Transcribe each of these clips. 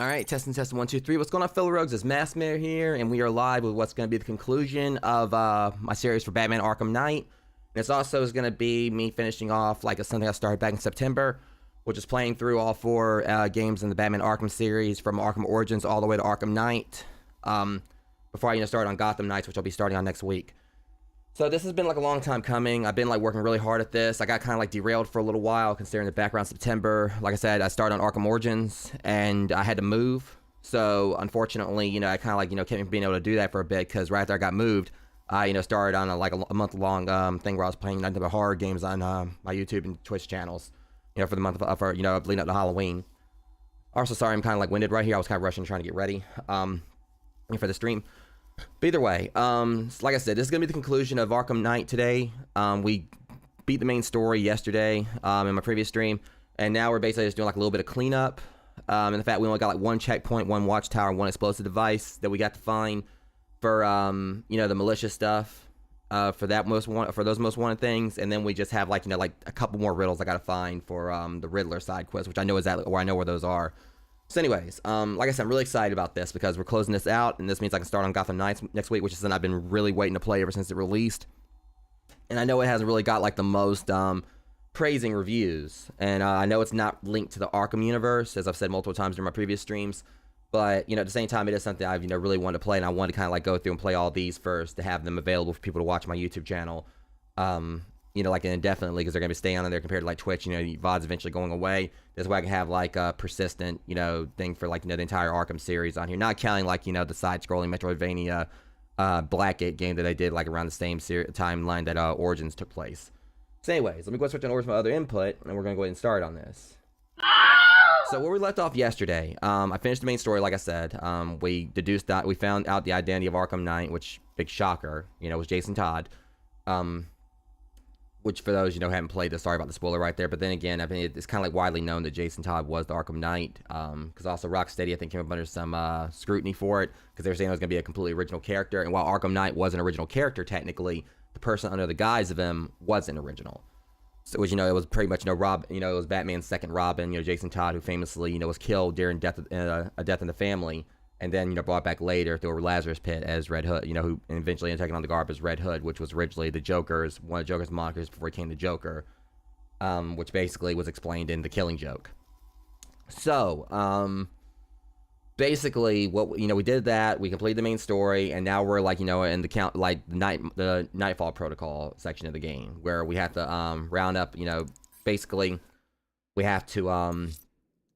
Alright, testing, 1, 2, 3. What's going on, fellow rogues? It's Maskmare here, and we are live with what's going to be the conclusion of my series for Batman Arkham Knight. And it's also going to be me finishing off like something I started back in September, which is playing through all 4 games in the Batman Arkham series, from Arkham Origins all the way to Arkham Knight, before I start on Gotham Knights, which I'll be starting on next week. So this has been like a long time coming. I've been like working really hard at this. I got kind of like derailed for a little while, considering the background September. Like I said, I started on Arkham Origins and I had to move. So unfortunately, I kind of like, kept me being able to do that for a bit, because right after I got moved, I, started on a month-long thing where I was playing nothing but horror games on my YouTube and Twitch channels, for the month of, leading up to Halloween. Also, sorry, I'm kind of like winded right here. I was kind of rushing, trying to get ready for the stream. But either way, like I said, this is going to be the conclusion of Arkham Knight today. We beat the main story yesterday in my previous stream, and now we're basically just doing like a little bit of cleanup. And the fact we only got like 1 checkpoint, 1 watchtower, and 1 explosive device that we got to find for, the militia stuff, for those most wanted things. And then we just have like, like a couple more riddles I got to find for the Riddler side quest, which I know exactly, or I know where those are. So anyways, like I said, I'm really excited about this because we're closing this out, and this means I can start on Gotham Knights next week, which is something I've been really waiting to play ever since it released. And I know it hasn't really got like the most praising reviews, and I know it's not linked to the Arkham universe, as I've said multiple times during my previous streams, but at the same time, it is something I've really wanted to play, and I wanted to kind of like go through and play all these first to have them available for people to watch my YouTube channel. Like indefinitely, because they're going to be staying on there compared to like Twitch, VOD's eventually going away. This way I can have like a persistent, thing for like, the entire Arkham series on here. Not counting like, the side-scrolling Metroidvania Blackgate game that I did like around the same timeline that Origins took place. So anyways, let me go switch on over to my other input, and we're going to go ahead and start on this. So where we left off yesterday, I finished the main story, like I said. We found out the identity of Arkham Knight, which, big shocker, was Jason Todd. Which, for those, haven't played this, sorry about the spoiler right there. But then again, I mean, it's kind of like widely known that Jason Todd was the Arkham Knight. Because also Rocksteady, I think, came up under some scrutiny for it, because they were saying it was going to be a completely original character. And while Arkham Knight was an original character, technically, the person under the guise of him wasn't original. So, which, it was pretty much, it was Batman's second Robin, Jason Todd, who famously, was killed during a death in the family, and then, brought back later through a Lazarus pit as Red Hood, who eventually ended up taking on the garb as Red Hood, which was originally one of Joker's monikers before he became the Joker, which basically was explained in The Killing Joke. So, basically, what we did that, we completed the main story, and now we're in the Nightfall Protocol section of the game, where we have to round up, basically we have to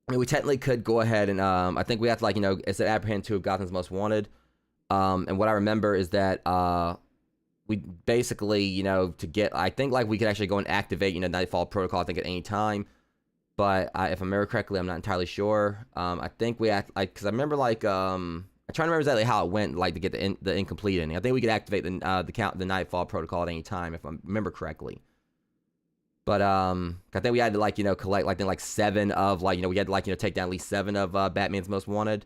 we technically could go ahead and I think we have to it's an apprehend 2 of Gotham's Most Wanted, and what I remember is that we basically to get, I think we could actually go and activate Nightfall Protocol, I think, at any time. But if I remember correctly, I'm not entirely sure. I think we have, because I remember I'm trying to remember exactly how it went, to get the incomplete ending. I think we could activate the Nightfall Protocol at any time, if I remember correctly. But I think we had to collect 7 of we had to take down at least 7 of Batman's Most Wanted.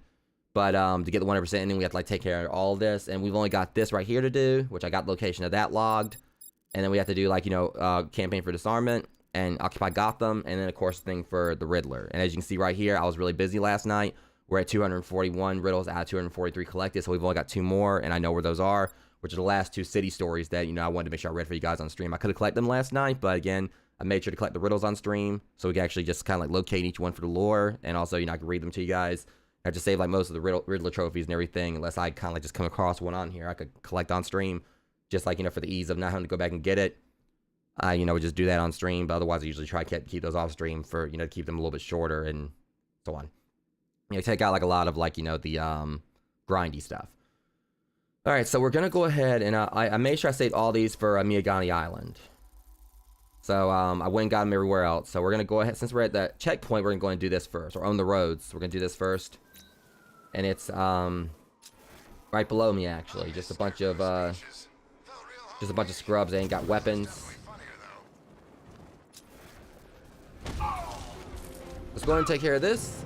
But to get the 100% ending, we have to take care of all of this, and we've only got this right here to do, which I got the location of that logged, and then we have to do campaign for disarmament and occupy Gotham, and then of course thing for the Riddler. And as you can see right here, I was really busy last night. We're at 241 riddles out of 243 collected, so we've only got 2 more, and I know where those are, which are the last 2 city stories that I wanted to make sure I read for you guys on stream. I could have collected them last night, but again, I made sure to collect the riddles on stream, so we can actually just kind of locate each one for the lore, and also I can read them to you guys. I have to save most of the Riddler trophies and everything, unless I kind of just come across one on here I could collect on stream, just for the ease of not having to go back and get it. We just do that on stream, but otherwise I usually try to keep those off stream for, to keep them a little bit shorter and so on. Take out a lot of the grindy stuff. Alright, so we're gonna go ahead and I made sure I saved all these for Miyagani Island. So I went and got them everywhere else. So we're gonna go ahead, since we're at that checkpoint, we're gonna go and do this first, or own the roads. So we're gonna do this first. And it's right below me actually. Just a bunch of scrubs that ain't got weapons. Let's go ahead and take care of this.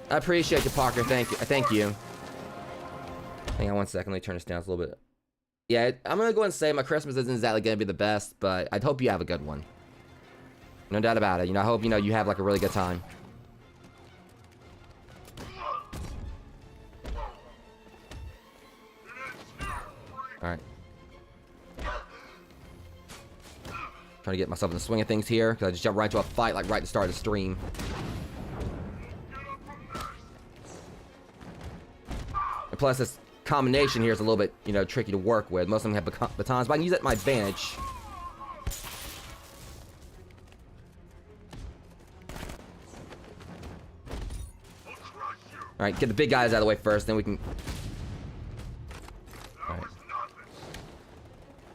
I appreciate you, Parker. Thank you. Thank you. Hang on one second. Let me turn this down a little bit. Yeah, I'm gonna go ahead and say my Christmas isn't exactly gonna be the best, but I hope you have a good one. No doubt about it. I hope you have a really good time. All right. Trying to get myself in the swing of things here, because I just jumped right into a fight right at the start of the stream. And plus, this combination here is a little bit, tricky to work with. Most of them have batons, but I can use that to my advantage. Alright, get the big guys out of the way first, then we can... Alright.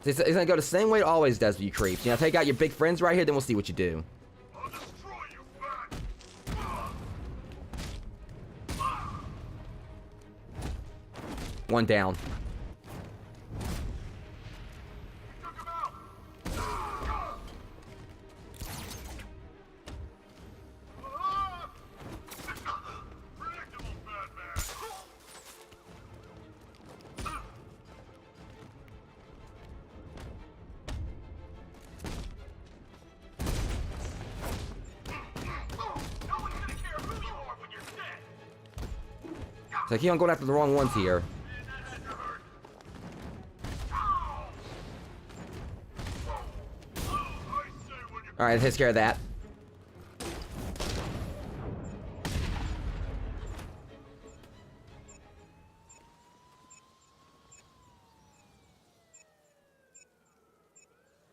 It's gonna go the same way it always does for you creeps. Take out your big friends right here, then we'll see what you do. One down. So I keep on going after the wrong ones here. Alright, that takes care of that.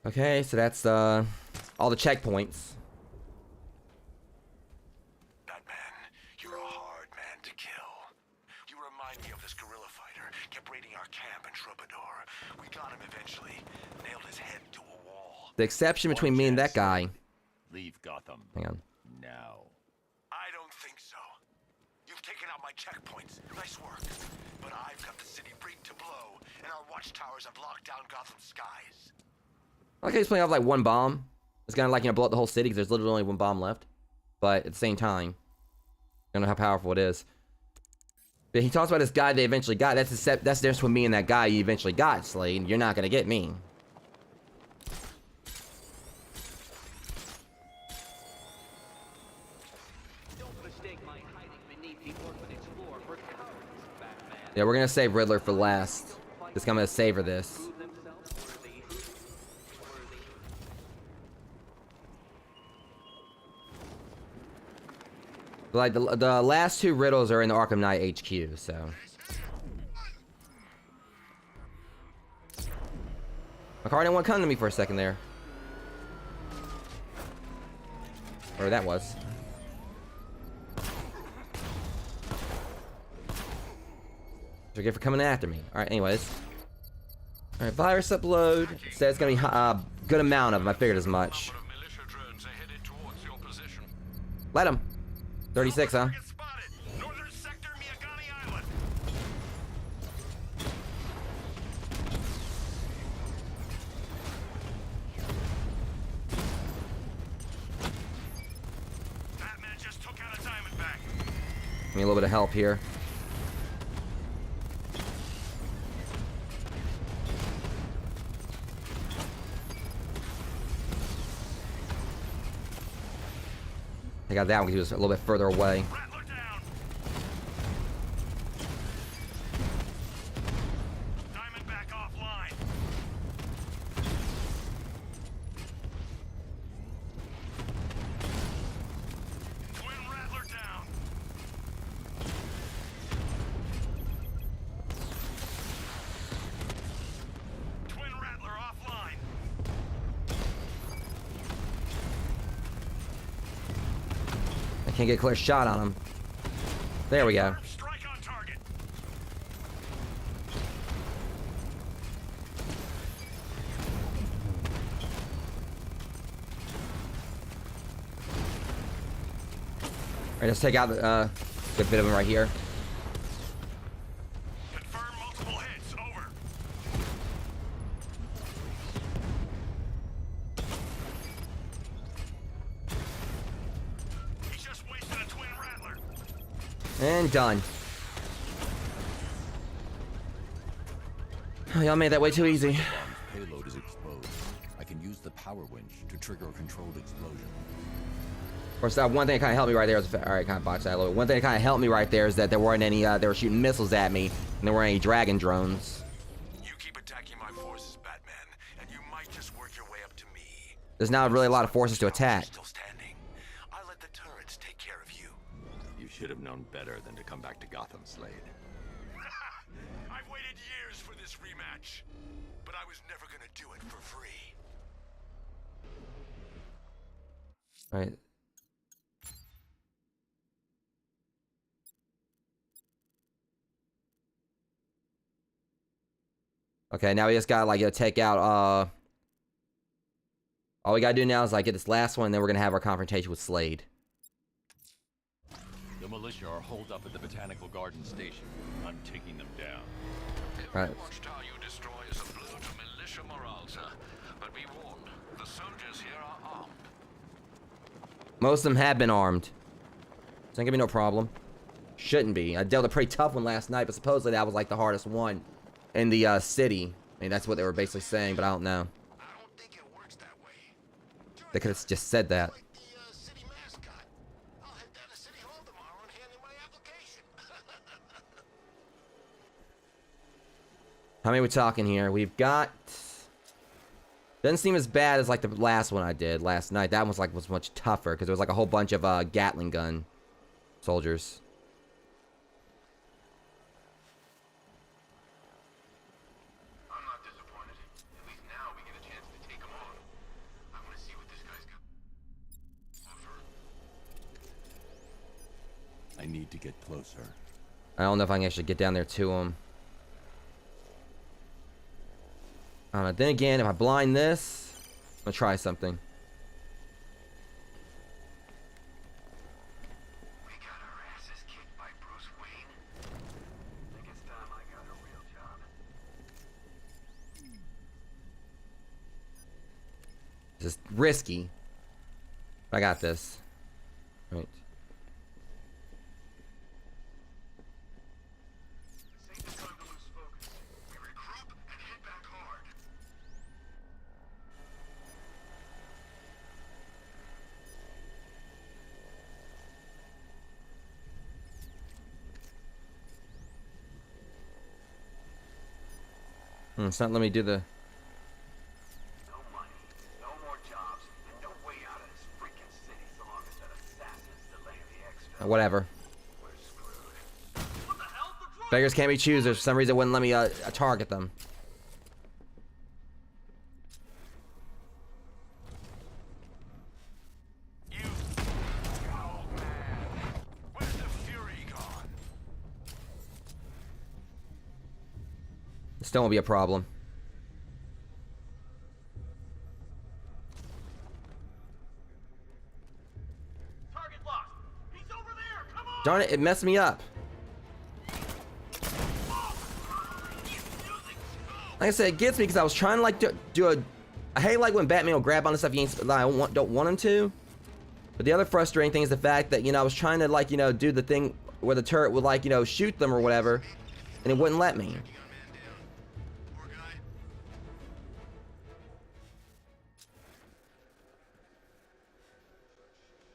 Okay, so that's all the checkpoints. Batman, you're a hard man to kill. You remind me of this guerrilla fighter. Kept raiding our camp in Troubadour. We got him eventually. Nailed his head to a wall. The exception between me and that guy. Leave Gotham. Hang on. Now. I don't think so. You've taken out my checkpoints. Nice work. But I've got the city rigged to blow, and our watchtowers have locked down Gotham's skies. I like how he's playing off one bomb. It's gonna blow up the whole city because there's literally only one bomb left. But at the same time, I don't know how powerful it is. But he talks about this guy they eventually got. That's the difference between me and that guy you eventually got, Slade. You're not gonna get me. Yeah, we're gonna save Riddler for last. Just gonna savor this. Like the last two riddles are in the Arkham Knight HQ, so. My car didn't want to come to me for a second there. Where that was. Forget for coming after me. Alright, anyways. Alright, virus upload. It says it's gonna be a good amount of them. I figured as much. Let him. 36, huh? Give me a little bit of help here. I got that one because he was a little bit further away. Can't get a clear shot on him. There we go. Strike on target. Alright, let's take out the good bit of him right here. Confirm multiple hits. Over. And done. Oh, y'all made that way too easy. Payload is exposed. I can use the power winch to trigger a controlled explosion. Of course, one thing that kind of helped me right there is, alright, kind of botched that a little bit. One thing that kind of helped me right there is that there weren't any, they were shooting missiles at me, and there weren't any dragon drones. You keep attacking my forces, Batman, and you might just work your way up to me. There's not really a lot of forces to attack. Still standing. I let the turrets take care of you. You should have known better than to come back to Gotham, Slade. I've waited years for this rematch, but I was never gonna do it for free. Alright. Okay, now we just gotta like take out all we gotta do now is like get this last one, and then we're gonna have our confrontation with Slade. The militia are holed up at the Botanical Garden station. I'm taking them down. Right. Every watchtower you destroy is a blow to militia morale, sir. But be warned, the soldiers here are armed. Most of them have been armed. So ain't gonna be no problem. Shouldn't be. I dealt a pretty tough one last night, but supposedly that was like the hardest one in the city. I mean, that's what they were basically saying, but I don't know. I don't think it works that way. They could have just said that. Like the city mascot. I'll head down to City Hall tomorrow and hand in my application. How many are we talking here? We've got... Doesn't seem as bad as like the last one I did last night. That was much tougher because there was like a whole bunch of Gatling gun soldiers. I'm not disappointed. At least now we get a chance to take him on. I want to see what this guy's got. I need to get closer. I don't know if I can actually get down there to him. I don't know. Then again, if I blind this, I'm gonna try something. We got our asses kicked by Bruce Wayne. Think it's time I got a real job. This is risky. I got this. Right. This ain't the time to lose focus. We regroup and hit back hard. It's not letting me do the... No money, no more jobs, and no way out of this freaking city so long as that assassin's delaying the extra. Whatever. We're screwed. What the hell? The Beggars can't be choosers. For some reason, it wouldn't let me target them. You. Oh man. Where's the fury gone? Still won't be a problem. Target locked. He's over there. Come on. Darn it, it messed me up. Like I said, it gets me because I was trying to like do a... I hate like when Batman will grab onto stuff you ain't, I don't want him to. But the other frustrating thing is the fact that, you know, I was trying to like, you know, do the thing where the turret would like, you know, shoot them or whatever. And it wouldn't let me.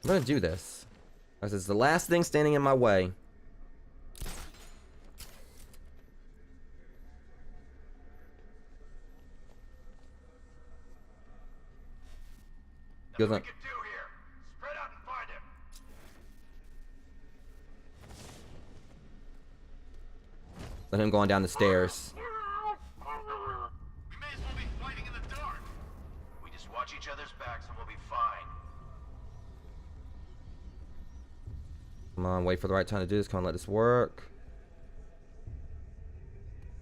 I'm gonna do this. This is the last thing standing in my way. Nothing we can do here. Spread out and find him. Let him go on down the stairs. We may as well be fighting in the dark. We just watch each other's backs and we'll be fine. Come on, wait for the right time to do this. Come on, let this work.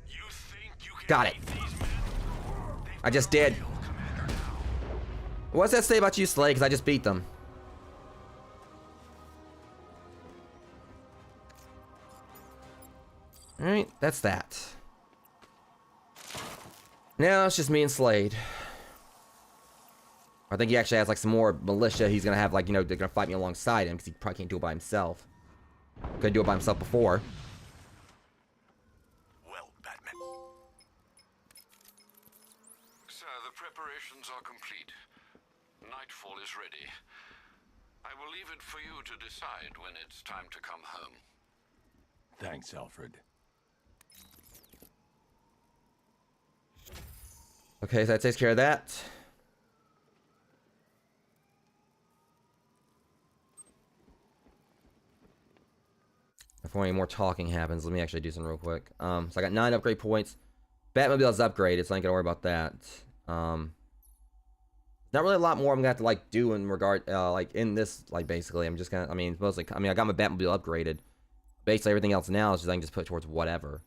You think you can Got it. beat these men? I just did. Kill Commander now. What's that say about you, Slade? Because I just beat them. Alright, that's that. Now it's just me and Slade. I think he actually has like some more militia. He's gonna have like, you know, they're gonna fight me alongside him because he probably can't do it by himself. Couldn't do it by himself before. Well, Batman. Sir, the preparations are complete. Nightfall is ready. I will leave it for you to decide when it's time to come home. Thanks, Alfred. Okay, so that takes care of that. Before any more talking happens, let me actually do something real quick. So I got 9 upgrade points. Batmobile's upgraded, so I ain't gonna worry about that. Not really a lot more I'm gonna have to like do in regard, like in this, like basically, I'm just gonna, I mean, mostly, I mean, I got my Batmobile upgraded. Basically, everything else now is just I can just put towards whatever.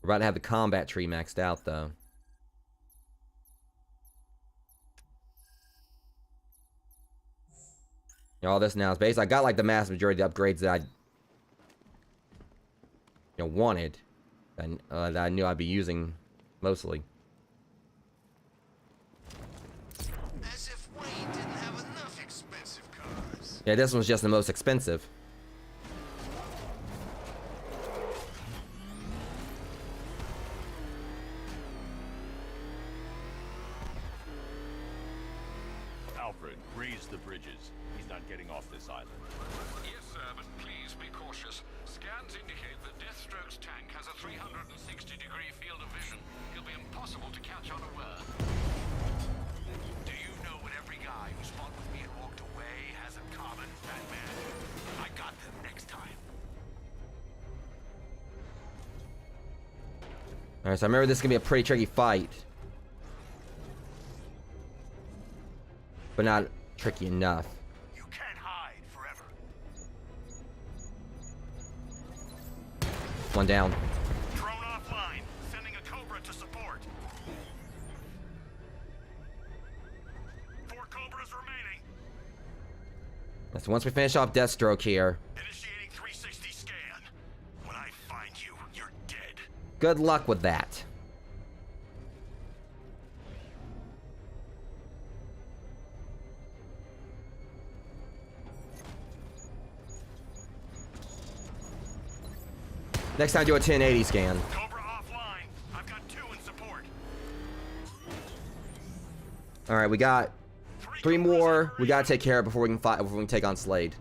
We're about to have the combat tree maxed out, though. All this now is basically, I got like the mass majority of the upgrades that I, wanted, and that I knew I'd be using mostly. As if Wayne didn't have enough expensive cars. Yeah, this one's just the most expensive. Alfred, grease the bridges. He's not getting off this island. Yes, sir, but please be cautious. Scans indicate that Deathstroke's tank has a 360-degree field of vision. He'll be impossible to catch unaware. Do you know what every guy who's fought with me and walked away has in common, Batman? I got them next time. Alright, so I remember this is gonna be a pretty tricky fight. But not tricky enough. You can't hide forever. One down. Drone offline. Sending a Cobra to support. 4 Cobras remaining. So once we finish off Deathstroke here, Initiating 360 scan. When I find you, you're dead. good luck with that. Next time do a 1080 scan. Cobra offline. I've got 2 in support. Alright, we got 3 more we gotta take care of before we can fight, before we can take on Slade.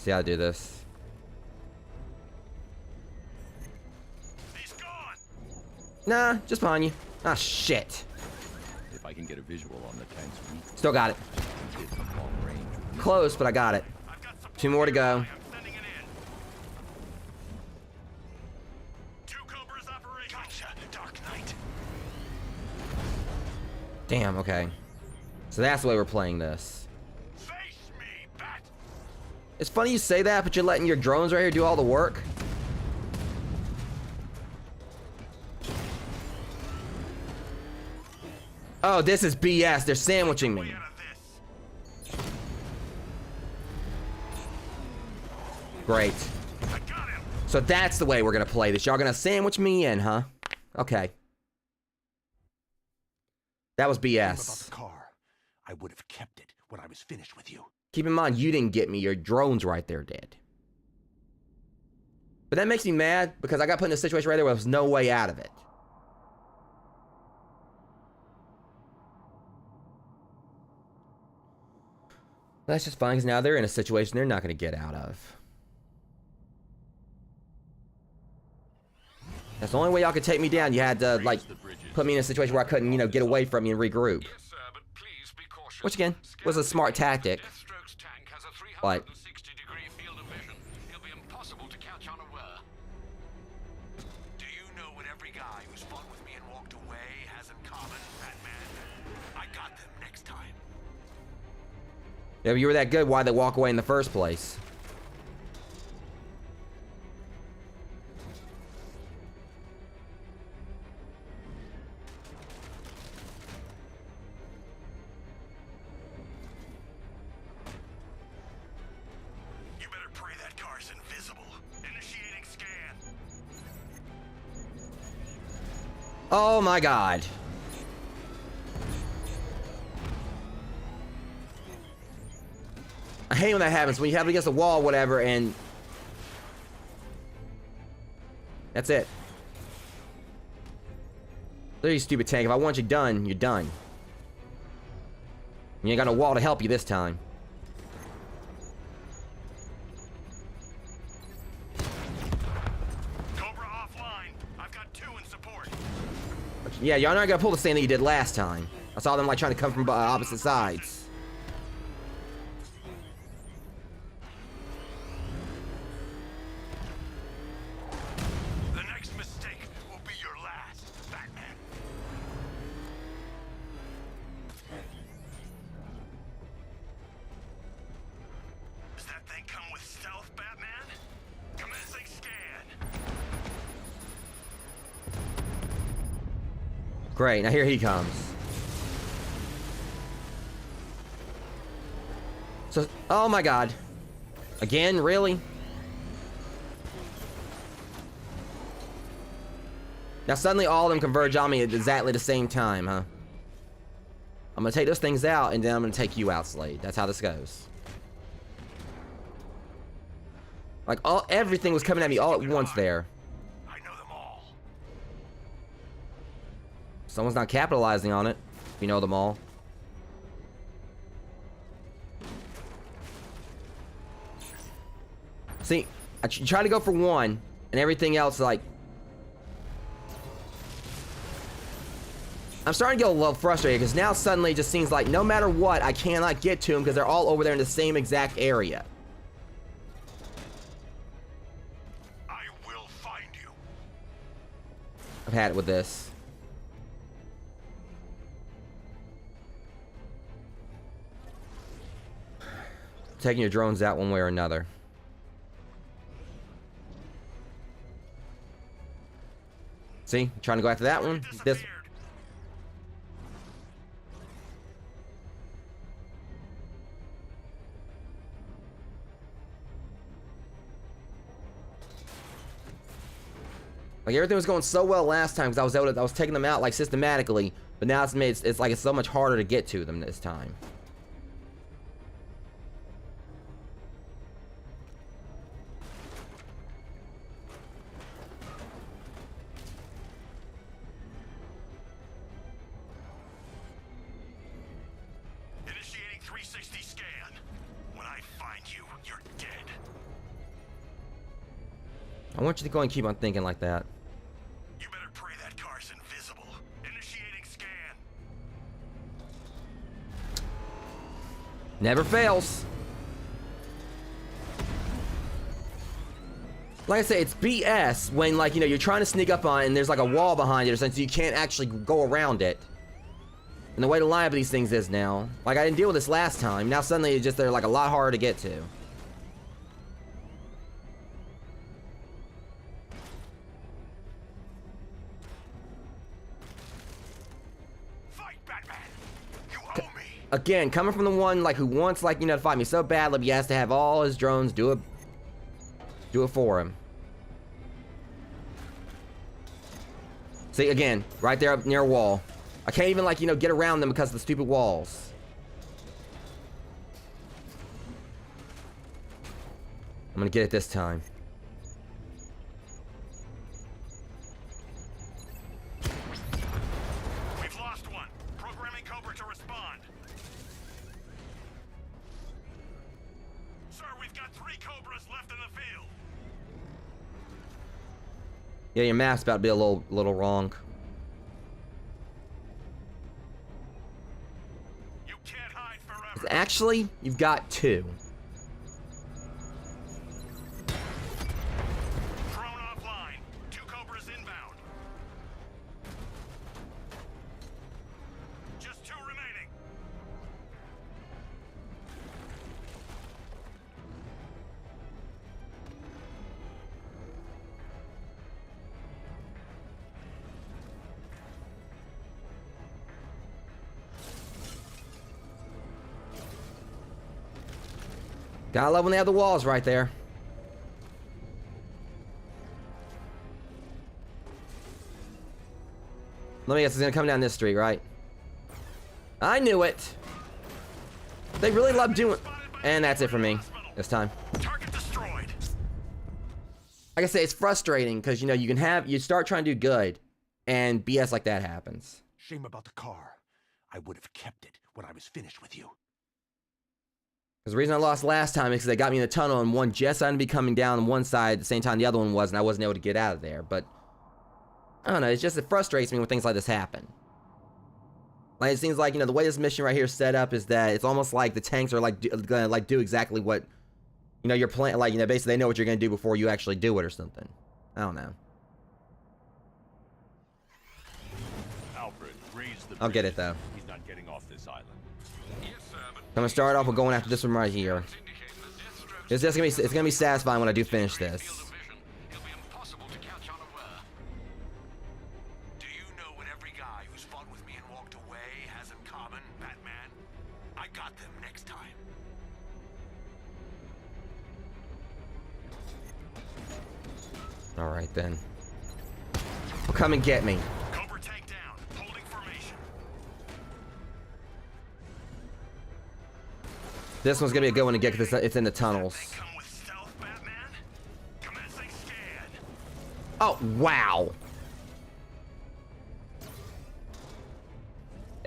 see how to do this. He's gone. Nah, just behind you. Ah, shit. If I can get a visual on the tank's weak Still got it. hit from long range. Close, but I got it. I've got support 2 more to go. nearby. I'm sending it in. 2 Cobras operating. Gotcha, Dark Knight. Damn, okay. So that's the way we're playing this. Face me, Bat. It's funny you say that, but you're letting your drones right here do all the work. Oh, this is BS. They're sandwiching me. Way out of this. Great. I got him. So that's the way we're gonna play this. Y'all gonna sandwich me in, huh? Okay. That was About BS. the car. I would have kept it when I was finished with you. Keep in mind, you didn't get me. Your drone's right there dead. But that makes me mad because I got put in a situation right there where there was no way out of it. That's just fine because now they're in a situation they're not going to get out of. That's the only way y'all could take me down. You had to, like, put me in a situation where I couldn't, you know, get away from you and regroup. Yes, sir, but please be cautious. Which, again, was a smart tactic. Deathstroke's tank has a But 360-degree field of vision. He'll be impossible to catch unaware. Do you know what every guy who's fought with me and walked away has in common, Batman? I got them next time. yeah, if you were that good, why'd they walk away in the first place? You better pray that car's invisible. Initiating scan. Oh my god. I hate when that happens, when you have it against a wall, whatever, and that's it. There, you stupid tank. If I want you done, you're done. You ain't got no wall to help you this time. Cobra offline. I've got 2 in support. Yeah, y'all not gonna pull the same thing you did last time. I saw them like trying to come from opposite sides. The next mistake will be your last, Batman. Does that thing come with stealth, Batman? Commencing scan. Great, now here he comes. So, oh my god. Again, really? Now suddenly all of them converge on me at exactly the same time, huh? I'm gonna take those things out, and then I'm gonna take you out, Slade. That's how this goes. Like, everything was coming at me all at once there. I know them all. Someone's not capitalizing on it. You know them all. See, I try to go for one, and everything else, like... I'm starting to get a little frustrated, because now suddenly it just seems like no matter what, I cannot get to them, because they're all over there in the same exact area. I will find you. I've had it with this. Taking your drones out one way or another. See? Trying to go after that one. This. Disappeared. Like, everything was going so well last time because I was taking them out like systematically, but now it's like it's so much harder to get to them this time. Initiating 360 scan. When I find you, you're dead. I want you to go and keep on thinking like that. You better pray that car's invisible. Initiating scan. Never fails. Like I say, it's BS when, like, you know, you're trying to sneak up on it and there's like a wall behind it or something, so you can't actually go around it. And the way the line of these things is now, like, I didn't deal with this last time. Now suddenly it's just they're like a lot harder to get to. Fight, Batman. You owe me. Again, coming from the one like who wants, like, you know, to fight me so badly, he has to have all his drones do it for him. See, again, right there up near a wall. I can't even, like, you know, get around them because of the stupid walls. I'm gonna get it this time. We've lost one. Programming Cobra to respond. Sir, we've got 3 Cobras left in the field. Yeah, your math's about to be a little wrong. You can't hide forever. Actually, you've got 2. Drone offline. 2 Cobras inbound. Just 2 remaining. Gotta love when they have the walls right there. Let me guess, it's gonna come down this street, right? I knew it. They really love doing. And that's it for me this time. Target destroyed. Like I say, it's frustrating because, you know, you start trying to do good, and BS like that happens. Shame about the car. I would have kept it when I was finished with you. Because the reason I lost last time is because they got me in the tunnel, and one just happened to be coming down on one side at the same time the other one was, and I wasn't able to get out of there. But I don't know, it frustrates me when things like this happen. Like, it seems like, you know, the way this mission right here is set up is that it's almost like the tanks are like gonna like do exactly what, you know, you're playing. Like, you know, basically they know what you're gonna do before you actually do it or something. I don't know. Alfred, raise the I'll get bridge. it though. He's not getting off this island. Yes, sir, but I'm gonna start off with going after this one right here. indicate that Deathstroke's It's gonna be satisfying when I do finish this. field of vision. He'll be impossible to catch unaware. Do you know what every guy who's fought with me and walked away has in common, Batman? I got them next time. All right then. Well, come and get me. Cobra tank down. Holding formation. This one's gonna be a good one to get because it's in the tunnels. They come with stealth, Batman? Commencing scan. Oh, wow.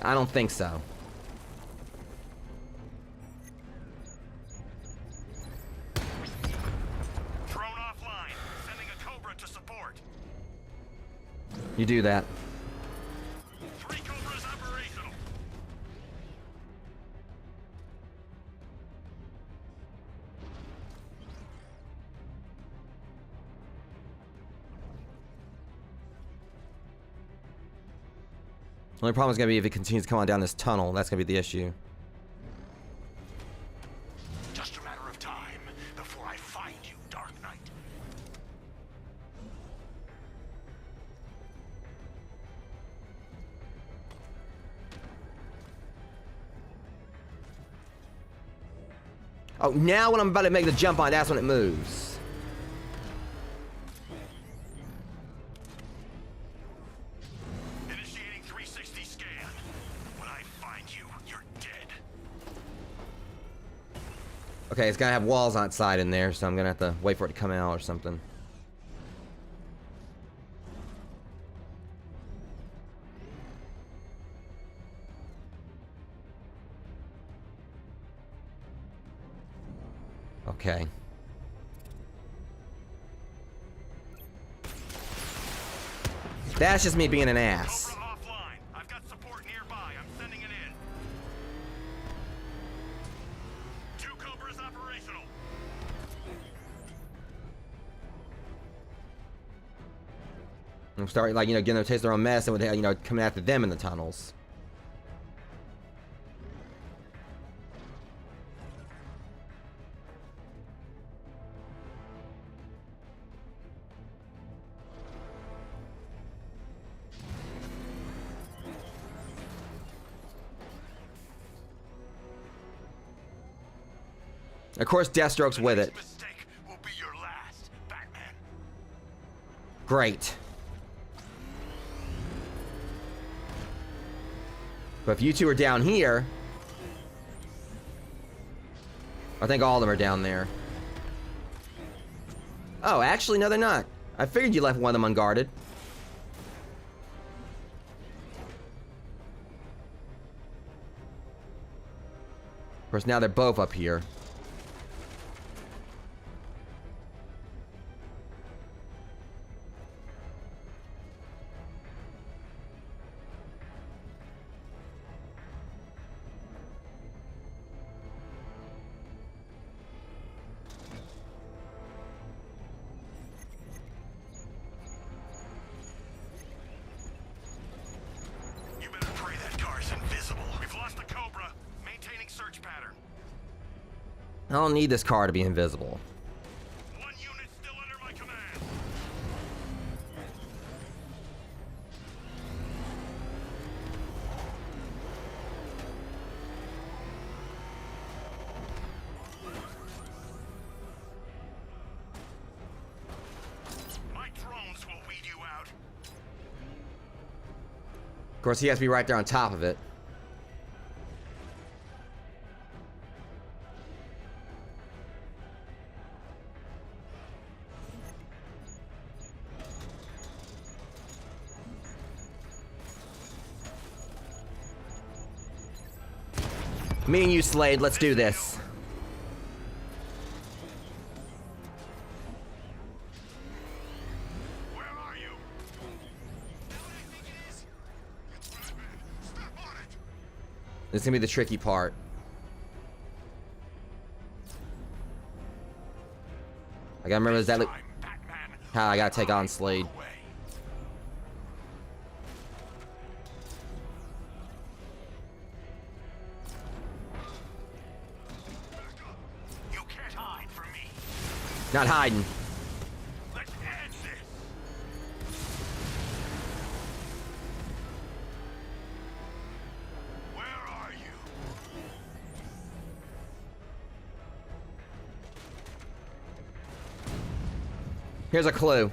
I don't think so. Drone offline. Sending a Cobra to support. You do that. 3 Cobras operational. The only problem is gonna be if it continues to come on down this tunnel. That's gonna be the issue. Just a matter of time before I find you, Dark Knight. Oh, now when I'm about to make the jump on, that's when it moves. Initiating 360 scan. When I find you, you're dead. Okay, it's gotta have walls outside in there, so I'm gonna have to wait for it to come out or something. Okay. That's just me being an ass. Cobra offline. I've got support nearby. I'm sending it in. 2 Cobras operational. I'm starting, like, you know, getting them to taste their own mess and with, you know, coming after them in the tunnels. Of course, Deathstroke's with it. Mistake will be your last, Batman. Great. But if you two are down here, I think all of them are down there. Oh, actually, no, they're not. I figured you left one of them unguarded. Of course, now they're both up here. I don't need this car to be invisible. 1 unit still under my command. My drones will weed you out. Of course, he has to be right there on top of it. Me and you, Slade, let's do this. Where are you? This is gonna be the tricky part. I gotta remember that how I gotta take on Slade. Not hiding. Let's end this. Where are you? Here's a clue.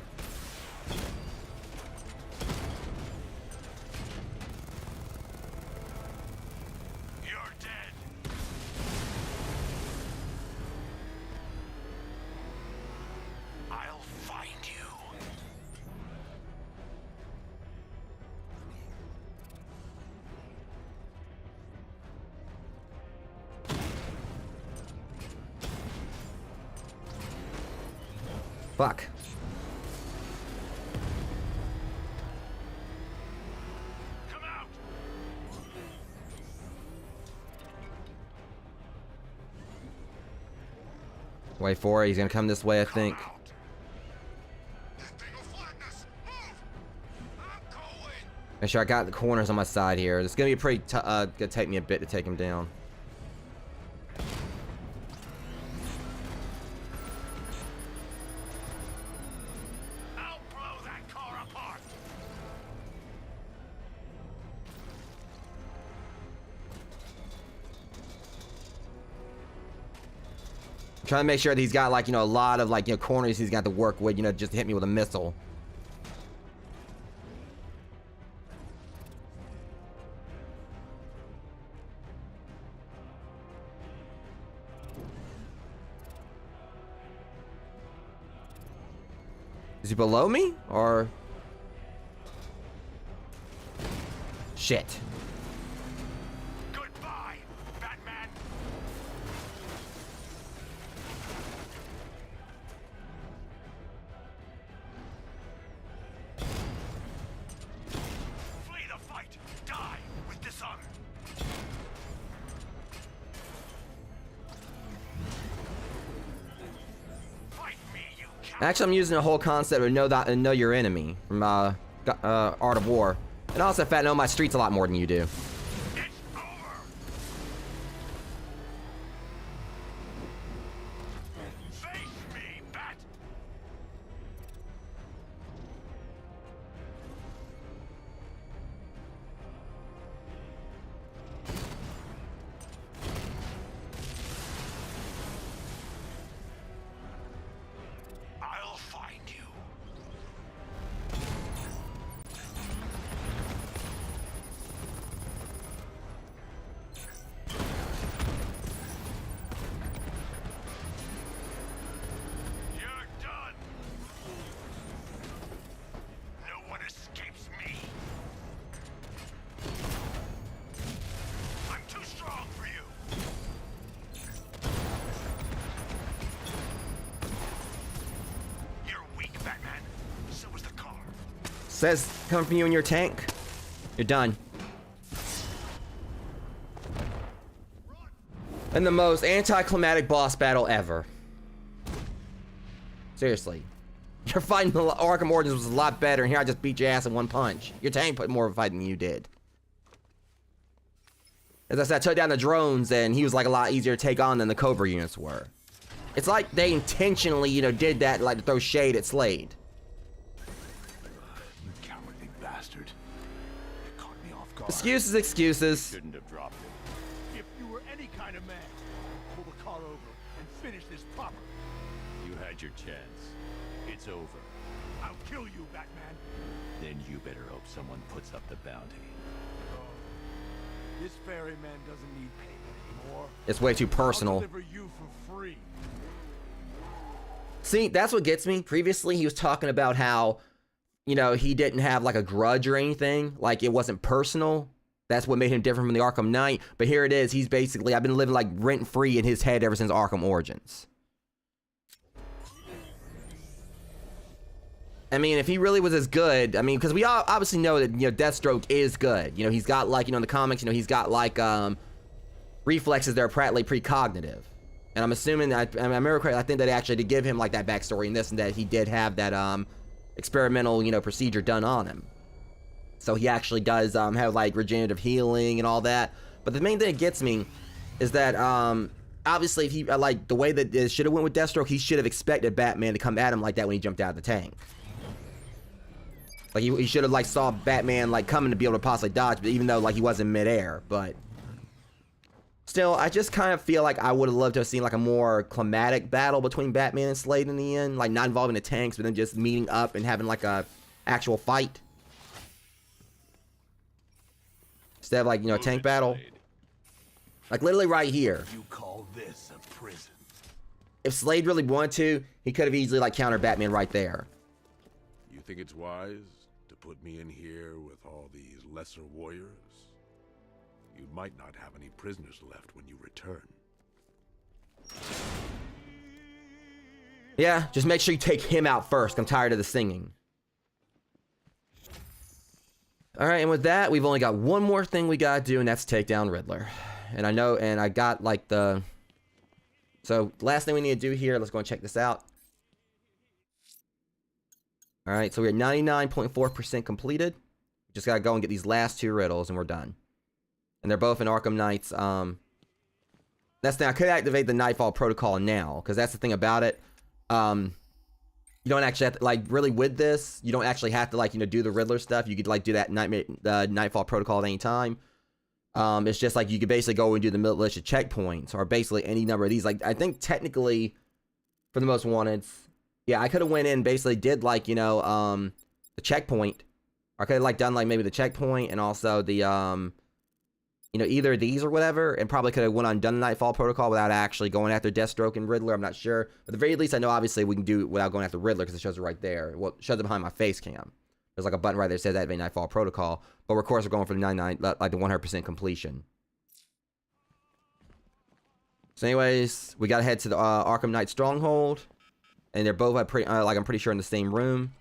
You're dead. I'll find you. Fuck. Come out. Wait for it. He's gonna come this way, I think. Come out. That thing will flatten us. Move. I'm going. Make sure I got the corners on my side here. It's gonna be pretty. Gonna take me a bit to take him down. I'll blow that car apart. I'm trying to make sure that he's got, like, you know, a lot of, like, you know, corners he's got to work with, you know, just to hit me with a missile. Is he below me? Or... Shit. Goodbye, Batman. Actually, I'm using the whole concept of know your enemy from Art of War. And also the fact I know my streets a lot more than you do. It's over. Face me, Bat. I'll find you. You're done. No one escapes me. I'm too strong for you. You're weak, Batman. So is the car. Says coming from you in your tank. You're done. And the most anticlimactic boss battle ever. Seriously. Your fight in the Arkham Origins was a lot better, and here I just beat your ass in one punch. Your tank put more of a fight than you did. As I said, I took down the drones, and he was like a lot easier to take on than the Cobra units were. It's like they intentionally, you know, did that like to throw shade at Slade. You cowardly bastard. You caught me off guard. Excuses. Shouldn't have dropped it. If you were any kind of man, pull the car over and finish this proper. You had your chance. It's over. I'll kill you, Batman. Then you better hope someone puts up the bounty. This ferryman doesn't need payment anymore. It's way too I'll personal. deliver you for free. See, that's what gets me. Previously, he was talking about how, you know, he didn't have like a grudge or anything. Like it wasn't personal. That's what made him different from the Arkham Knight. But here it is. He's basically, I've been living like rent free in his head ever since Arkham Origins. I mean, if he really was as good, I mean, because we all obviously know that, you know, Deathstroke is good. You know, he's got like, you know, in the comics, you know, he's got like reflexes that are practically precognitive. And I'm assuming, I remember correctly, I think that they actually did give him like that backstory in this, and that he did have that experimental, you know, procedure done on him. So he actually does have like regenerative healing and all that. But the main thing that gets me is that obviously if he like the way that it should have went with Deathstroke, he should have expected Batman to come at him like that when he jumped out of the tank. Like he should have like saw Batman like coming to be able to possibly dodge, but even though like he was in midair. But still, I just kind of feel like I would have loved to have seen like a more climatic battle between Batman and Slade in the end, like not involving the tanks, but then just meeting up and having like a actual fight instead of like, you know, a tank battle. Like literally right here. You call this a prison? If Slade really wanted to, he could have easily like countered Batman right there. You think it's wise to put me in here with all these lesser warriors? You might not have any prisoners left when you return. Yeah, just make sure you take him out first. I'm tired of the singing. Alright, and with that, we've only got one more thing we gotta do, and that's take down Riddler. And I know, and I got like the... So, last thing we need to do here, let's go and check this out. Alright, so we're at 99.4% completed. Just gotta go and get these last two riddles, and we're done. And they're both in Arkham Knight's, that's the thing, I could activate the Knightfall Protocol now, because that's the thing about it. You don't actually have to, like, really with this, you don't actually have to, like, you know, do the Riddler stuff. You could, like, do that Knightfall Protocol at any time. It's just, like, you could basically go and do the militia checkpoints, or basically any number of these. Like, I think technically, for the most wanted, yeah, I could have went in and basically did, like, you know, the checkpoint. Or I could have, like, done, like, maybe the checkpoint and also the, you know, either of these or whatever, and probably could have went on done the Knightfall Protocol without actually going after Deathstroke and Riddler. I'm not sure. But at the very least, I know obviously we can do it without going after Riddler because it shows it right there. Well, it shows it behind my face cam. There's like a button right there that says activate Knightfall Protocol. But of course, we're going for the 99, like the 100% completion. So anyways, we gotta head to the Arkham Knight Stronghold, and they're both like I'm pretty sure in the same room.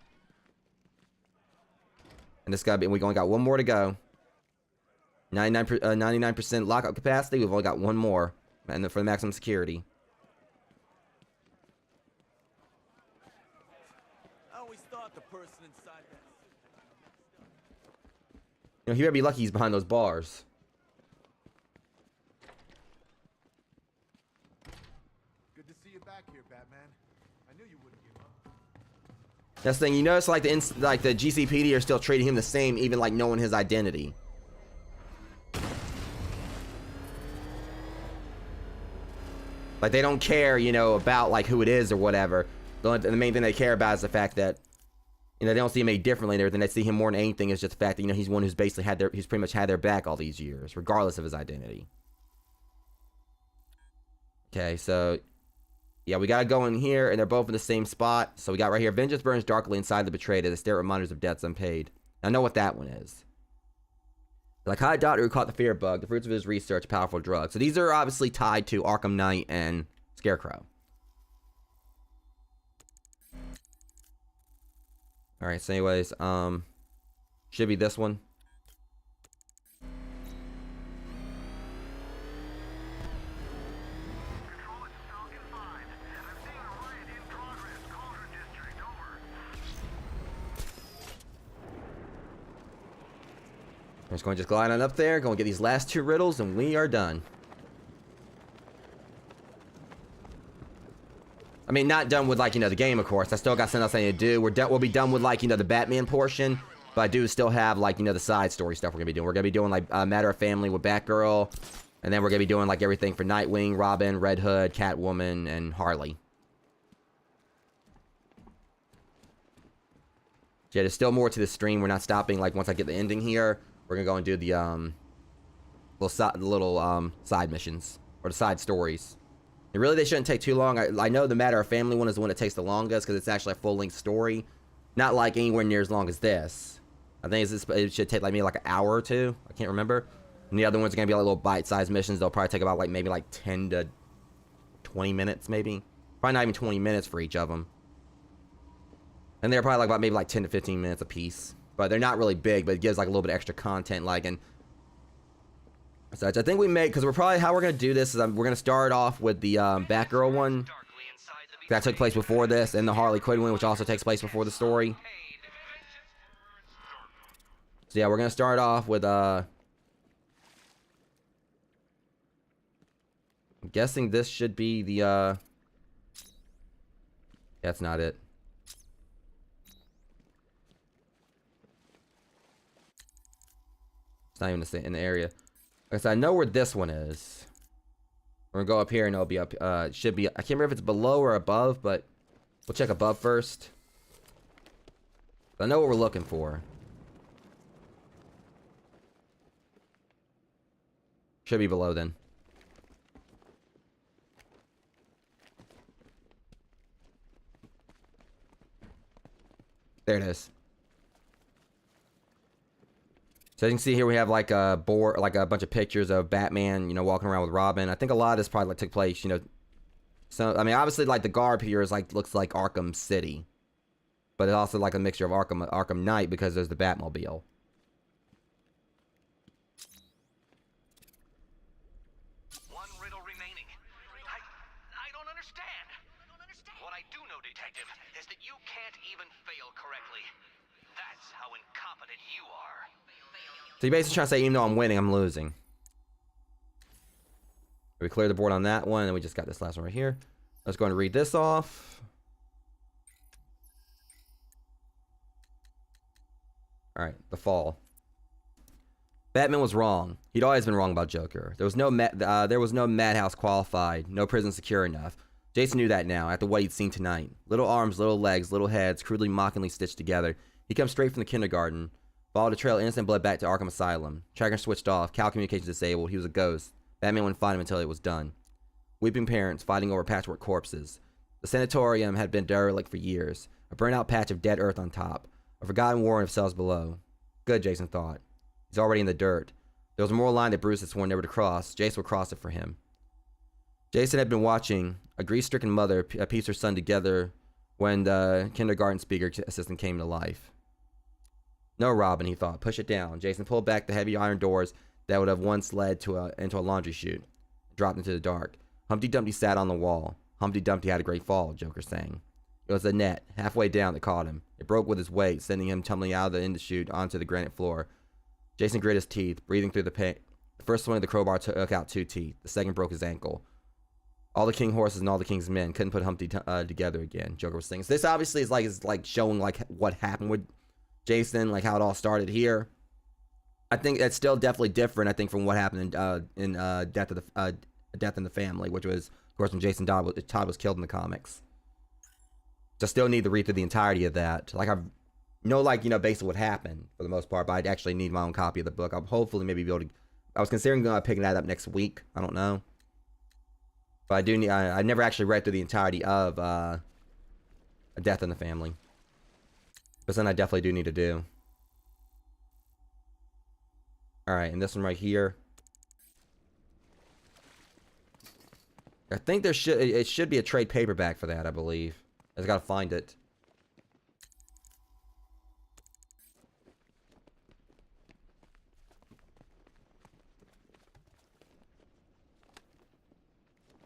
And this gotta be. We only got one more to go. 99% lockout capacity. We've only got one more, and for the maximum security. always thought the person inside that. You know, he better be lucky he's behind those bars. Good to see you back here, Batman. I knew you wouldn't give up. That's the thing. You notice like the GCPD are still treating him the same, even like knowing his identity. Like they don't care, you know, about like who it is or whatever. The main thing they care about is the fact that, you know, they don't see him any differently and everything. They see him more than anything is just the fact that, you know, he's one who's basically he's pretty much had their back all these years, regardless of his identity. Okay, so yeah, we gotta go in here, and they're both in the same spot. So we got right here, vengeance burns darkly inside the betrayed as they stare at reminders of debts unpaid. I know what that one is. Like High Doctor who caught the fear bug, the fruits of his research, a powerful drug. So these are obviously tied to Arkham Knight and Scarecrow. Alright, so anyways, should be this one. Control, it's Falcon 5. I'm seeing a riot in progress. Cauldron District, over. I'm just going to glide on up there, going to get these last two riddles, and we are done. I mean, not done with, like, you know, the game, of course. I still got something else I need to do. We'll be done with, like, you know, the Batman portion. But I do still have, like, you know, the side story stuff we're going to be doing. We're going to be doing, like, Matter of Family with Batgirl. And then we're going to be doing, like, everything for Nightwing, Robin, Red Hood, Catwoman, and Harley. Yeah, there's still more to the stream. We're not stopping, like, once I get the ending here. We're going to go and do the, little side missions. Or the side stories. And really, they shouldn't take too long. I know the Matter of Family one is the one that takes the longest because it's actually a full-length story. Not like anywhere near as long as this. I think it should take like maybe like an hour or two. I can't remember. And the other ones are going to be like little bite-sized missions. They'll probably take about like maybe like 10 to 20 minutes maybe. Probably not even 20 minutes for each of them. And they're probably like about maybe like 10 to 15 minutes a piece. But they're not really big, but it gives like a little bit extra content like and such. I think we may, because we're probably, how we're going to do this is we're going to start off with the Batgirl one. That took place before this, and the Harley Quinn one, which also takes place before the story. So yeah, we're going to start off with, I'm guessing this should be the, that's not it. It's not even in the area. Okay, so I know where this one is. We're gonna go up here and it'll be up. It should be. I can't remember if it's below or above, but we'll check above first. I know what we're looking for. Should be below then. There it is. So as you can see here, we have like a board, like a bunch of pictures of Batman, you know, walking around with Robin. I think a lot of this probably like took place, you know. So I mean, obviously, like the garb here is like looks like Arkham City, but it's also like a mixture of Arkham Knight because there's the Batmobile. One riddle remaining. I don't understand. What I do know, Detective, is that you can't even fail correctly. That's how incompetent you are. So you're basically trying to say, even though I'm winning, I'm losing. We cleared the board on that one, and we just got this last one right here. Let's go and read this off. Alright, the fall. Batman was wrong. He'd always been wrong about Joker. There was no madhouse qualified, no prison secure enough. Jason knew that now, after what he'd seen tonight. Little arms, little legs, little heads, crudely, mockingly stitched together. He comes straight from the kindergarten. Followed a trail of innocent blood back to Arkham Asylum. Tracker switched off. Cal communications disabled. He was a ghost. Batman wouldn't find him until it was done. Weeping parents fighting over patchwork corpses. The sanatorium had been derelict for years. A burnt-out patch of dead earth on top. A forgotten warren of cells below. Good, Jason thought. He's already in the dirt. There was a moral line that Bruce had sworn never to cross. Jason would cross it for him. Jason had been watching a grief-stricken mother piece her son together when the kindergarten speaker assistant came to life. No, Robin, he thought. Push it down. Jason pulled back the heavy iron doors that would have once led to into a laundry chute. Dropped into the dark. Humpty Dumpty sat on the wall. Humpty Dumpty had a great fall, Joker sang. It was a net, halfway down, that caught him. It It broke with his weight, sending him tumbling out of the end chute onto the granite floor. Jason gritted his teeth, breathing through the pain. The first swing of the crowbar took out 2 teeth. The second broke his ankle. All the king horses and all the king's men couldn't put Humpty together again, Joker was saying. So this obviously is like showing like what happened with Jason, like how it all started here. I think that's still definitely different, I think, from what happened in Death in the Family, which was, of course, when Jason Todd was killed in the comics. So I still need to read through the entirety of that. Like, I know, like, you know, basically what happened for the most part, but I'd actually need my own copy of the book. I'll hopefully maybe be able to. I was considering picking that up next week. I don't know. But I do need. I never actually read through the entirety of A Death in the Family. But then I definitely do need to do. Alright, and this one right here. I think it should be a trade paperback for that, I believe. I just gotta find it.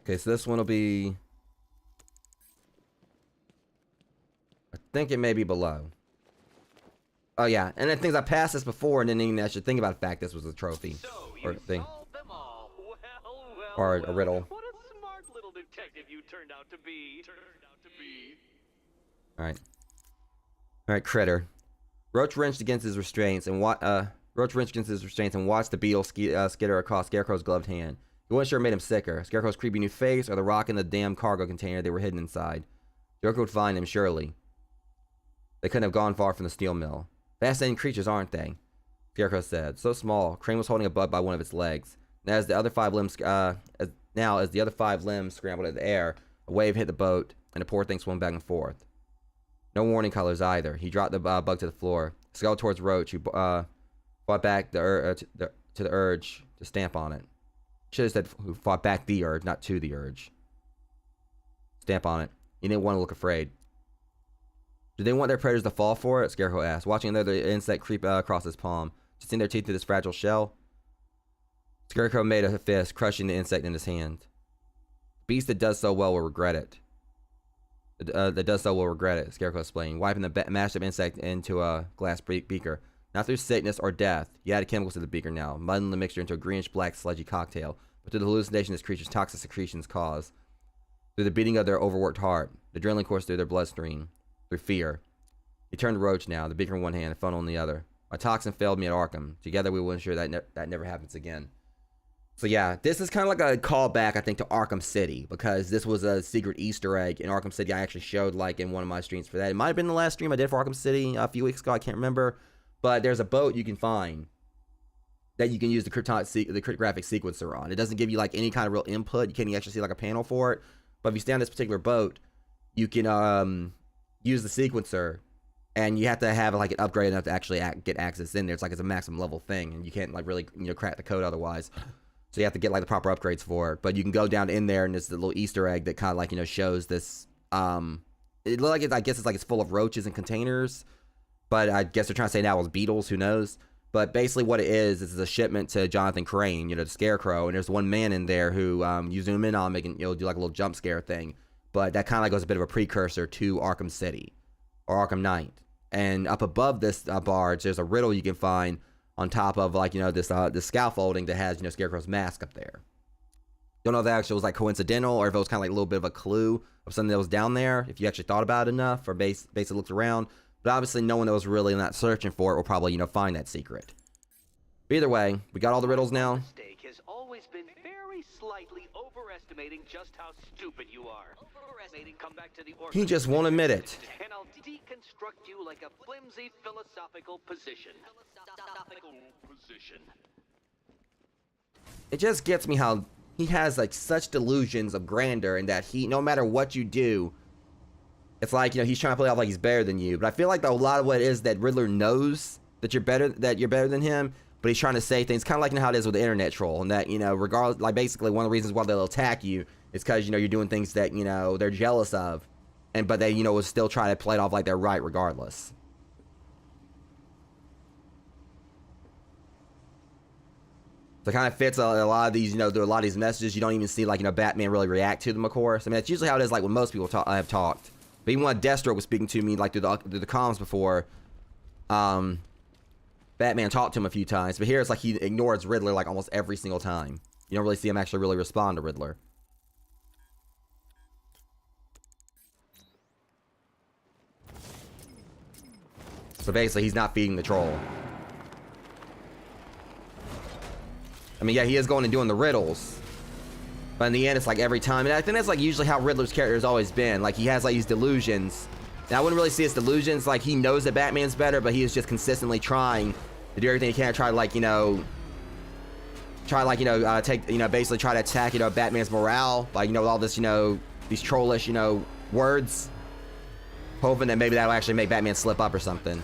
Okay, so this one will be... I think it may be below. Oh yeah, and the things I passed this before, and then even I should think about the fact this was a trophy. So or you thing. solved them all. Well, Or a riddle. What a smart little detective you turned out to be. Alright. Alright, Critter. Roach wrenched against his restraints and watched the beetle skitter across Scarecrow's gloved hand. He wasn't sure it made him sicker. Scarecrow's creepy new face or the rock in the damn cargo container they were hidden inside. Joker would find him, surely. They couldn't have gone far from the steel mill. Fascinating creatures, aren't they? Scarecrow said. So small. Crane was holding a bug by one of its legs. Now, as the other 5 limbs scrambled in the air, a wave hit the boat, and the poor thing swung back and forth. No warning colors either. He dropped the bug to the floor, scowled towards Roach, who fought back to the urge to stamp on it. Should have said who fought back the urge, not to the urge. Stamp on it. He didn't want to look afraid. Do they want their predators to fall for it? Scarecrow asked, watching another insect creep across his palm. Just seeing their teeth through this fragile shell? Scarecrow made a fist, crushing the insect in his hand. The beast that does so well will regret it. Scarecrow explained, wiping the mashed up insect into a glass beaker. Not through sickness or death. He added chemicals to the beaker now, muddling the mixture into a greenish-black sludgy cocktail, but through the hallucination this creature's toxic secretions cause. Through the beating of their overworked heart, the adrenaline coursed through their bloodstream. Through fear. He turned to Roach now, the beaker in one hand, the funnel in the other. My toxin failed me at Arkham. Together we will ensure that that never happens again. So yeah, this is kind of like a callback, I think, to Arkham City, because this was a secret Easter egg in Arkham City I actually showed, like, in one of my streams for that. It might have been the last stream I did for Arkham City a few weeks ago, I can't remember. But there's a boat you can find that you can use the cryptographic sequencer on. It doesn't give you, like, any kind of real input. You can't actually see, like, a panel for it. But if you stay on this particular boat, you can use the sequencer, and you have to have, like, an upgrade enough to actually get access in there. It's like it's a maximum level thing, and you can't, like, really, crack the code otherwise. So you have to get, like, the proper upgrades for it. But you can go down in there, and there's the little Easter egg that kind of, like, shows this, it looks like I guess it's full of roaches and containers. But I guess they're trying to say now it was beetles, who knows? But basically what it is a shipment to Jonathan Crane, the Scarecrow, and there's one man in there who you zoom in on, making, do like a little jump scare thing. But that kind of like goes a bit of a precursor to Arkham City, or Arkham Knight. And up above this barge, there's a riddle you can find on top of, like, this scaffolding that has, Scarecrow's mask up there. Don't know if that actually was, like, coincidental, or if it was kind of like a little bit of a clue of something that was down there, if you actually thought about it enough, or basically looked around. But obviously, no one that was really not searching for it will probably, find that secret. But either way, we got all the riddles now. Mistake has always been very slightly overestimating just how stupid you are. Come back to the He just won't admit it. And I'll deconstruct you like a flimsy philosophical position. It just gets me how he has, like, such delusions of grandeur, and that no matter what you do, it's like, he's trying to play off like he's better than you. But I feel like a lot of what it is that Riddler knows that you're better than him, but he's trying to say things kind of like how it is with the internet troll, and that, regardless, like, basically one of the reasons why they'll attack you is because, you're doing things that, they're jealous of, but they, will still try to play it off like they're right regardless. So it kind of fits a lot of these, a lot of these messages. You don't even see, like, Batman really react to them, of course. I mean, that's usually how it is, like, when most people have talked. But even when Deathstroke was speaking to me, like, through the comms before, Batman talked to him a few times. But here it's like he ignores Riddler, like, almost every single time. You don't really see him actually really respond to Riddler. So basically, he's not feeding the troll. I mean, yeah, he is going and doing the riddles. But in the end, it's like every time. And I think that's like usually how Riddler's character has always been. Like, he has like these delusions. And I wouldn't really see his delusions like he knows that Batman's better, but he is just consistently trying to do everything he can to try to, like, take, basically try to attack, Batman's morale. Like, with all this, these trollish, words. Hoping that maybe that'll actually make Batman slip up or something.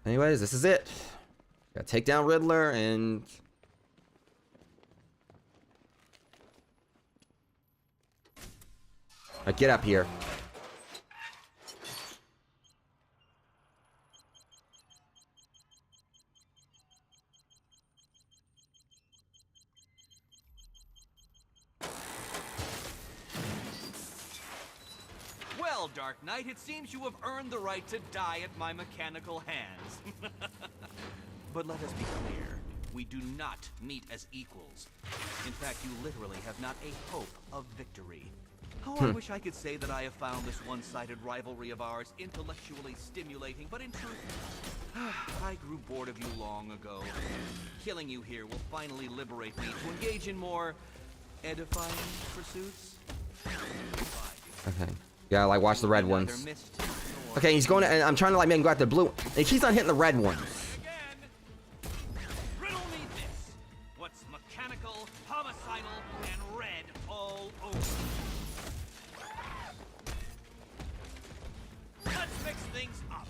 Anyways, this is it. Gotta take down Riddler and... Alright, get up here. Well, Dark Knight, it seems you have earned the right to die at my mechanical hands. But let us be clear, we do not meet as equals. In fact, you literally have not a hope of victory. Oh, I wish I could say that I have found this one-sided rivalry of ours intellectually stimulating, but in truth, I grew bored of you long ago. Killing you here will finally liberate me to engage in more edifying pursuits. Okay. Yeah, like, watch the red ones. Okay, he's going to, and I'm trying to, like, make him go after the blue. And he keeps on hitting the red ones. Riddle me this. What's mechanical, homicidal, and red all over? Let's fix things up.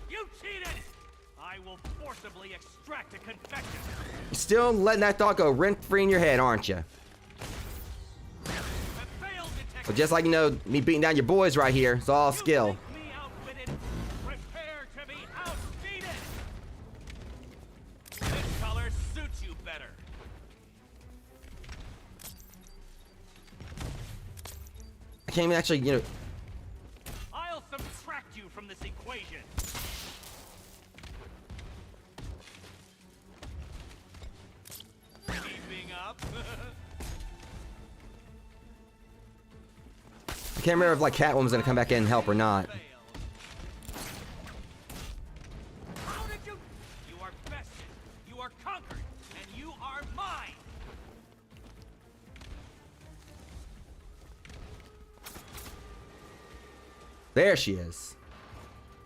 You cheated! I will forcibly extract a confession. You're still letting that thought go rent-free in your head, aren't you? But just like, me beating down your boys right here, it's all skill. Prepare to be outbeaten. This color suits you better. I can't even actually, I'll subtract you from this equation. Keeping up. I can't remember if, like, Catwoman's gonna come back in and help or not. How did you? You are bested. You are conquered, and you are mine. There she is.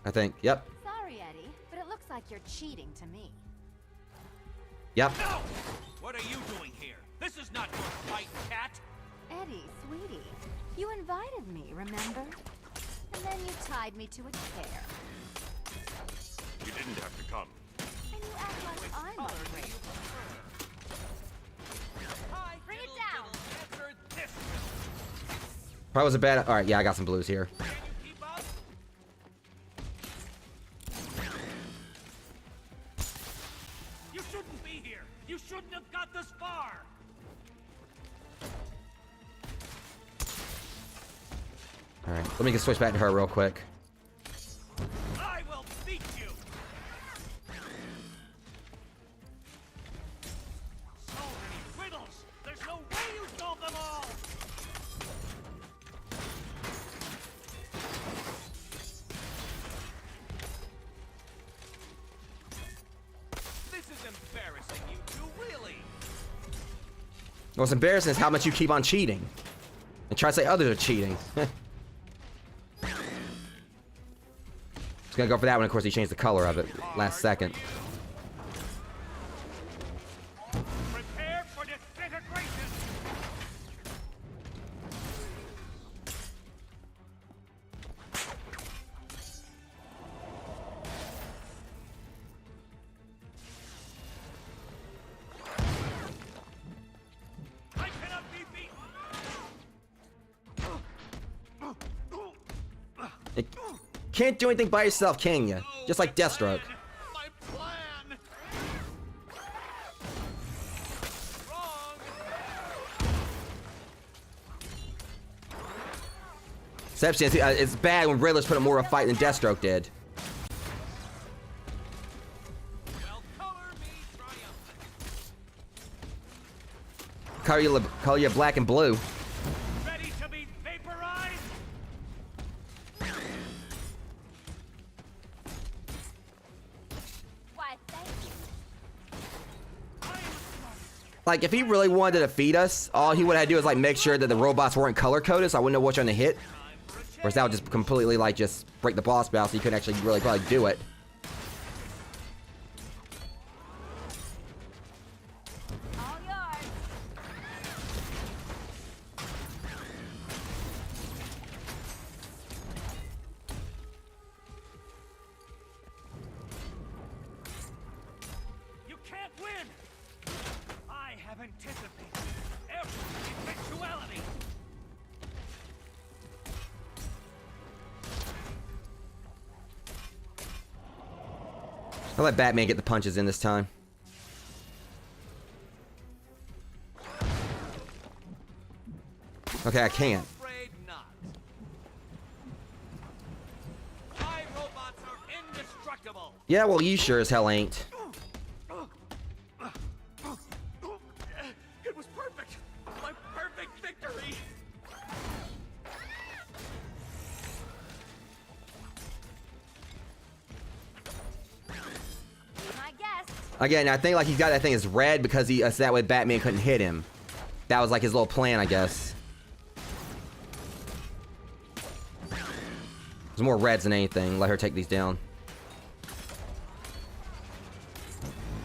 I think. Yep. Sorry, Eddie, but it looks like you're cheating to me. Yep. No! What are you doing here? This is not your fight, cat. Eddie, sweetie, you invited me, remember? And then you tied me to a chair. You didn't have to come. And you act like I'm ungrateful. Bring it down! Answer this. Probably was a bad. Alright, yeah, I got some blues here. Can you keep up? You shouldn't be here. You shouldn't have got this far. Alright, let me get switch back to her real quick. I will beat you. So many riddles. There's no way you solve them all. This is embarrassing, you two, really. What's embarrassing is how much you keep on cheating. And try to say others are cheating. Just gonna go for that one. Of course, he changed the color of it last second. Prepare for disintegration. I cannot be beaten. You can't do anything by yourself, can you? Just like Deathstroke. My plan! Wrong! Exception, it's bad when Riddler's put up more of a fight than Deathstroke did. Well, color me triumphant. Color you black and blue. Ready to be vaporized? Why, thank you. Like, if he really wanted to defeat us, all he would have to do is, like, make sure that the robots weren't color-coded, so I wouldn't know which one to hit. Whereas that would just completely, like, just break the boss battle, so you couldn't actually really probably do it. All yours. You can't win! I have anticipated every eventuality! I'll let Batman get the punches in this time. Okay, I can't. Afraid not. My robots are indestructible! Yeah, well, you sure as hell ain't. It was perfect! My perfect victory! My guess. Again, I think, like, he's got that thing as red because so that way Batman couldn't hit him. That was, like, his little plan, I guess. There's more reds than anything. Let her take these down.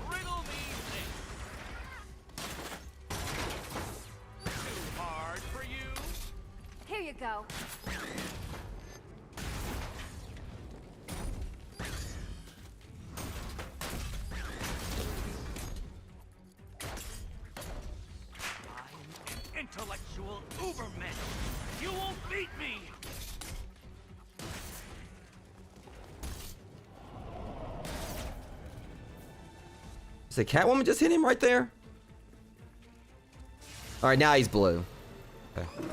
Riddle me this. Too hard for you? Here you go. I'm an intellectual uberman. You won't beat me! Did Catwoman just hit him right there? Alright, now he's blue. Okay. Get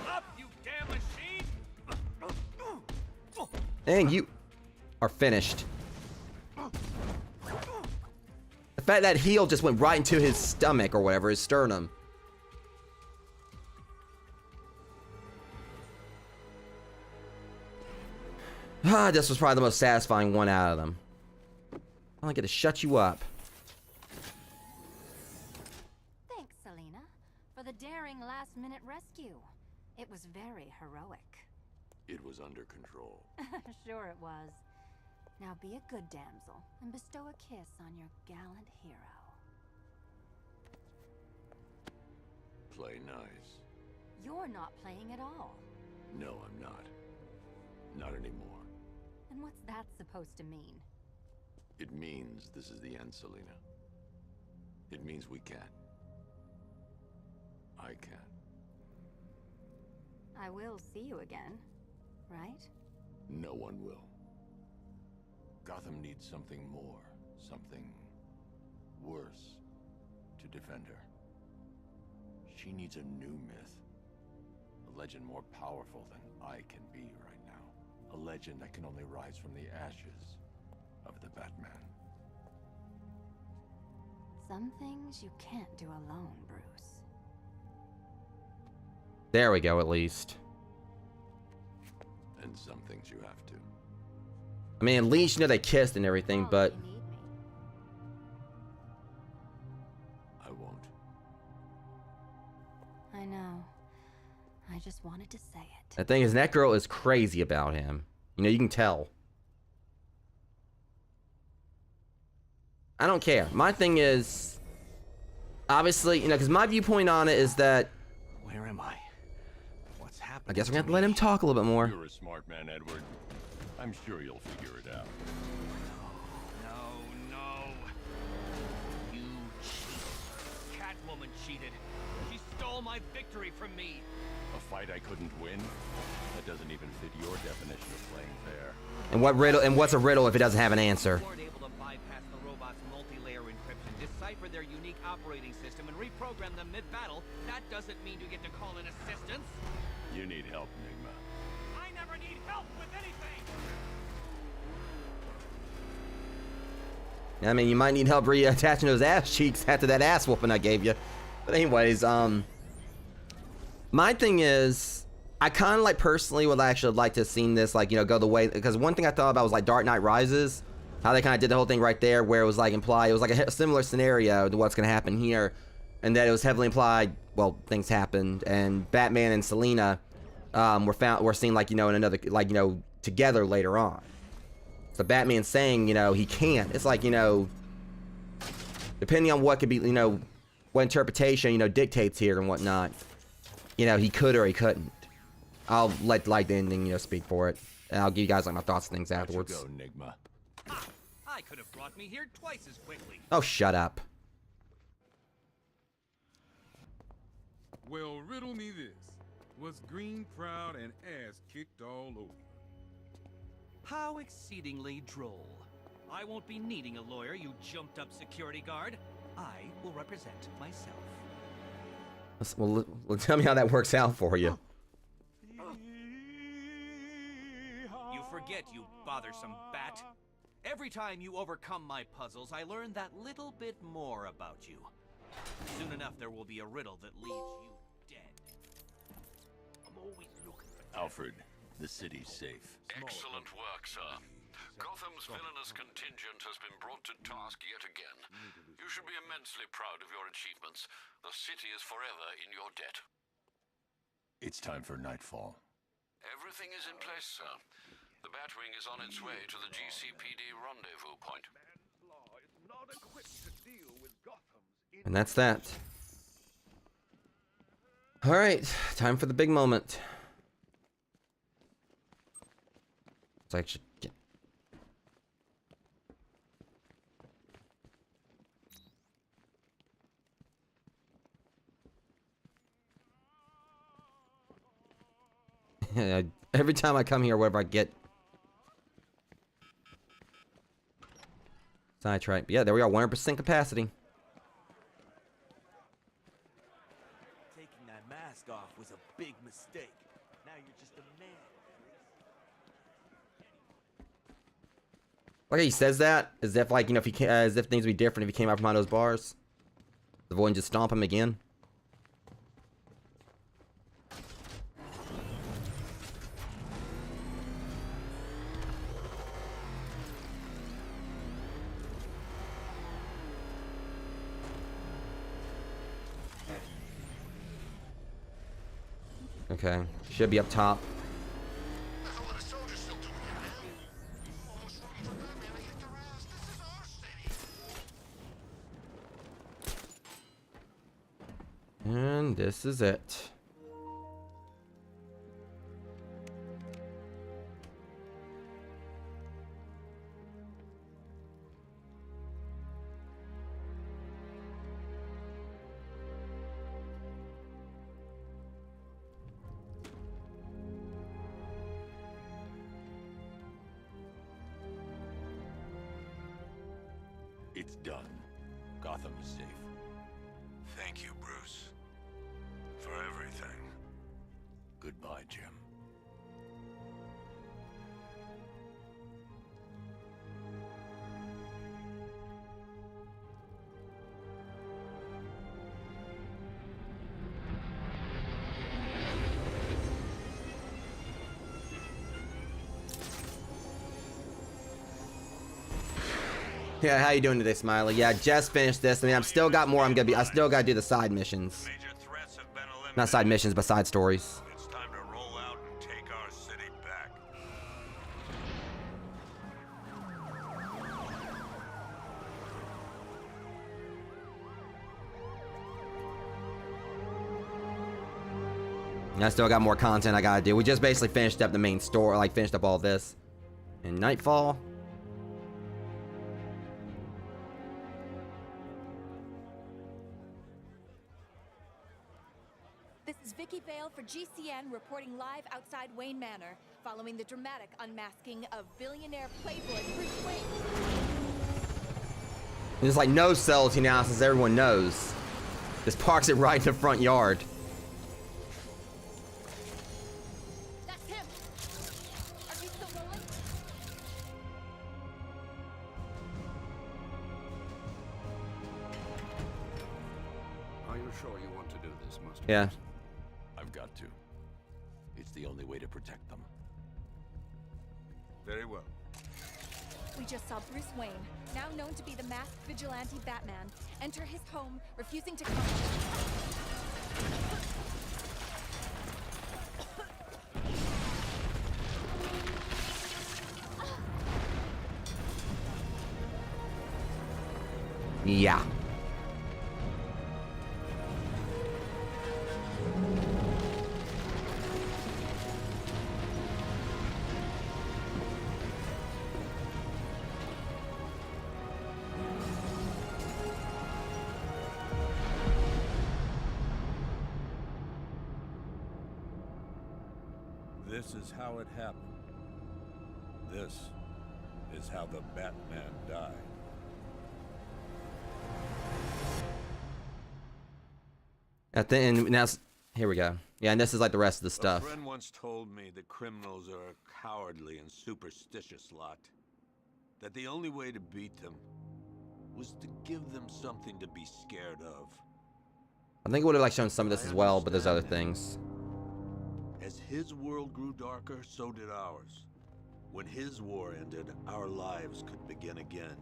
up, you damn machine! And you are finished. The fact that heel just went right into his stomach or whatever, his sternum. Ah, this was probably the most satisfying one out of them. I only get to shut you up. Thanks, Selina, for the daring last-minute rescue. It was very heroic. It was under control. Sure it was. Now be a good damsel and bestow a kiss on your gallant hero. Play nice. You're not playing at all. No, I'm not. Not anymore. And what's that supposed to mean? It means this is the end, Selina. It means we can't. I can't. I will see you again, right? No one will. Gotham needs something more, something worse to defend her. She needs a new myth. A legend more powerful than I can be right now. A legend that can only rise from the ashes of the Batman. Some things you can't do alone, Bruce. There we go, at least. And some things you have to. I mean, at least you know they kissed and everything, Call but if you need me. I won't. I know. I just wanted to say it. the thing is, that girl is crazy about him. You know, you can tell. I don't care. My thing is, obviously, you know, because my viewpoint on it is that Where am I? What's happening? I guess we're gonna have to let him talk a little bit more. You're a smart man, Edward. I'm sure you'll figure it out. No. You cheated. Catwoman cheated. She stole my victory from me. A fight I couldn't win? That doesn't even fit your definition of playing And what's a riddle if it doesn't have an answer? Weren't able to bypass the robot's multi-layer encryption, decipher their unique operating system, and reprogram them mid-battle. That doesn't mean you get to call in assistance. You need help, Enigma. I never need help with anything. I mean, you might need help reattaching those ass cheeks after that ass whooping I gave you. But anyways, my thing is, I kind of like personally would actually like to have seen this, like, you know, go the way, because one thing I thought about was like Dark Knight Rises, how they kind of did the whole thing right there where it was like implied, it was like a similar scenario to what's going to happen here, and that it was heavily implied, well, things happened, and Batman and Selina were seen, like, you know, in another, like, you know, together later on. So Batman saying, you know, he can't. It's like, you know, depending on what could be, you know, what interpretation, you know, dictates here and whatnot, you know, he could or he couldn't. I'll let like the ending, you know, speak for it, and I'll give you guys like my thoughts and things afterwards. Go, Enigma. I could have brought me here twice as quickly. Oh, shut up. Well, riddle me this. Was Green proud and ass kicked all over? How exceedingly droll. I won't be needing a lawyer, you jumped-up security guard. I will represent myself. Well, tell me how that works out for you. You forget, you bothersome bat. Every time you overcome my puzzles, I learn that little bit more about you. Soon enough, there will be a riddle that leaves you dead. I'm always looking for... Alfred, the city's safe. Excellent work, sir. Gotham's villainous contingent has been brought to task yet again. You should be immensely proud of your achievements. The city is forever in your debt. It's time for Nightfall. Everything is in place, sir. The Batwing is on its way to the GCPD rendezvous point. And that's that. All right, time for the big moment. So I should get... Every time I come here, whatever I get. Sidetrack. Yeah, there we are, 100% capacity. Taking that mask off was a big mistake. Now you're just a man. Like he says that, as if like, you know, if he can, as if things would be different if he came out from behind those bars. The void and just stomp him again. Okay, should be up top. And this is it. It's done. Gotham is safe. Thank you, Bruce. For everything. Goodbye, Jim. Yeah, how you doing today, Smiley? Yeah, just finished this. I mean, I've still got more. I still got to do the side missions. Major threats have been eliminated. Not side missions, but side stories. It's time to roll out and take our city back. And I still got more content I gotta do. We just basically finished up the main story, like finished up all this. And Nightfall. This is It's Vicky Vale for GCN reporting live outside Wayne Manor, following the dramatic unmasking of billionaire playboy Bruce Wayne. There's like no cells, he announces, everyone knows. Just parks it right in the front yard. That's him! Are you still rolling? Are you sure you want to do this, Master? Yeah. I've got to. It's the only way to protect them. Very well. We just saw Bruce Wayne, now known to be the masked vigilante Batman, enter his home, refusing to come. Yeah. This is how it happened. This is how the Batman died. At the end, now, here we go. Yeah, and this is like the rest of the stuff. A friend once told me that criminals are a cowardly and superstitious lot. That the only way to beat them was to give them something to be scared of. I think it would have like shown some of this as well, but there's other things. As his world grew darker, so did ours. When his war ended, our lives could begin again.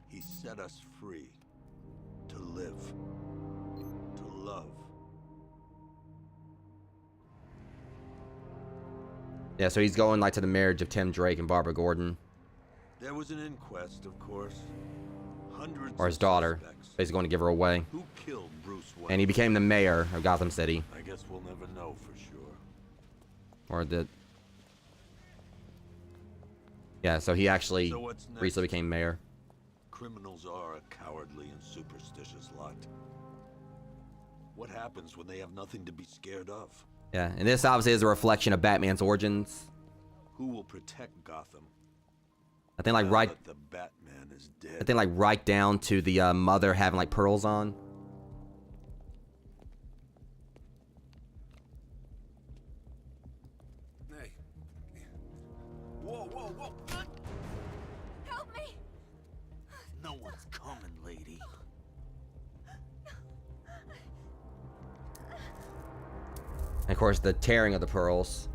He set us free to live, to love. Yeah, so he's going like to the marriage of Tim Drake and Barbara Gordon. There was an inquest, of course. Hundreds Or his of daughter. suspects. Basically going to give her away. Who killed Bruce Wayne? And he became the mayor of Gotham City. I guess we'll never know for sure. Or did... Yeah, so he actually So what's next? recently became mayor. Criminals are a cowardly and superstitious lot. What happens when they have nothing to be scared of? Yeah, and this obviously is a reflection of Batman's origins. Who will protect Gotham? I think like now right... that the Batman is dead. I think like right down to the mother having like pearls on. Hey. Whoa, whoa, whoa. Help me! No one's coming, lady. And of course, the tearing of the pearls.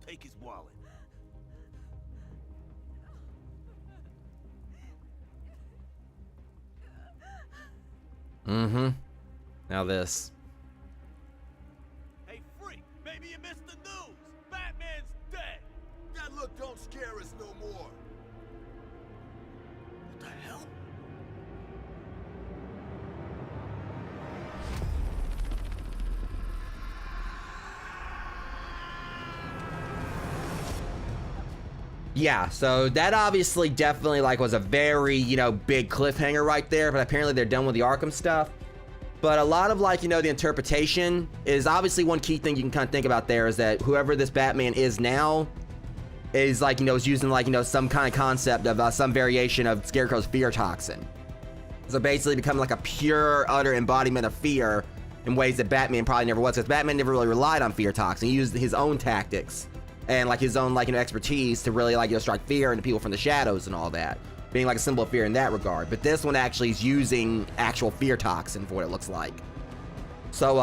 Take his wallet. Mm-hmm. Now this. Hey, freak! Maybe you missed the news! Batman's dead! That look don't scare us no more. What the hell? Yeah, so that obviously definitely like was a very, you know, big cliffhanger right there, but apparently they're done with the Arkham stuff. But a lot of like, you know, the interpretation is obviously one key thing you can kind of think about there is that whoever this Batman is now is like, you know, is using like, you know, some kind of concept of some variation of Scarecrow's fear toxin. So basically becoming like a pure, utter embodiment of fear in ways that Batman probably never was, because Batman never really relied on fear toxin. He used his own tactics and like his own like, you know, expertise to really like, you know, strike fear into people from the shadows and all that, being like a symbol of fear in that regard. But this one actually is using actual fear toxin for what it looks like. So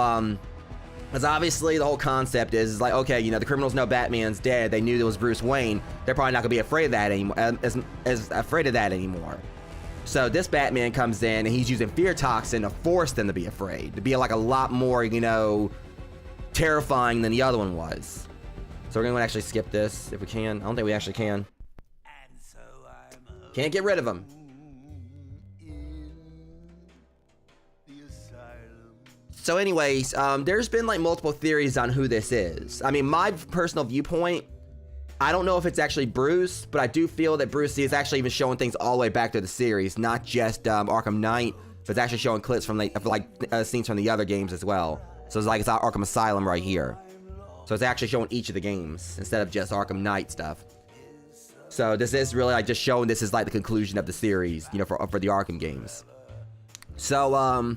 because obviously the whole concept is like, okay, you know, the criminals know Batman's dead, they knew there was Bruce Wayne, they're probably not gonna be afraid of that anymore, as afraid of that anymore. So this Batman comes in and he's using fear toxin to force them to be afraid, to be like a lot more, you know, terrifying than the other one was. So we're gonna actually skip this if we can. I don't think we actually can. And so I'm Can't get rid of him. in the asylum. So anyways, there's been like multiple theories on who this is. I mean, my personal viewpoint, I don't know if it's actually Bruce, but I do feel that Bruce is actually even showing things all the way back to the series, not just Arkham Knight. It's actually showing clips from scenes from the other games as well. So it's like it's Arkham Asylum right here. So it's actually showing each of the games instead of just Arkham Knight stuff. So this is really like just showing this is like the conclusion of the series, you know, for the Arkham games. So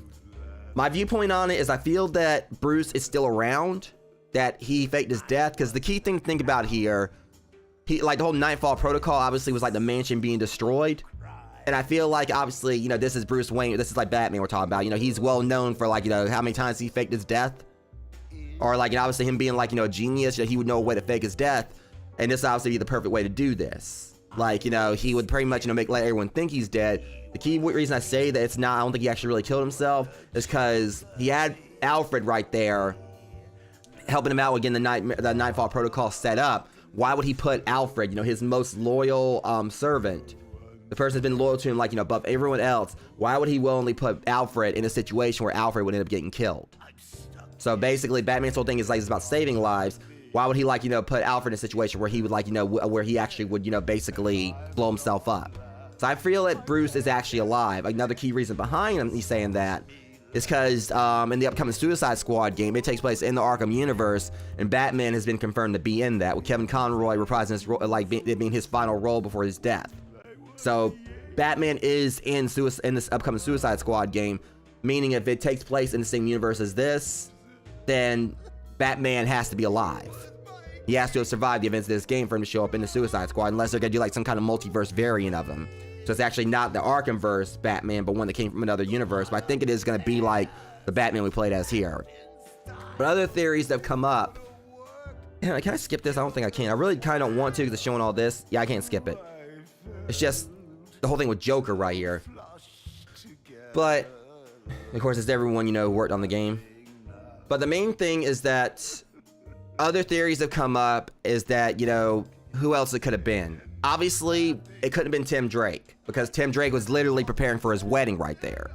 my viewpoint on it is I feel that Bruce is still around, that he faked his death, because the key thing to think about here, like the whole Knightfall Protocol obviously was like the mansion being destroyed. And I feel like, obviously, you know, this is Bruce Wayne. This is like Batman we're talking about. You know, he's well known for, like, you know, how many times he faked his death. Or, like, you know, obviously him being, like, you know, a genius. You know, he would know a way to fake his death. And this obviously be the perfect way to do this. Like, you know, he would pretty much, you know, let everyone think he's dead. The key reason I say that it's not, I don't think he actually really killed himself, is because he had Alfred right there helping him out with getting the Knightfall Protocol set up. Why would he put Alfred, you know, his most loyal servant, the person that's been loyal to him, like, you know, above everyone else, why would he willingly put Alfred in a situation where Alfred would end up getting killed? So basically, Batman's whole thing is like, it's about saving lives. Why would he, like, you know, put Alfred in a situation where he would, like, you know, where he actually would, you know, basically blow himself up? So I feel that Bruce is actually alive. Another key reason behind him, he's saying that, is because in the upcoming Suicide Squad game, it takes place in the Arkham universe, and Batman has been confirmed to be in that, with Kevin Conroy reprising his role, like, it being his final role before his death. So Batman is in this upcoming Suicide Squad game, meaning if it takes place in the same universe as this, then Batman has to be alive. He has to have survived the events of this game for him to show up in the Suicide Squad, unless they're gonna do like some kind of multiverse variant of him. So it's actually not the Arkhamverse Batman, but one that came from another universe. But I think it is gonna be like the Batman we played as here. But other theories that have come up. Can I skip this? I don't think I can. I really kind of don't want to because it's showing all this. Yeah, I can't skip it. It's just the whole thing with Joker right here. But of course, it's everyone, you know, who worked on the game. But the main thing is that other theories have come up is that, you know, who else it could have been. Obviously, it couldn't have been Tim Drake, because Tim Drake was literally preparing for his wedding right there.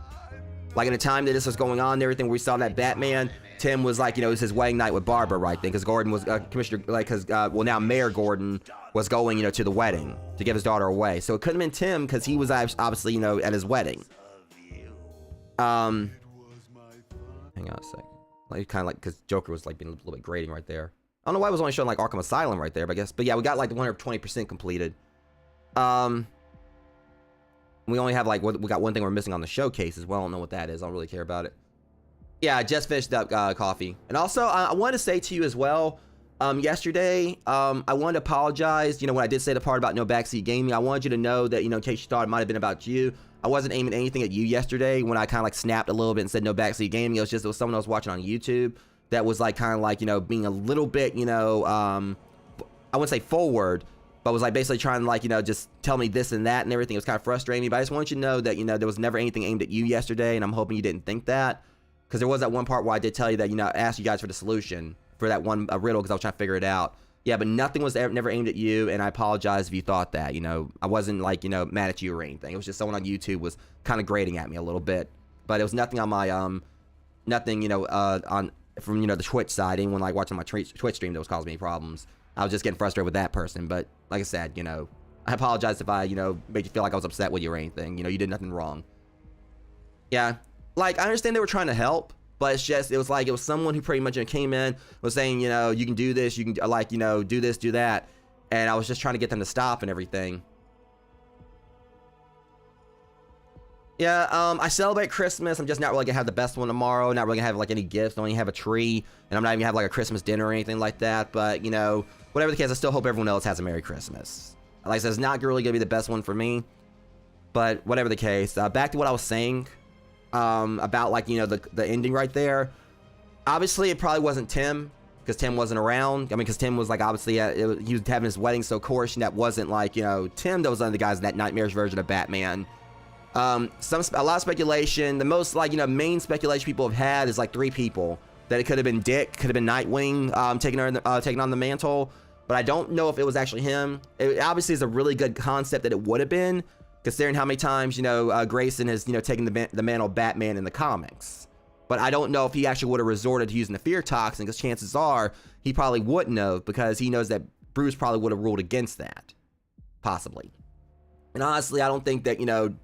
Like, in the time that this was going on and everything, we saw that Batman, Tim was like, you know, it was his wedding night with Barbara right then, because Gordon was Commissioner, like, because, well, now Mayor Gordon was going, you know, to the wedding to give his daughter away. So it couldn't have been Tim, because he was obviously, you know, at his wedding. Hang on a second. Like, kind of like, because Joker was like being a little bit grating right there. I don't know why it was only showing like Arkham Asylum right there, but I guess. But yeah, we got like the 120% completed. We only have like, we got one thing we're missing on the showcase as well. I don't know what that is. I don't really care about it. Yeah, I just finished up coffee. And also, I wanted to say to you as well, yesterday, I wanted to apologize. You know, when I did say the part about no backseat gaming, I wanted you to know that, you know, in case you thought it might have been about you, I wasn't aiming anything at you yesterday when I kind of like snapped a little bit and said no backseat gaming. It was someone I was watching on YouTube that was like kind of like, you know, being a little bit, you know, I wouldn't say forward, but was like basically trying to like, you know, just tell me this and that and everything. It was kind of frustrating me, but I just want you to know that, you know, there was never anything aimed at you yesterday, and I'm hoping you didn't think that, because there was that one part where I did tell you that, you know, I asked you guys for the solution for that one riddle because I was trying to figure it out. Yeah, but nothing was never aimed at you, and I apologize if you thought that. You know, I wasn't like, you know, mad at you or anything. It was just someone on YouTube was kind of grating at me a little bit, but it was nothing on my nothing, you know, on from, you know, the Twitch side. Anyone like watching my Twitch stream that was causing me problems. I was just getting frustrated with that person. But like I said, you know, I apologize if I, you know, made you feel like I was upset with you or anything. You know, you did nothing wrong. Yeah, like I understand they were trying to help. But it's just, it was like, it was someone who pretty much came in, was saying, you know, you can do this, you can, like, you know, do this, do that. And I was just trying to get them to stop and everything. Yeah, I celebrate Christmas. I'm just not really gonna have the best one tomorrow. Not really gonna have, like, any gifts. Don't even have a tree. And I'm not even gonna have, like, a Christmas dinner or anything like that. But, you know, whatever the case, I still hope everyone else has a Merry Christmas. Like I said, it's not really gonna be the best one for me. But whatever the case, back to what I was saying. About, like, you know, the ending right there. Obviously it probably wasn't Tim, because Tim wasn't around. I mean, because Tim was like, obviously he was having his wedding, so of course that wasn't like, you know, Tim that was one of the guys in that nightmarish version of Batman. A lot of speculation. The most, like, you know, main speculation people have had is like 3 people, that it could have been Dick, could have been Nightwing taking on the mantle, but I don't know if it was actually him. It obviously is a really good concept that it would have been, considering how many times, you know, Grayson has, you know, taken the mantle of Batman in the comics. But I don't know if he actually would have resorted to using the fear toxin, because chances are he probably wouldn't have, because he knows that Bruce probably would have ruled against that. Possibly. And honestly, I don't think that, you know,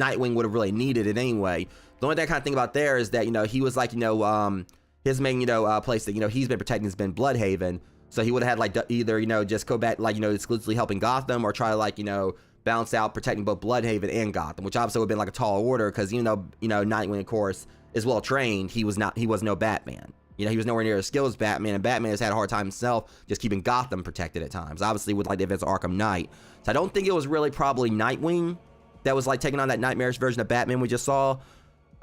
Nightwing would have really needed it anyway. The only thing I kind of think about there is that, you know, he was like, you know, his main, you know, place that, you know, he's been protecting has been Bloodhaven. So he would have had like either, you know, just go back, like, you know, exclusively helping Gotham, or try to, like, you know, balance out protecting both Bloodhaven and Gotham, which obviously would have been like a tall order, because you know, Nightwing, of course, is well trained. He was no Batman. You know, he was nowhere near as skilled as Batman, and Batman has had a hard time himself just keeping Gotham protected at times. Obviously, with like the events of Arkham Knight. So I don't think it was really probably Nightwing that was like taking on that nightmarish version of Batman we just saw.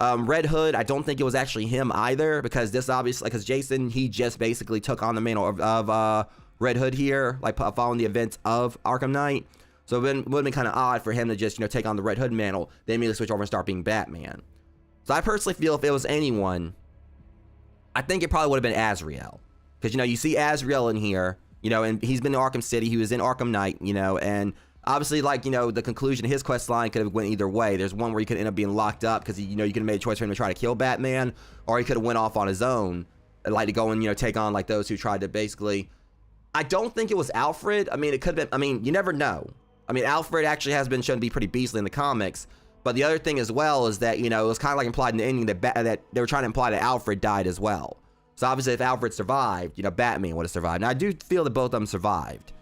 Red Hood, I don't think it was actually him either, because this obviously, because Jason, he just basically took on the mantle of Red Hood here, like following the events of Arkham Knight. So it would have been kind of odd for him to just, you know, take on the Red Hood mantle, then immediately switch over and start being Batman. So I personally feel if it was anyone, I think it probably would have been Azrael. Because, you know, you see Azrael in here, you know, and he's been in Arkham City, he was in Arkham Knight, you know, and obviously, like, you know, the conclusion of his quest line could have went either way. There's one where he could end up being locked up because, you know, you could have made a choice for him to try to kill Batman, or he could have went off on his own, like to go and, you know, take on like those who tried to basically. I don't think it was Alfred. I mean, it could have been, I mean, you never know. I mean, Alfred actually has been shown to be pretty beastly in the comics. But the other thing as well is that, you know, it was kind of like implied in the ending that they were trying to imply that Alfred died as well. So obviously, if Alfred survived, you know, Batman would have survived. Now, I do feel that both of them survived.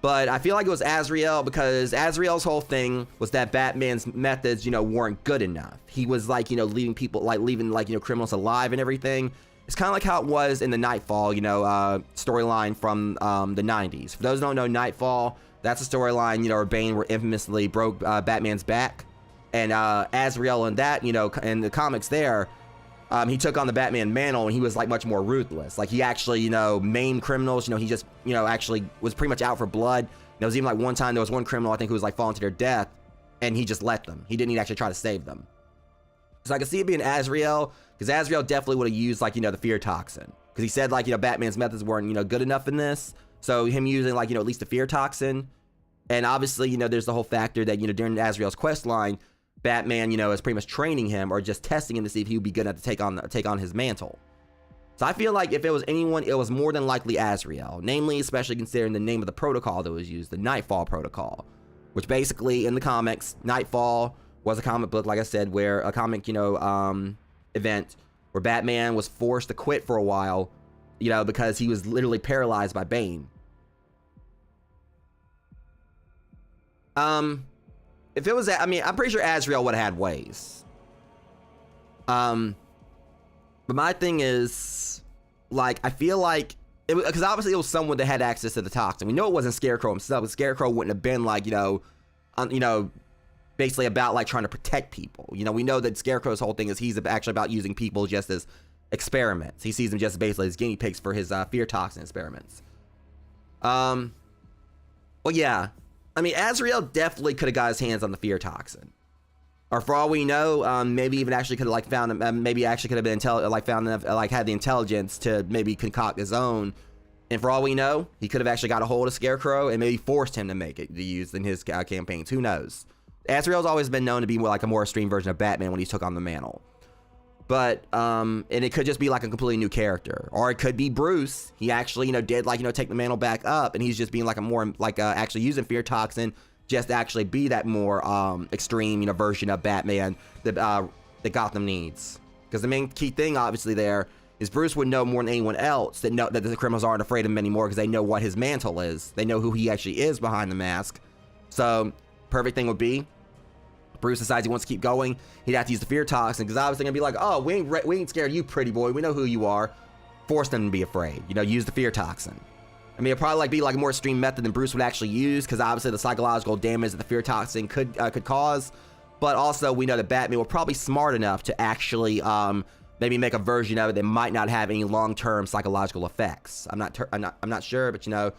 But I feel like it was Azrael, because Azrael's whole thing was that Batman's methods, you know, weren't good enough. He was like, you know, leaving criminals alive and everything. It's kind of like how it was in the Knightfall, you know, storyline from the 90s. For those who don't know, Knightfall, that's a storyline, you know, where Bane infamously broke Batman's back. And Azrael in that, you know, in the comics there, he took on the Batman mantle, and he was like much more ruthless. Like, he actually, you know, maimed criminals. You know, he just, you know, actually was pretty much out for blood. There was even like one time there was one criminal, I think, who was like falling to their death, and he just let them. He didn't even actually try to save them. So I can see it being Azrael, because Azrael definitely would have used, like, you know, the fear toxin. Because he said, like, you know, Batman's methods weren't, you know, good enough in this. So him using, like, you know, at least the fear toxin. And obviously, you know, there's the whole factor that, you know, during Azrael's quest line, Batman, you know, is pretty much training him or just testing him to see if he would be good enough to take on his mantle. So I feel like if it was anyone, it was more than likely Azrael. Namely, especially considering the name of the protocol that was used, the Knightfall Protocol. Which basically, in the comics, Knightfall was a comic book, like I said, where a comic, you know, event where Batman was forced to quit for a while, you know, because he was literally paralyzed by Bane. If it was, I mean, I'm pretty sure Azrael would have had ways. But my thing is, like, I feel like, because obviously it was someone that had access to the toxin. We know it wasn't Scarecrow himself, but Scarecrow wouldn't have been like, you know, basically about like trying to protect people. You know, we know that Scarecrow's whole thing is he's actually about using people just as experiments. He sees them just basically as guinea pigs for his fear toxin experiments. Well, yeah. I mean, Azrael definitely could have got his hands on the fear toxin, or for all we know, maybe even actually could have like found him. Maybe actually could have been found enough, like had the intelligence to maybe concoct his own. And for all we know, he could have actually got a hold of Scarecrow and maybe forced him to make it to use in his campaigns. Who knows? Azrael's always been known to be more like a more extreme version of Batman when he took on the mantle. But, and it could just be like a completely new character. Or it could be Bruce. He actually, you know, did like, you know, take the mantle back up, and he's just being like a more, like, actually using fear toxin just to actually be that more, extreme, you know, version of Batman that Gotham needs. Because the main key thing, obviously, there is Bruce would know more than anyone else that the criminals aren't afraid of him anymore because they know what his mantle is. They know who he actually is behind the mask. So, perfect thing would be, Bruce decides he wants to keep going, he'd have to use the fear toxin, because obviously they're gonna be like, oh, we ain't scared of you, pretty boy, we know who you are. Force them to be afraid, you know, use the fear toxin. I mean, it'd probably like be like a more extreme method than Bruce would actually use, because obviously the psychological damage that the fear toxin could cause. But also we know that Batman will probably smart enough to actually maybe make a version of it that might not have any long-term psychological effects. I'm not sure, but you know.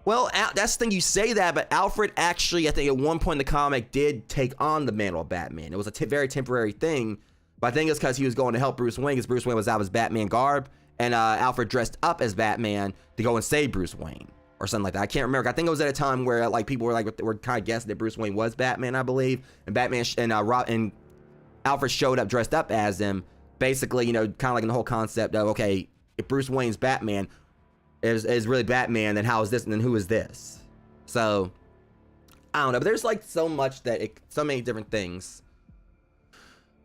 Well, that's the thing, you say that, but Alfred actually, I think at one point in the comic, did take on the mantle of Batman. It was a very temporary thing, but I think it's because he was going to help Bruce Wayne, because Bruce Wayne was out of his Batman garb, and Alfred dressed up as Batman to go and save Bruce Wayne, or something like that. I can't remember. I think it was at a time where like people were kind of guessing that Bruce Wayne was Batman, I believe, and Batman and Alfred showed up dressed up as him, basically, you know, kind of like in the whole concept of, okay, if Bruce Wayne's Batman is really Batman, then how is this, and then who is this? So I don't know, but there's like so much so many different things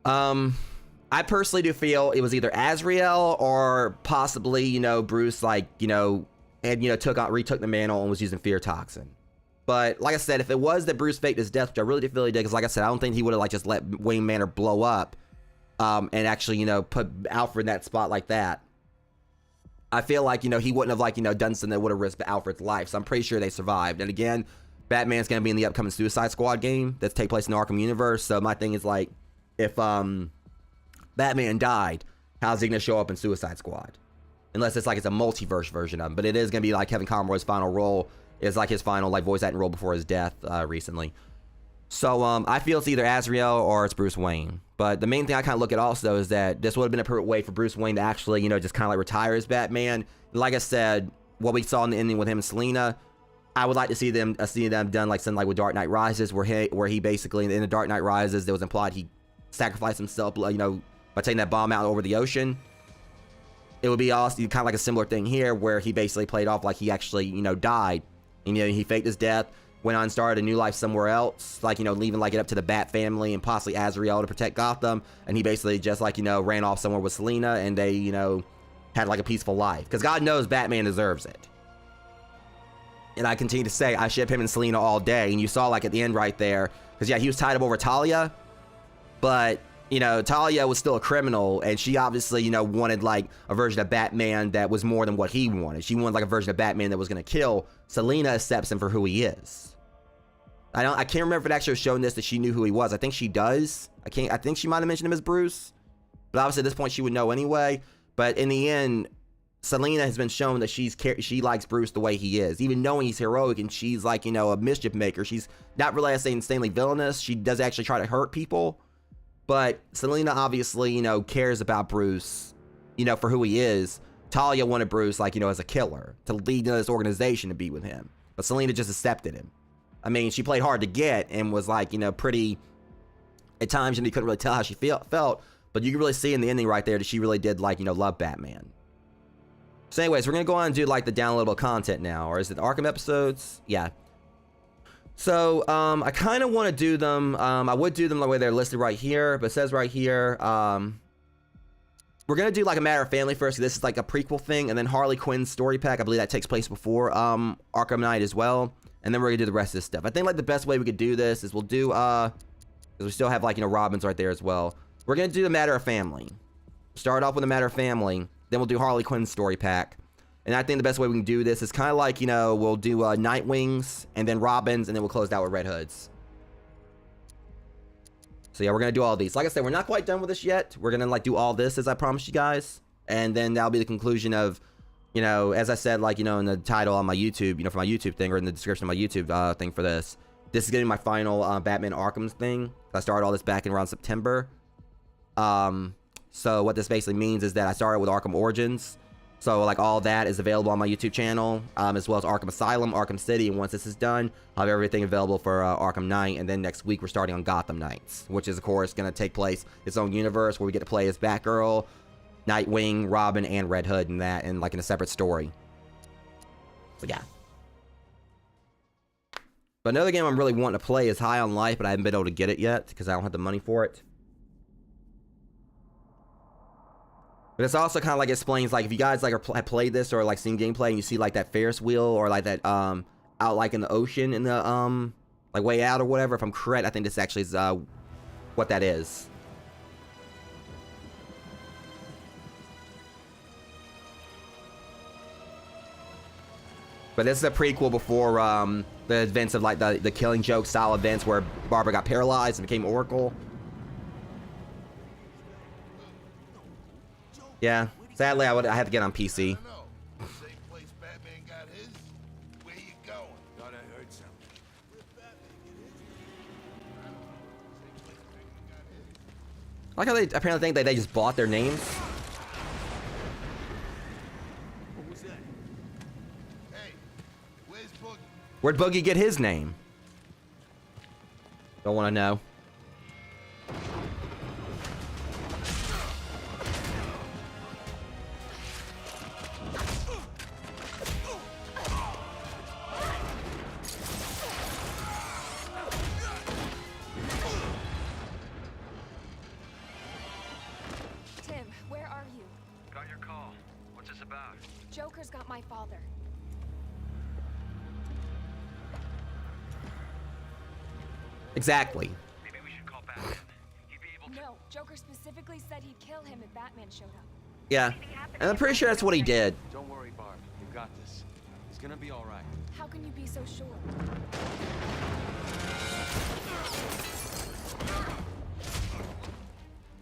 I personally do feel it was either Azrael or possibly, you know, Bruce, like, you know, and, you know, retook the mantle and was using fear toxin. But like I said, if it was that Bruce faked his death, which I really do feel he did, because like I said, I don't think he would have like just let Wayne Manor blow up, and actually, you know, put Alfred in that spot like that. I feel like, you know, he wouldn't have like, you know, done something that would have risked Alfred's life. So I'm pretty sure they survived. And again, Batman's gonna be in the upcoming Suicide Squad game that's take place in the Arkham universe. So my thing is like, if Batman died, how's he gonna show up in Suicide Squad? Unless it's like it's a multiverse version of him. But it is gonna be like Kevin Conroy's final role is like his final like voice acting role before his death recently. So I feel it's either Azrael or it's Bruce Wayne. But the main thing I kind of look at also is that this would have been a perfect way for Bruce Wayne to actually, you know, just kind of like retire as Batman. Like I said, what we saw in the ending with him and Selina, I would like to see them done like something like with Dark Knight Rises, where he basically in the Dark Knight Rises, there was implied he sacrificed himself, you know, by taking that bomb out over the ocean. It would be also kind of like a similar thing here, where he basically played off like he actually, you know, died. And, you know, he faked his death, went on and started a new life somewhere else, like, you know, leaving like it up to the Bat family and possibly Azrael to protect Gotham. And he basically just like, you know, ran off somewhere with Selina, and they, you know, had like a peaceful life. Because God knows Batman deserves it. And I continue to say, I ship him and Selina all day. And you saw like at the end right there, because yeah, he was tied up over Talia, but, you know, Talia was still a criminal, and she obviously, you know, wanted like a version of Batman that was more than what he wanted. She wanted like a version of Batman that was going to kill. Selina accepts him for who he is. I can't remember if it actually was showing this that she knew who he was. I think she does. I think she might have mentioned him as Bruce, but obviously at this point she would know anyway. But in the end, Selina has been shown that she likes Bruce the way he is, even knowing he's heroic and she's like, you know, a mischief maker. She's not really, I say, insanely villainous. She does actually try to hurt people. But Selina obviously, you know, cares about Bruce, you know, for who he is. Talia wanted Bruce, like, you know, as a killer, to lead this organization to be with him. But Selina just accepted him. I mean, she played hard to get and was like, you know, pretty, at times, and you couldn't really tell how she felt. But you can really see in the ending right there that she really did, like, you know, love Batman. So anyways, we're going to go on and do, like, the downloadable content now. Or is it the Arkham episodes? Yeah. So, I kind of want to do them, I would do them the way they're listed right here, but it says right here, we're going to do like a Matter of Family first. This is like a prequel thing, and then Harley Quinn's story pack, I believe that takes place before, Arkham Knight as well, and then we're going to do the rest of this stuff. I think like the best way we could do this is we'll do, because we still have like, you know, Robin's right there as well. We're going to do the Matter of Family. Start off with the Matter of Family, then we'll do Harley Quinn's story pack. And I think the best way we can do this is kind of like, you know, we'll do Nightwings, and then Robins, and then we'll close out with Red Hoods. So yeah, we're going to do all these. Like I said, we're not quite done with this yet. We're going to like do all this as I promised you guys. And then that'll be the conclusion of, you know, as I said, like, you know, in the title on my YouTube, you know, for my YouTube thing, or in the description of my YouTube thing for this. This is going to be my final Batman Arkham thing. I started all this back in around September. So what this basically means is that I started with Arkham Origins. So, like, all that is available on my YouTube channel, as well as Arkham Asylum, Arkham City, and once this is done, I'll have everything available for Arkham Knight, and then next week we're starting on Gotham Knights, which is, of course, going to take place its own universe, where we get to play as Batgirl, Nightwing, Robin, and Red Hood, and that, and, like, in a separate story. So, yeah. But another game I'm really wanting to play is High on Life, but I haven't been able to get it yet, because I don't have the money for it. But it's also kind of like explains, like, if you guys like have played this or like seen gameplay and you see like that Ferris wheel or like that out like in the ocean in the like Way Out or whatever, if I'm correct, I think this actually is what that is. But this is a prequel before the events of like the Killing Joke style events where Barbara got paralyzed and became Oracle. Yeah, sadly I have to get on PC. I like how they apparently think that they just bought their names. What was that? Hey, where's Boogie? Where'd Boogie get his name? Don't want to know. Joker's got my father. Exactly. Maybe we should call Batman. He'd be able to... No, Joker specifically said he'd kill him if Batman showed up. Yeah. And I'm pretty sure that's what he did. Don't worry, Barb. You got this. He's gonna be all right. How can you be so sure?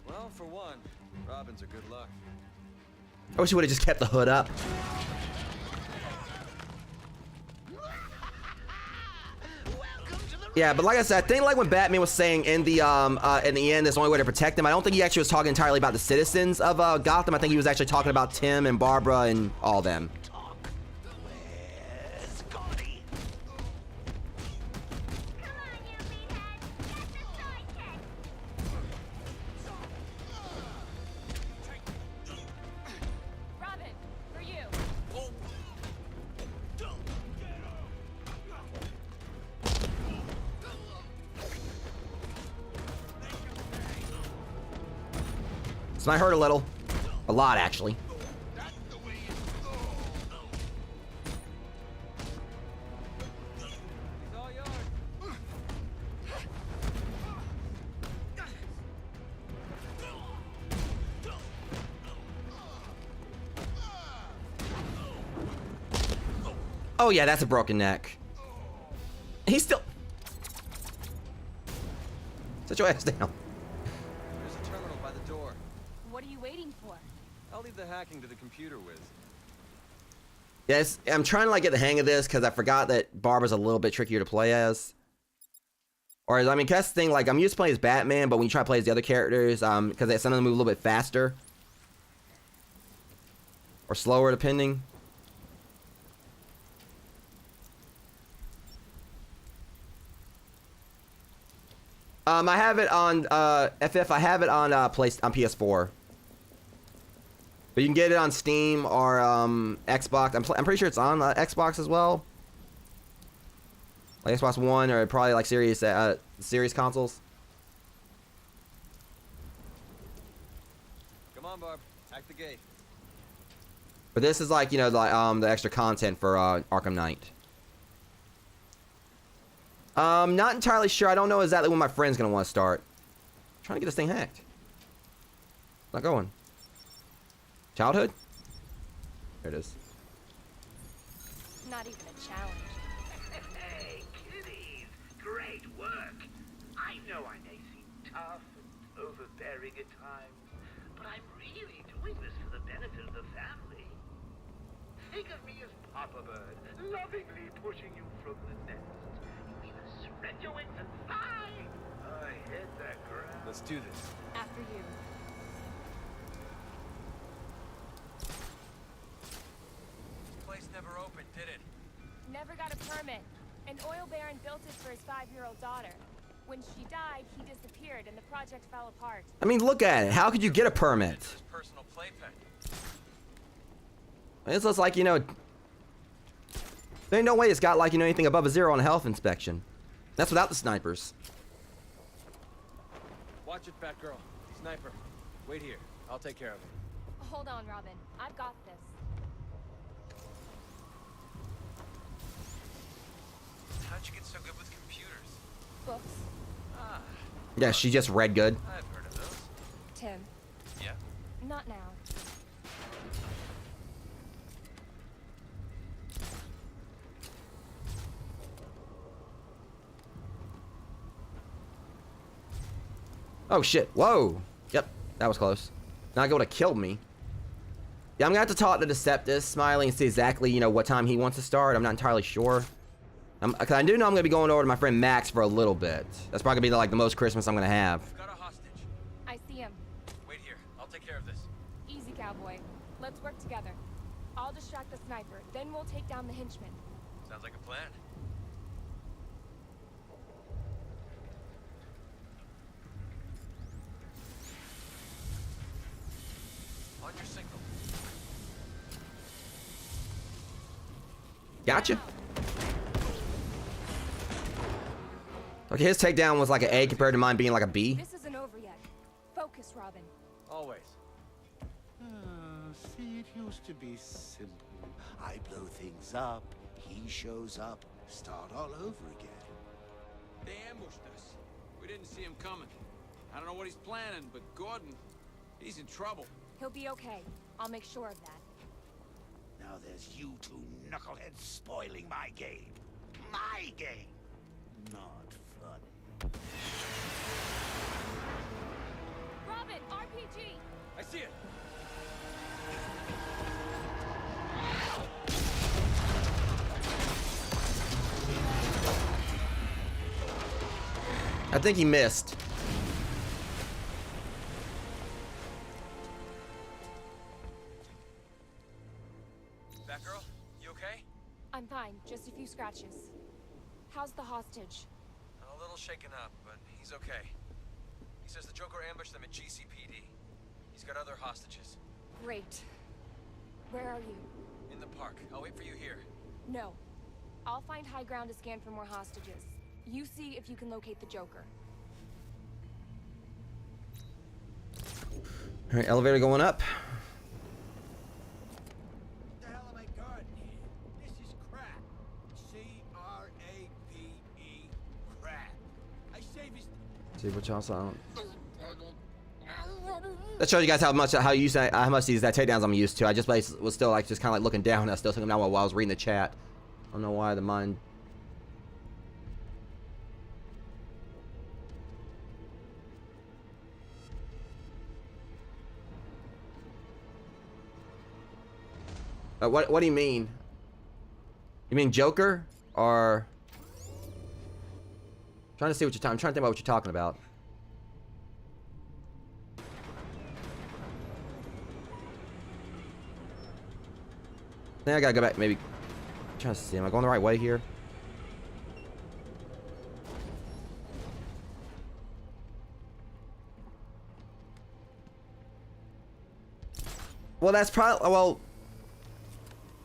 Well, for one, Robin's a good luck. I wish he would have just kept the hood up. Yeah, but like I said, I think like when Batman was saying in the end, there's the only way to protect him. I don't think he actually was talking entirely about the citizens of Gotham. I think he was actually talking about Tim and Barbara and all them. Robin, for you. This might hurt a little. A lot, actually. Oh yeah, that's a broken neck. He's still... Sit your ass down. There's a terminal by the door. What are you waiting for? I'll leave the hacking to the computer whiz. Yes, I'm trying to like get the hang of this because I forgot that Barbara's a little bit trickier to play as. Or I mean, that's the thing. Like I'm used to playing as Batman, but when you try to play as the other characters, because some of them move a little bit faster or slower, depending. I have it on FF. I have it on on PS4. But you can get it on Steam or Xbox. I'm pretty sure it's on Xbox as well. Like Xbox One or probably like series consoles. Come on, Barb. Hack the gate. But this is like, you know, the extra content for Arkham Knight. Not entirely sure. I don't know exactly when my friend's gonna want to start. I'm trying to get this thing hacked. Not going. Childhood? There it is. Not even a challenge. Hey, kiddies! Great work! I know I may seem tough and overbearing at times, but I'm really doing this for the benefit of the family. Think of me as Papa Bird, lovingly pushing you from the nest. You either spread your wings and fly, or hit the ground. Let's do this. After you. Place never opened, did it? Never got a permit. An oil baron built it for his 5-year-old daughter. When she died, he disappeared and the project fell apart. I mean, look at it. How could you get a permit? It's his personal playpen. It's just like, you know, there ain't no way it's got like, you know, anything above a 0 on a health inspection. That's without the snipers. Watch it, Batgirl. Sniper. Wait here. I'll take care of it. Hold on, Robin. I've got this. How'd you get so good with computers? Books. Ah, Yeah, she just read good. I've heard of those. Tim. Yeah? Not now. Oh shit. Whoa. Yep, that was close. Not going to kill me. Yeah, I'm gonna have to talk to Deceptus, Smiley, and see exactly, you know, what time he wants to start. I'm not entirely sure. Cause I do know I'm gonna be going over to my friend Max for a little bit. That's probably gonna be like the most Christmas I'm gonna have. We've got a hostage. I see him. Wait here. I'll take care of this. Easy, cowboy. Let's work together. I'll distract the sniper, then we'll take down the henchman. Sounds like a plan. On your signal. Gotcha. Okay, his takedown was like an A compared to mine being like a B. This isn't over yet. Focus, Robin. Always. See, it used to be simple. I blow things up, he shows up, start all over again. They ambushed us. We didn't see him coming. I don't know what he's planning, but Gordon, he's in trouble. He'll be okay. I'll make sure of that. Now there's you two knuckleheads spoiling my game. My game! Not fun. Robin, RPG! I see it. I think he missed. Batgirl, you okay? I'm fine, just a few scratches. How's the hostage? A little shaken up, but he's okay. He says the Joker ambushed them at GCPD. He's got other hostages. Great. Where are you? In the park. I'll wait for you here. No. I'll find high ground to scan for more hostages. You see if you can locate the Joker. All right, elevator going up. What the hell am I guarding here? This is crap. C-R-A-P-E, crap. I save his... See what y'all saw. That shows you guys how much these takedowns I'm used to. I just was still like just kind of like looking down. I still took them down while I was reading the chat. I don't know why the mind. What do you mean? You mean Joker or? I'm trying to see what I'm trying to think about what you're talking about. I think I gotta go back. Maybe. I'm trying to see. Am I going the right way here? Well, that's probably. Well,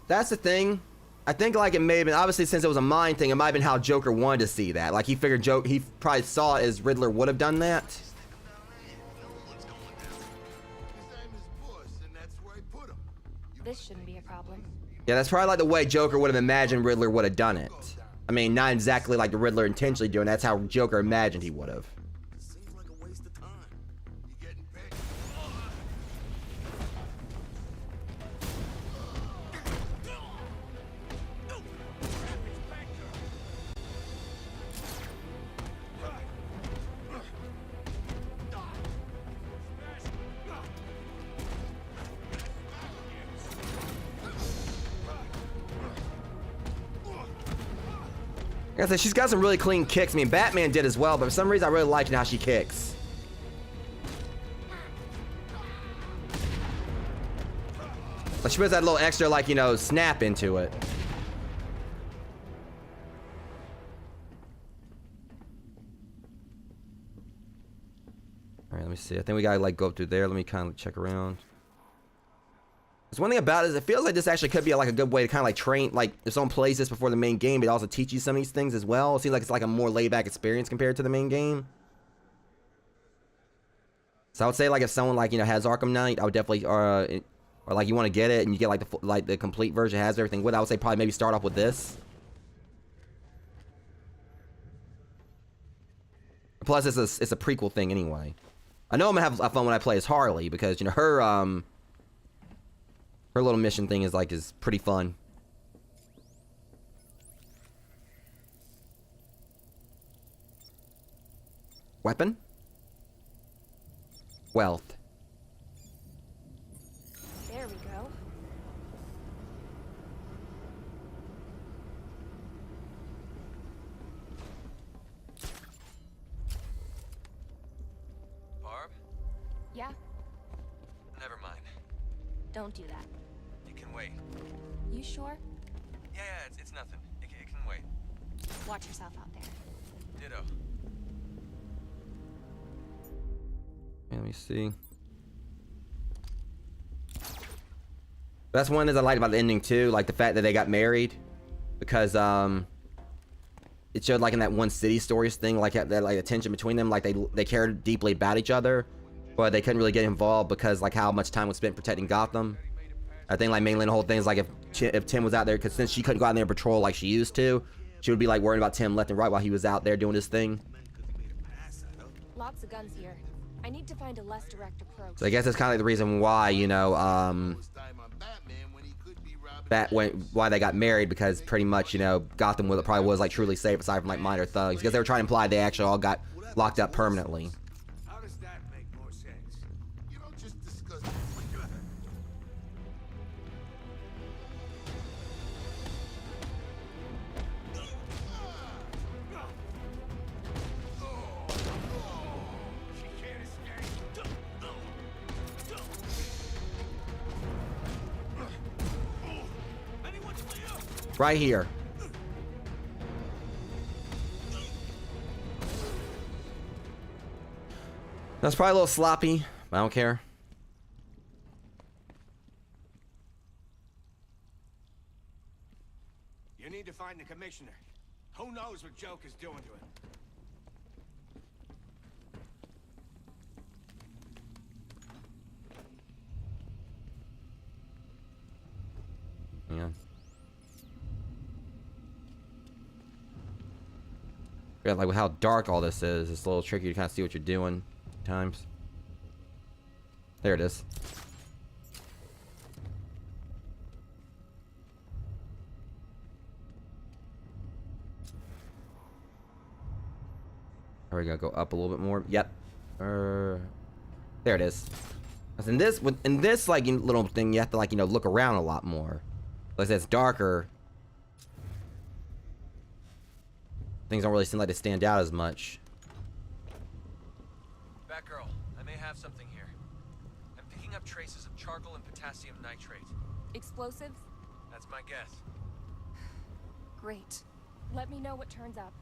that's the thing. I think like it may have been, obviously since it was a mind thing, it might have been how Joker wanted to see that. Like he figured he probably saw it as Riddler would have done that. This shouldn't be a problem. Yeah, that's probably like the way Joker would have imagined Riddler would have done it. I mean, not exactly like the Riddler intentionally doing. That's how Joker imagined he would have. Seems like a waste of time. You getting picked? Like I said, she's got some really clean kicks. I mean, Batman did as well, but for some reason I really liked how she kicks. Like she puts that little extra, like, you know, snap into it. All right, let me see. I think we gotta like go up through there. Let me kind of check around. There's one thing about it is it feels like this actually could be like a good way to kind of like train, like if someone plays this before the main game, it also teaches you some of these things as well. It seems like it's like a more laid back experience compared to the main game. So I would say like if someone like, you know, has Arkham Knight, I would definitely, or like you want to get it and you get like the complete version, has everything with it, I would say probably maybe start off with this. Plus it's a prequel thing anyway. I know I'm gonna have fun when I play as Harley because, you know, her little mission thing is pretty fun. Weapon? Wealth. There we go. Barb? Yeah? Never mind. Don't do that. You can wait. You sure? Yeah, it's nothing. It can wait. Watch yourself out there. Ditto. Let me see. That's one that I liked about the ending too, like the fact that they got married, because it showed like in that one city stories thing, like that like the tension between them, like they cared deeply about each other, but they couldn't really get involved because like how much time was spent protecting Gotham. I think like mainly the whole thing is like if Tim was out there, because since she couldn't go out there and patrol like she used to, she would be like worrying about Tim left and right while he was out there doing his thing. Lots of guns here. I need to find a less direct approach. So I guess that's kind of like the reason why, you know, why they got married, because pretty much, you know, Gotham probably was like truly safe aside from like minor thugs, because they were trying to imply they actually all got locked up permanently. How does that make more sense? You don't just discuss. Right here. That's probably a little sloppy, but I don't care. You need to find the commissioner. Who knows what Joker's doing to him? Yeah. Yeah, like with how dark all this is, it's a little tricky to kind of see what you're doing at times. There it is. Are we gonna go up a little bit more? Yep. There it is. In this like little thing, you have to like, you know, look around a lot more. Like it's darker. Things don't really seem like they stand out as much. Batgirl, I may have something here. I'm picking up traces of charcoal and potassium nitrate. Explosives? That's my guess. Great. Let me know what turns up.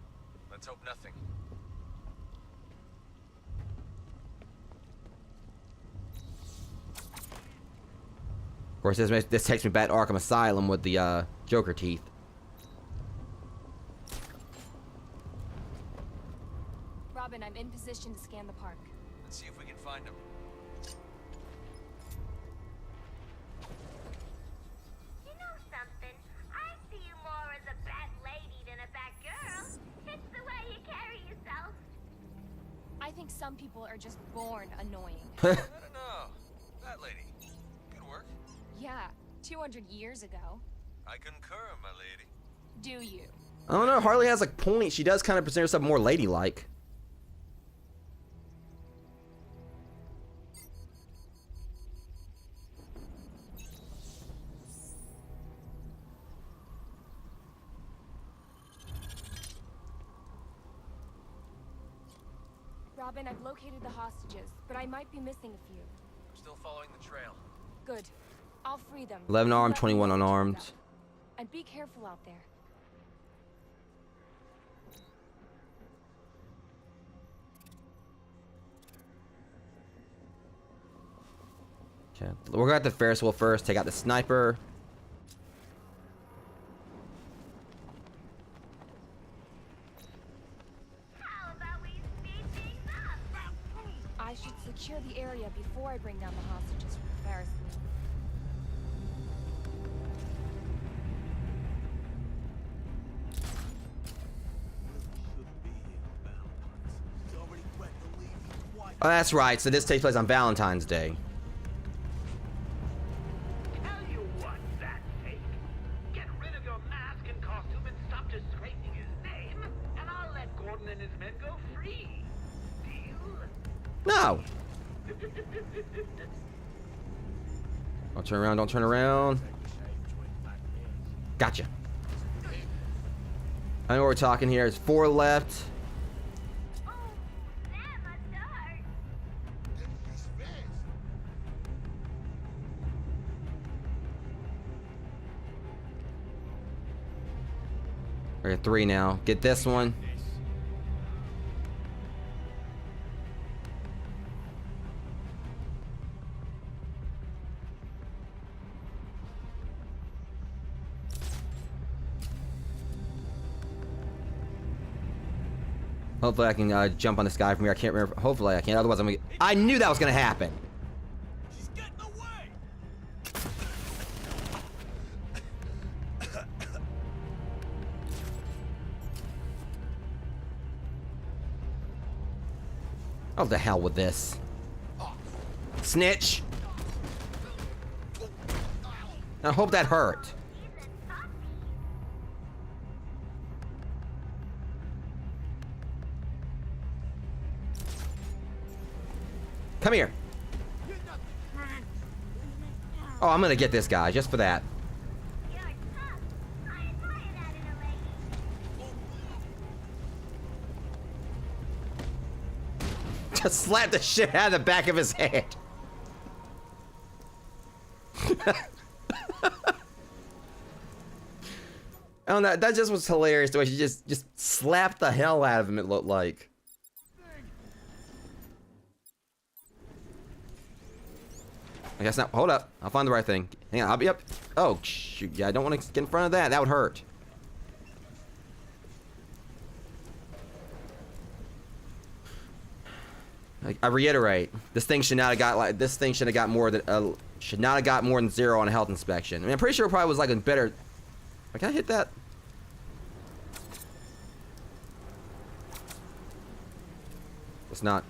Let's hope nothing. Of course, this takes me back to Arkham Asylum with the Joker teeth. Robin, I'm in position to scan the park. Let's see if we can find him. You know something? I see you more as a bat lady than a bat girl. It's the way you carry yourself. I think some people are just born annoying. I don't know. Bat lady. Good work. Yeah, 200 years ago. I concur, my lady. Do you? I don't know. Harley has a point. She does kind of present herself more ladylike. Robin, I've located the hostages, but I might be missing a few. I'm still following the trail. Good. I'll free them. 11 armed, 21 unarmed. And be careful out there. Okay, we're gonna have the Ferris wheel first. Take out the sniper. How about we speed things up? I should secure the area before I bring down the hostages from the Ferris wheel. Oh, that's right. So this takes place on Valentine's Day. Tell you what, that's fake. Get rid of your mask and costume and stop disgracing his name, and I'll let Gordon and his men go free. Deal? No. Don't turn around. Don't turn around. Gotcha. I know what we're talking here. It's 4 left. Oh, damn, a dart. We're at 3 now. Get this one. Hopefully I can jump on this guy from here. I can't remember. Hopefully I can. Otherwise I'm gonna get... I knew that was gonna happen. She's getting away. Oh, the hell with this. Snitch. I hope that hurt. Come here. Oh, I'm gonna get this guy just for that. Just slap the shit out of the back of his head. Oh, that just was hilarious. The way she just slapped the hell out of him. It looked like. I guess not. Hold up. I'll find the right thing. Hang on. I'll be up. Oh shoot! Yeah, I don't want to get in front of that. That would hurt. I reiterate, this thing should not have got like this thing should have got more than should not have got more than 0 on a health inspection. I mean, I'm pretty sure it probably was like a better. Can I hit that? It's not.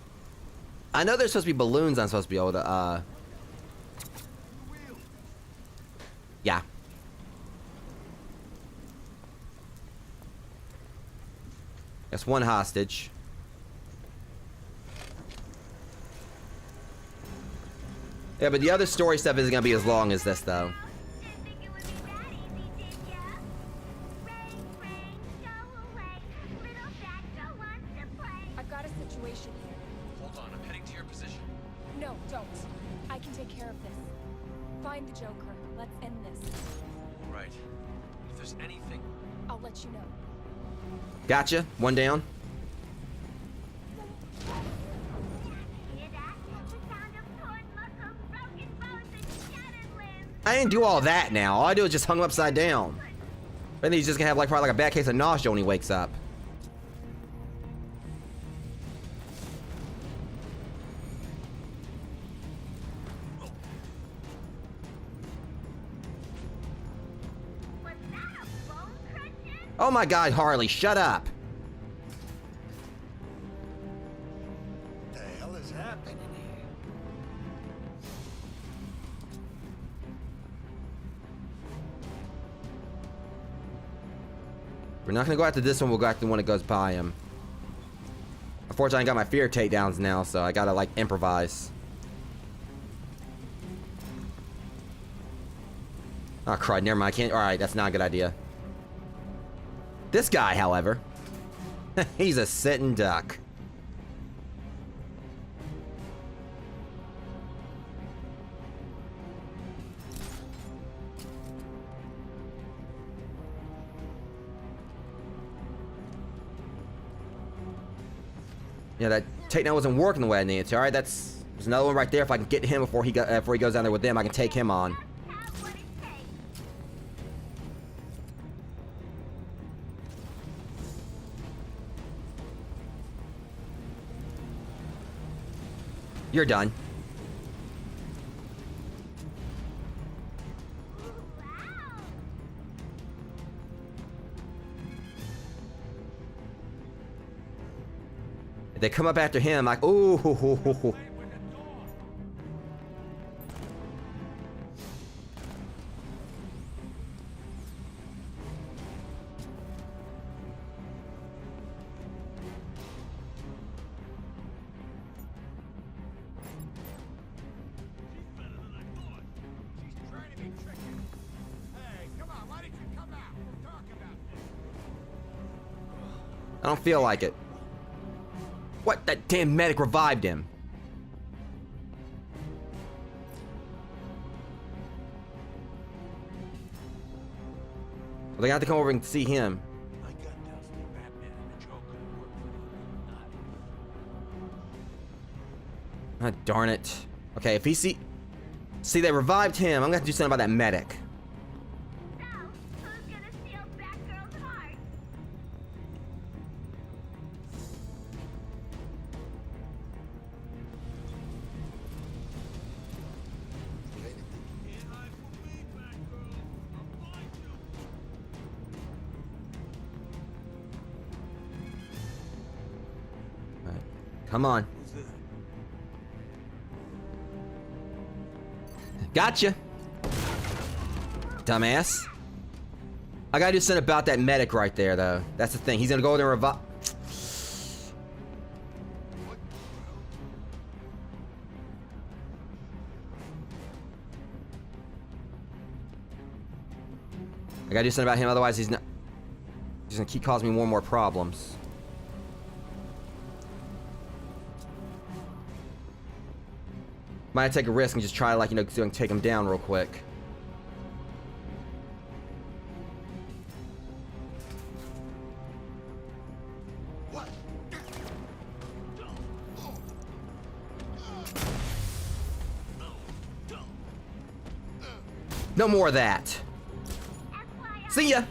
I know there's supposed to be balloons. I'm supposed to be able to. Yeah. That's one hostage. Yeah, but the other story stuff isn't gonna be as long as this, though. I've got a situation here. Hold on, I'm heading to your position. No, don't. I can take care of this. Find the Joker. Let's end this. Right. If there's anything... I'll let you know. Gotcha. One down. I didn't do all that now. All I do is just hung him upside down. I think he's just gonna have like probably like a bad case of nausea when he wakes up. Oh my God, Harley, shut up. What the hell is happening here? We're not gonna go after this one, we'll go after the one that goes by him. Unfortunately, I got my fear takedowns now, so I gotta like improvise. Oh crud, never mind, I can't. Alright, that's not a good idea. This guy, however, he's a sitting duck. Yeah, that takedown wasn't working the way I needed to. All right, there's another one right there. If I can get him before he goes down there with them, I can take him on. You're done. If they come up after him, like, ooh. I don't feel like it. What? That damn medic revived him. Well, they got to come over and see him. My gut tells me Batman and the Joker work for Ah, darn it. Okay, if he see they revived him, I'm gonna have to do something about that medic. So, who's gonna steal Batgirl's heart? All right, come on. Gotcha. Dumbass. I gotta do something about that medic right there, though. That's the thing. He's gonna go there and revive. I gotta do something about him, otherwise he's not. He's gonna keep causing me more and more problems. Might take a risk and just try to, like, you know, take him down real quick. No more of that. See ya.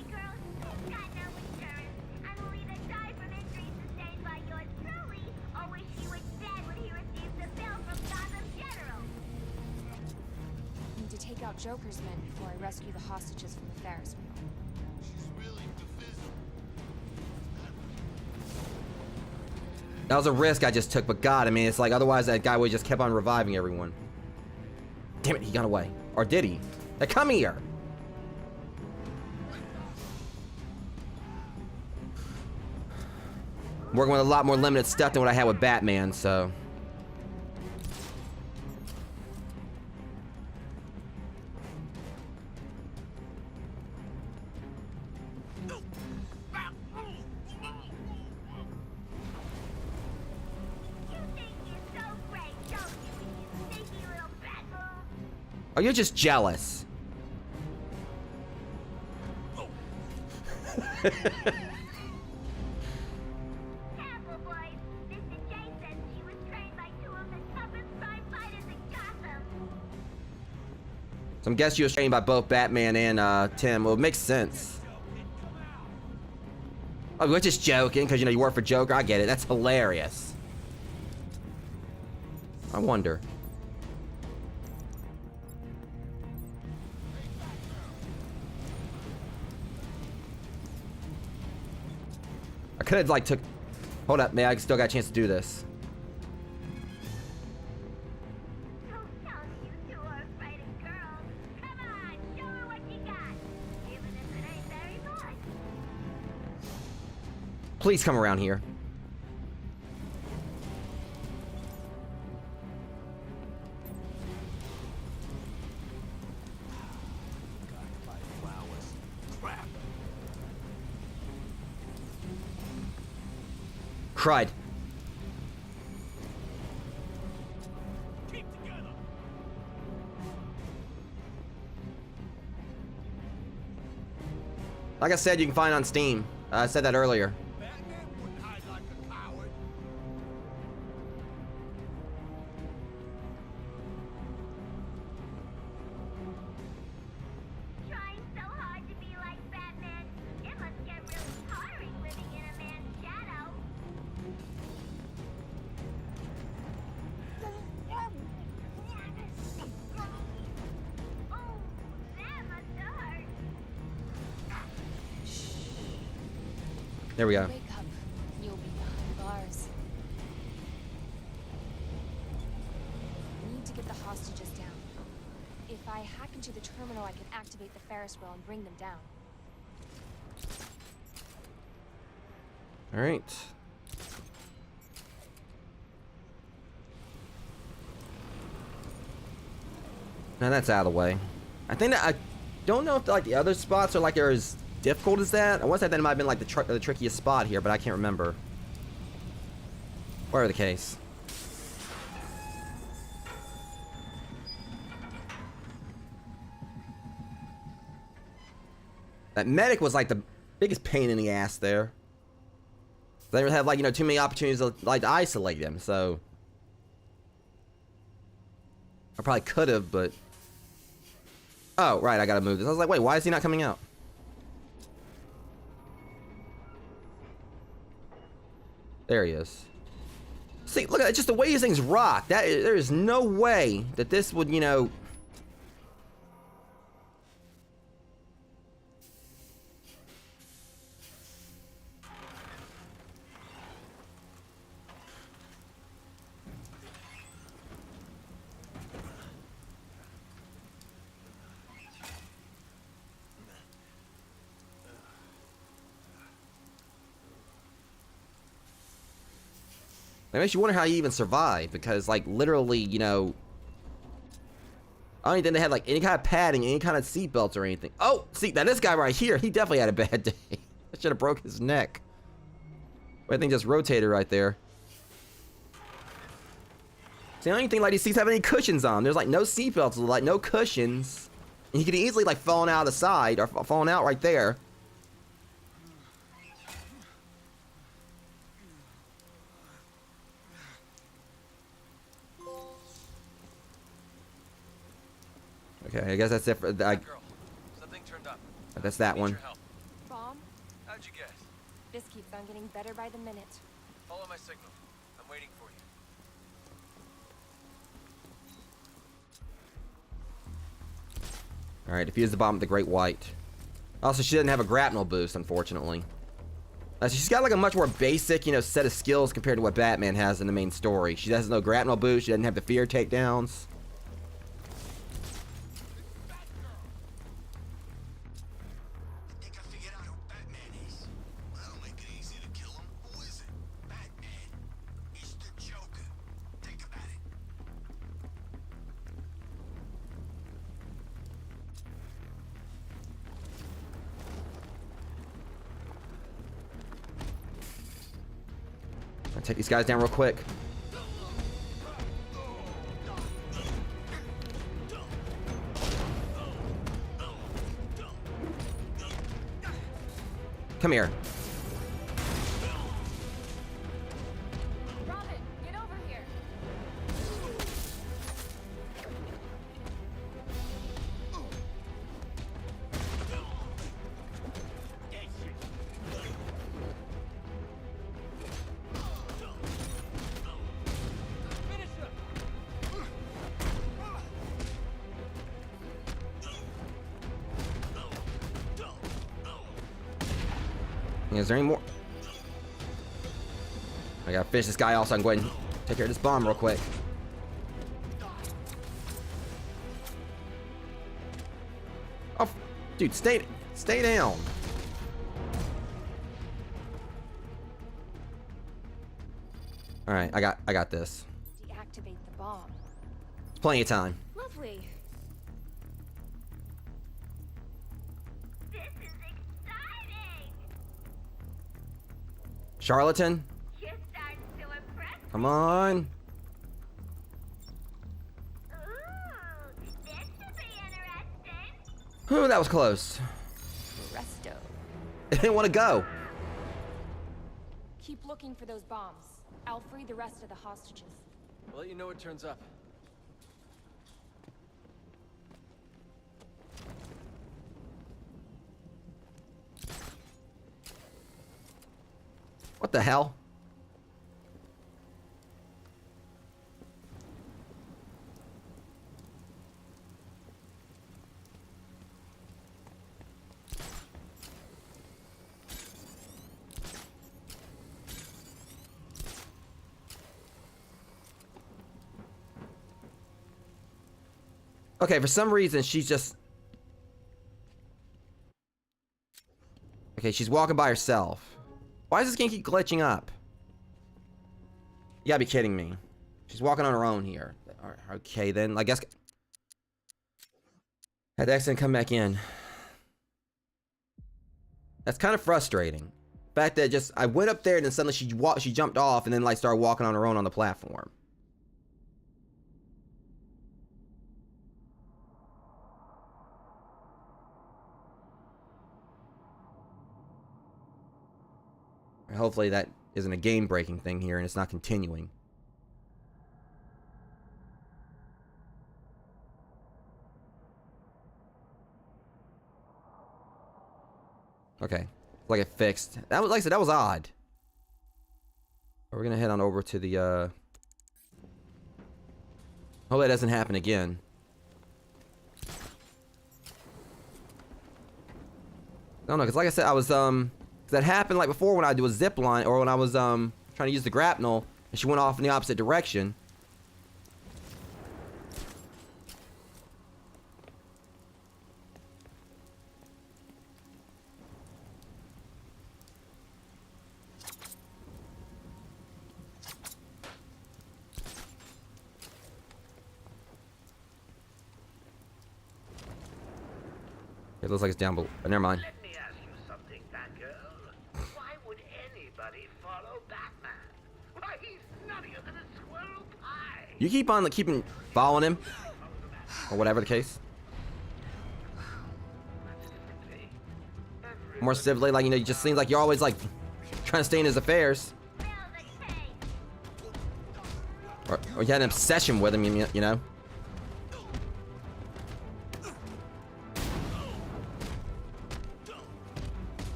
Need to take out Joker's men before I rescue the hostages from the Ferris wheel. That was a risk I just took, but God, I mean, it's like otherwise that guy would just kept on reviving everyone. Damn it, he got away. Or did he? Now come here. I'm working with a lot more limited stuff than what I had with Batman, so. Oh, you're just jealous. So I'm guessing you were trained by both Batman and Tim. Well, it makes sense. Oh, we're just joking because, you know, you work for Joker. I get it. That's hilarious. I wonder. I could have, like, took... Hold up, man. I still got a chance to do this. Please come around here. Cried. Like I said, you can find it on Steam. I said that earlier. There we go. Wake up. You'll be behind bars. I need to get the hostages down. If I hack into the terminal, I can activate the Ferris wheel and bring them down. All right. Now that's out of the way. I think that I don't know if like the other spots are like they're as difficult as that. I want to say that it might have been like the trickiest spot here, but I can't remember. Whatever the case. That medic was like the biggest pain in the ass there. They didn't have like, you know, too many opportunities to like to isolate them, so I probably could have, but oh right, I gotta move this. I was like, wait, why is he not coming out? There he is. See, look at that, just the way these things rock. There is no way that this would, you know. It makes you wonder how he even survived, because, like, literally, you know, I don't even think they had, like, any kind of padding, any kind of seatbelts or anything. Oh, see, now this guy right here, he definitely had a bad day. I should have broke his neck. But I think just rotated right there. See, I don't even think, like, these seats have any cushions on. There's, like, no seatbelts, like, no cushions. And he could easily, like, fallen out of the side, or fallen out right there. Okay, I guess that's it for Batgirl, something turned up. that's that one. Bomb? How'd you guess? This keeps on getting better by the minute. Follow my signal. I'm waiting for you. Alright, defuse the bomb with the Great White. Also, she didn't have a grapnel boost, unfortunately. She's got like a much more basic, you know, set of skills compared to what Batman has in the main story. She has no grapnel boost, she doesn't have the fear takedowns. I'll take these guys down real quick. Come here. Robin, get over here. Is there any more? I gotta finish this guy off so I can go ahead and take care of this bomb real quick. Oh, dude, stay down. All right, I got this. Deactivate the bomb. It's plenty of time. Lovely. Charlatan? You're starting to impress. Come on. Ooh, this should be interesting. Ooh, that was close. Resto. I didn't want to go. Keep looking for those bombs. I'll free the rest of the hostages. I'll let you know what turns up. What the hell? Okay, for some reason she's just... Okay, she's walking by herself. Why does this game keep glitching up? You gotta be kidding me. She's walking on her own here. Okay, then, I guess... Had to accidentally come back in. That's kind of frustrating. The fact that just... I went up there and then suddenly she jumped off and then, like, started walking on her own on the platform. Hopefully that isn't a game-breaking thing here and it's not continuing. Okay. Like it fixed. That was, like I said, that was odd. We're gonna head on over to the, hope that doesn't happen again. I don't know, because like I said, I was, that happened like before when I do a zip line, or when I was trying to use the grapnel and she went off in the opposite direction. It looks like it's down below. Never mind. Let me ask you something, Batgirl. Why would anybody follow Batman? Why, he's nuttier than a squirrel pie. You keep on keeping following him, or whatever the case. More civilly, like, you know, it just seems like you're always like trying to stay in his affairs. Or you had an obsession with him, you know.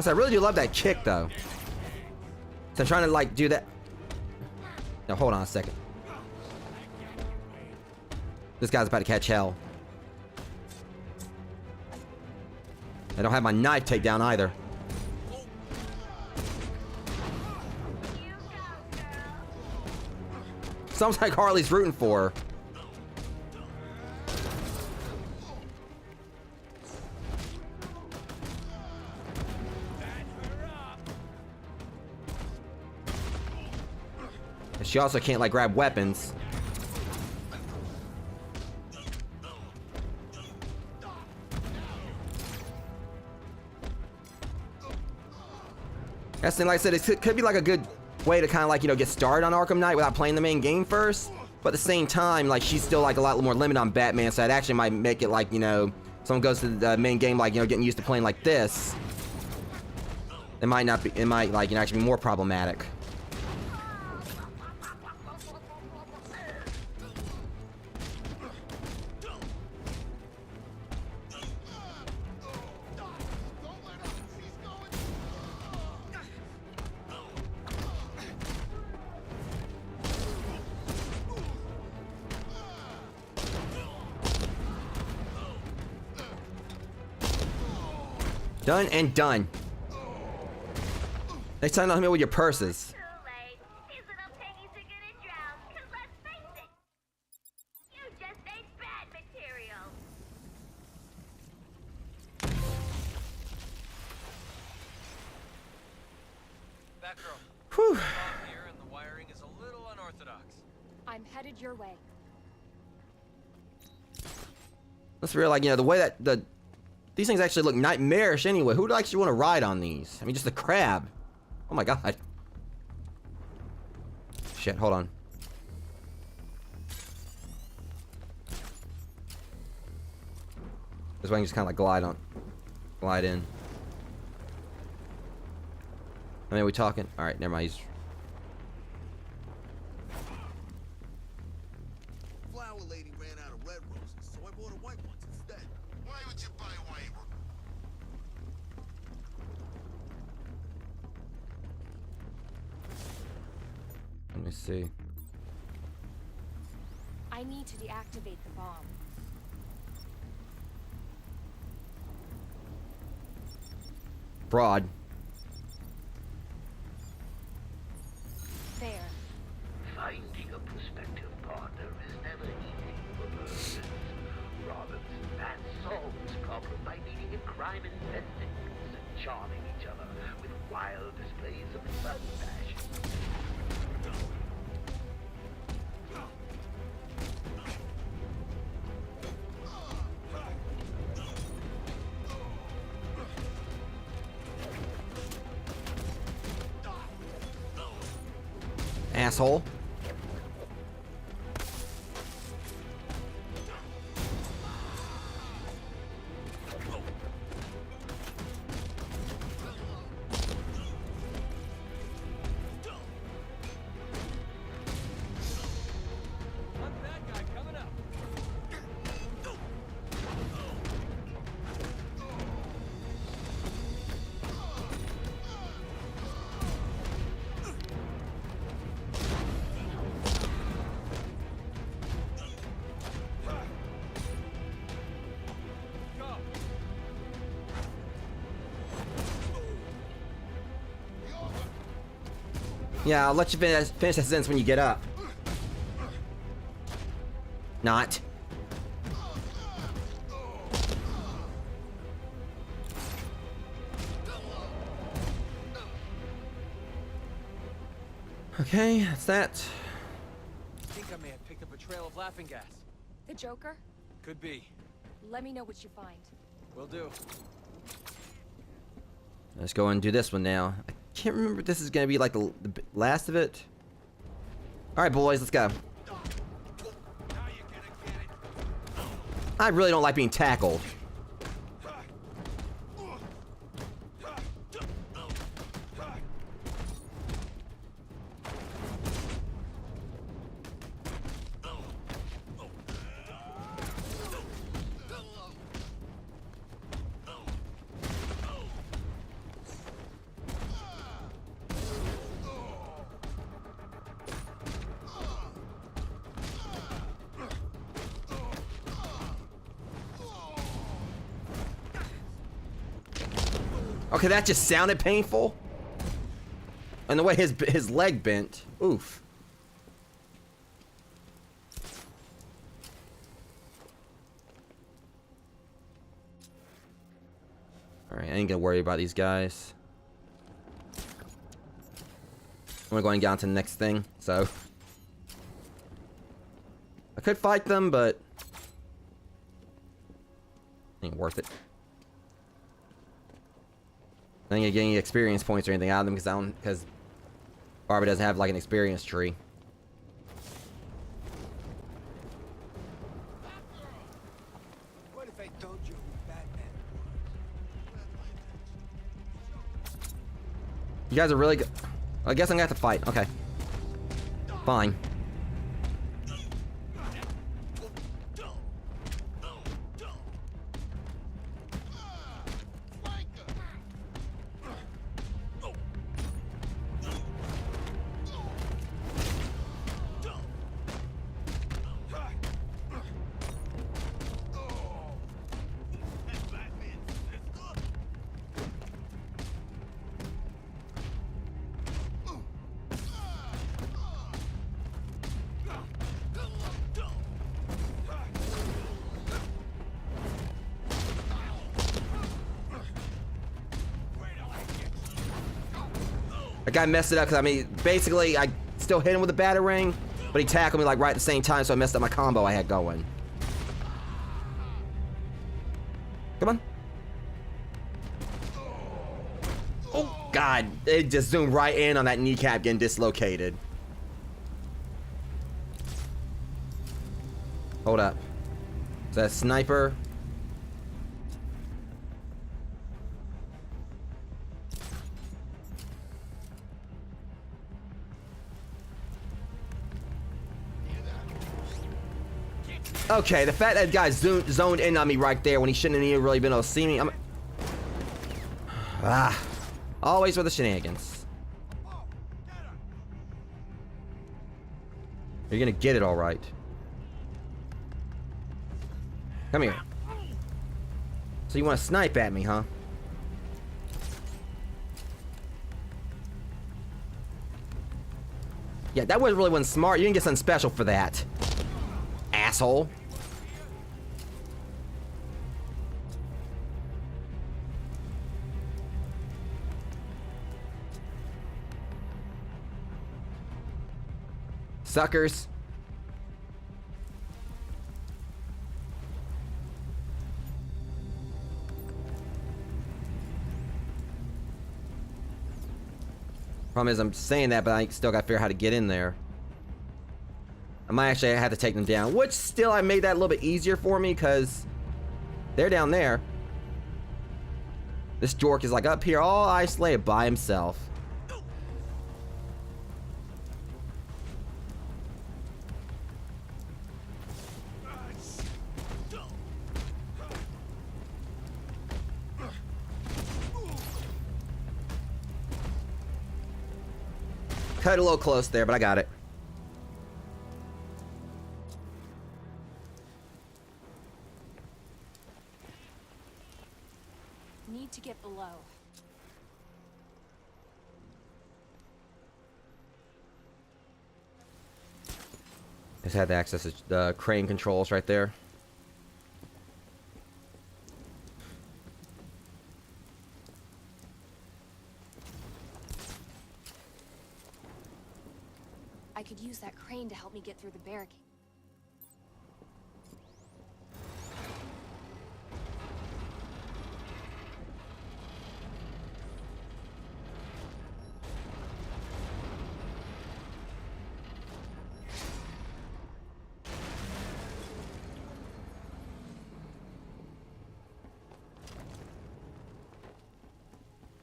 I really do love that kick, though. So I'm trying to, like, do that. Now, hold on a second. This guy's about to catch hell. I don't have my knife takedown either. Sounds like Harley's rooting for her. She also can't, like, grab weapons. That's the thing, like I said, it could be like a good way to kind of, like, you know, get started on Arkham Knight without playing the main game first. But at the same time, like, she's still, like, a lot more limited on Batman, so it actually might make it, like, you know, someone goes to the main game, like, you know, getting used to playing like this. It might not be, it might, like, you know, actually be more problematic. Done and done. Next time, I'll hit me with your purses. Batgirl. Whew. Here and the wiring is a little unorthodox. I'm headed your way. Let's realize, like, you know, the way that these things actually look nightmarish anyway. Who would actually want to ride on these? I mean, just the crab. Oh my god. Shit, hold on. This way I can just kind of like glide in. I mean, are we talking? All right, never mind. He's... Flower lady ran out of red roses, so I bought her white ones instead. Why would you buy white roses? Let me see. I need to deactivate the bomb. Broad. There. Finding a prospective partner is never easy for persons. Robinson man solved this problem by meeting in crime investigators and charming each other with wild displays of fun passion. Asshole. Yeah, I'll let you finish that sentence when you get up. Not. Okay, that's that. I think I may have picked up a trail of laughing gas. The Joker? Could be. Let me know what you find. Will do. Let's go and do this one now. I can't remember if this is gonna be like the last of it. All right, boys, let's go. I really don't like being tackled. Okay, that just sounded painful. And the way his leg bent. Oof. Alright, I ain't gonna worry about these guys. I'm gonna go and get on to the next thing, so. I could fight them, but ain't worth it. I ain't gonna get any experience points or anything out of them because Barbie doesn't have like an experience tree. What if I told you who Batman You guys are really good. I guess I'm gonna have to fight. Okay. Fine. I guy messed it up because I mean, basically, I still hit him with a batarang, but he tackled me like right at the same time, so I messed up my combo I had going. Come on. Oh God! It just zoomed right in on that kneecap getting dislocated. Hold up. Is that a sniper? Okay, the fact that guy zoned in on me right there when he shouldn't have even really been able to see me. Always with the shenanigans. You're gonna get it all right. Come here. So you want to snipe at me, huh? Yeah, that really wasn't smart. You didn't get something special for that. Asshole. Suckers. Problem is, I'm saying that, but I still gotta figure out how to get in there. I might actually have to take them down, which still I made that a little bit easier for me because they're down there. This dork is like up here all isolated by himself. Cut a little close there, but I got it. Need to get below. Just had to access the crane controls right there. I could use that crane to help me get through the barricade.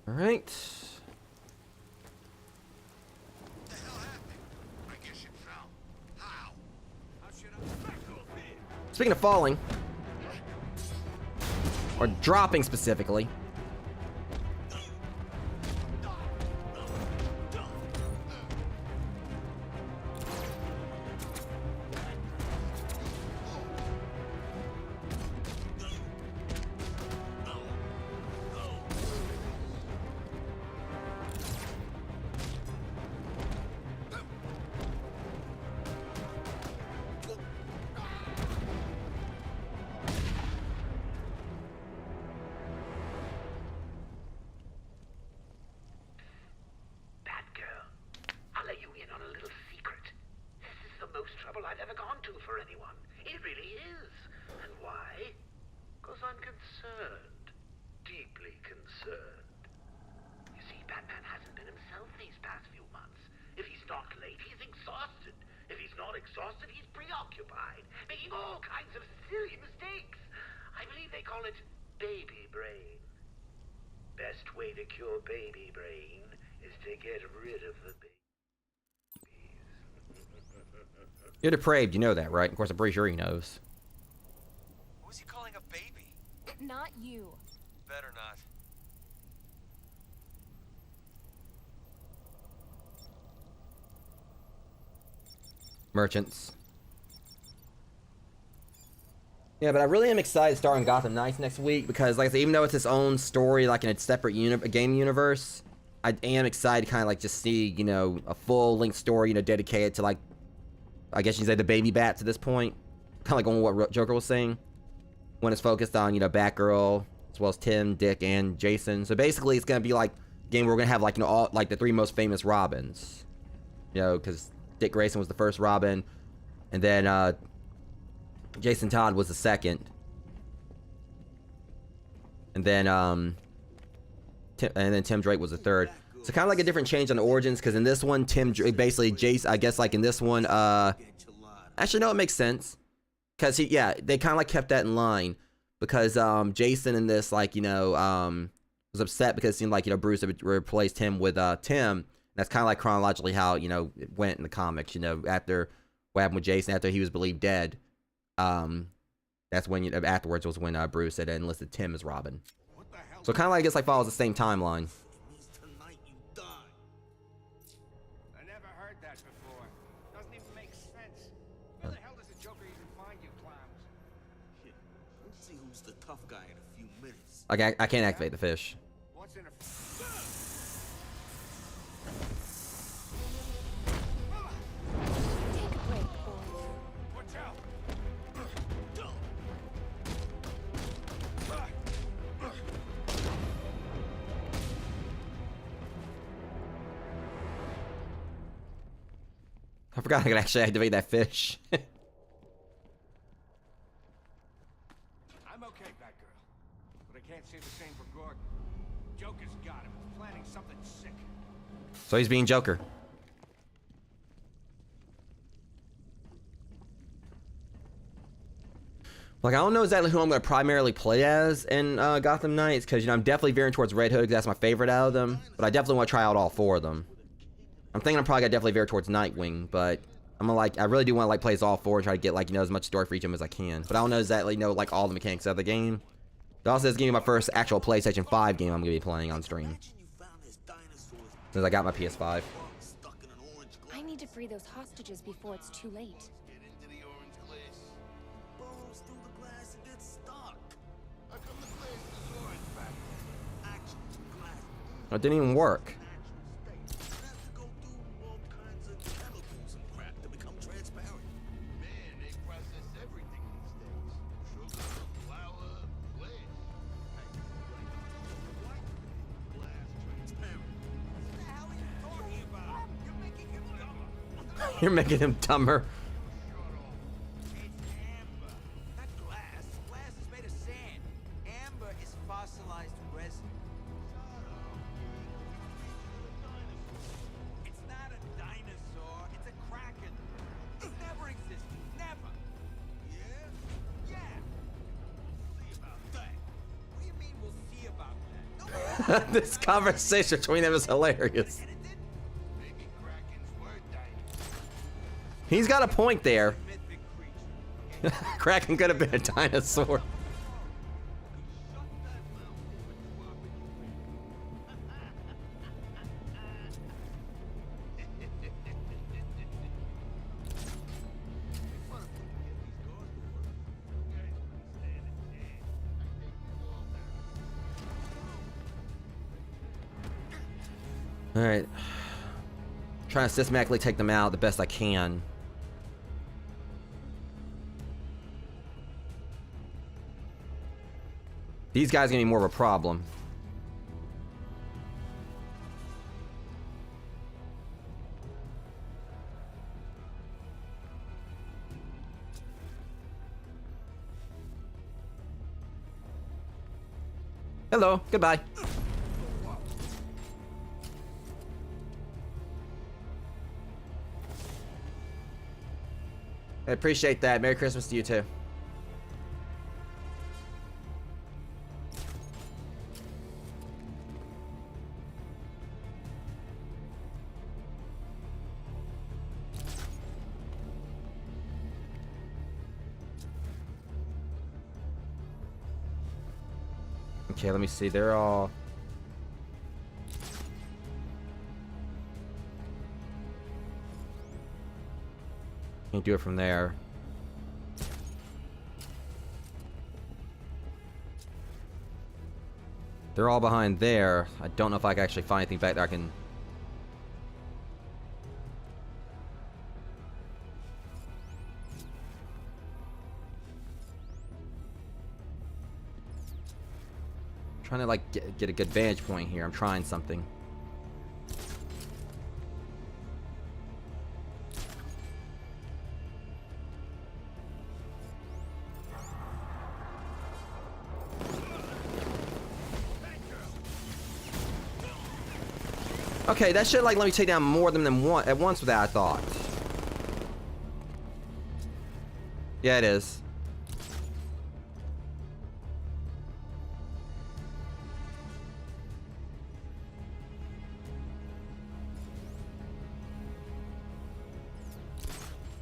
All right. Speaking of falling, or dropping specifically. You're depraved, you know that, right? Of course, I'm pretty sure he knows. Who's he calling a baby? Not you. Better not. Merchants. Yeah, but I really am excited to start on Gotham Knights next week because, like I said, even though it's its own story, like in a separate game universe, I am excited to kind of like just see, you know, a full-length story, you know, dedicated to, like, I guess you can say the baby bats at this point. Kind of like on what Joker was saying. When it's focused on, you know, Batgirl, as well as Tim, Dick, and Jason. So basically, it's going to be like a game where we're going to have, like, you know, all, like, the three most famous Robins. You know, because Dick Grayson was the first Robin. And then, Jason Todd was the second. And then, Tim Drake was the third. So kind of like a different change on the origins, because in this one, Tim Drake, basically, Jason, I guess, like, in this one, actually, no, it makes sense. Because, they kind of, like, kept that in line. Because, Jason in this, like, you know, was upset because it seemed like, you know, Bruce had replaced him with, Tim. That's kind of like chronologically how, you know, it went in the comics, you know, after what happened with Jason, after he was believed dead. That's when, you know, afterwards was when, Bruce had enlisted Tim as Robin. So kind of like, I guess, like, follows the same timeline. I never heard that before. Doesn't even make sense. Where the hell does the Joker even find you clowns? Shit. Let's see who's the tough guy in a few minutes. Like, I can't activate the fish. What's in a... Take a break, boy. Watch out! I forgot I could actually activate that fish. I'm okay, Batgirl. But I can't say the same for Gordon. Joker's got him. He's planning something sick. So he's being Joker. Like, I don't know exactly who I'm going to primarily play as in Gotham Knights, because, you know, I'm definitely veering towards Red Hood, because that's my favorite out of them. But I definitely want to try out all four of them. I'm thinking I'm probably going to definitely veer towards Nightwing, but I'm going to, like, I really do want to, like, play as all four and try to get, like, you know, as much story for each of them as I can. But I don't know exactly, you know, like, all the mechanics of the game. It also is giving me my first actual PlayStation 5 game I'm going to be playing on stream. Since I got my PS5. I need to free those hostages before it's too late. It didn't even work. You're making him dumber. Not glass. Glass is made of sand. Amber is fossilized resin. It's not a dinosaur. It's a kraken. It never existed. Never. Yeah? Yeah. We'll see about that. What do you mean we'll see about that? No. This conversation between them is hilarious. He's got a point there. Kraken could have been a dinosaur. All right. Trying to systematically take them out the best I can. These guys are gonna be more of a problem. Hello, goodbye. I appreciate that. Merry Christmas to you too. Okay, let me see. They're all... Can't do it from there. They're all behind there. I don't know if I can actually find anything back there I can... Trying to like get a good vantage point here. I'm trying something. Okay, that should like let me take down more of them than one at once with that, I thought. Yeah, it is.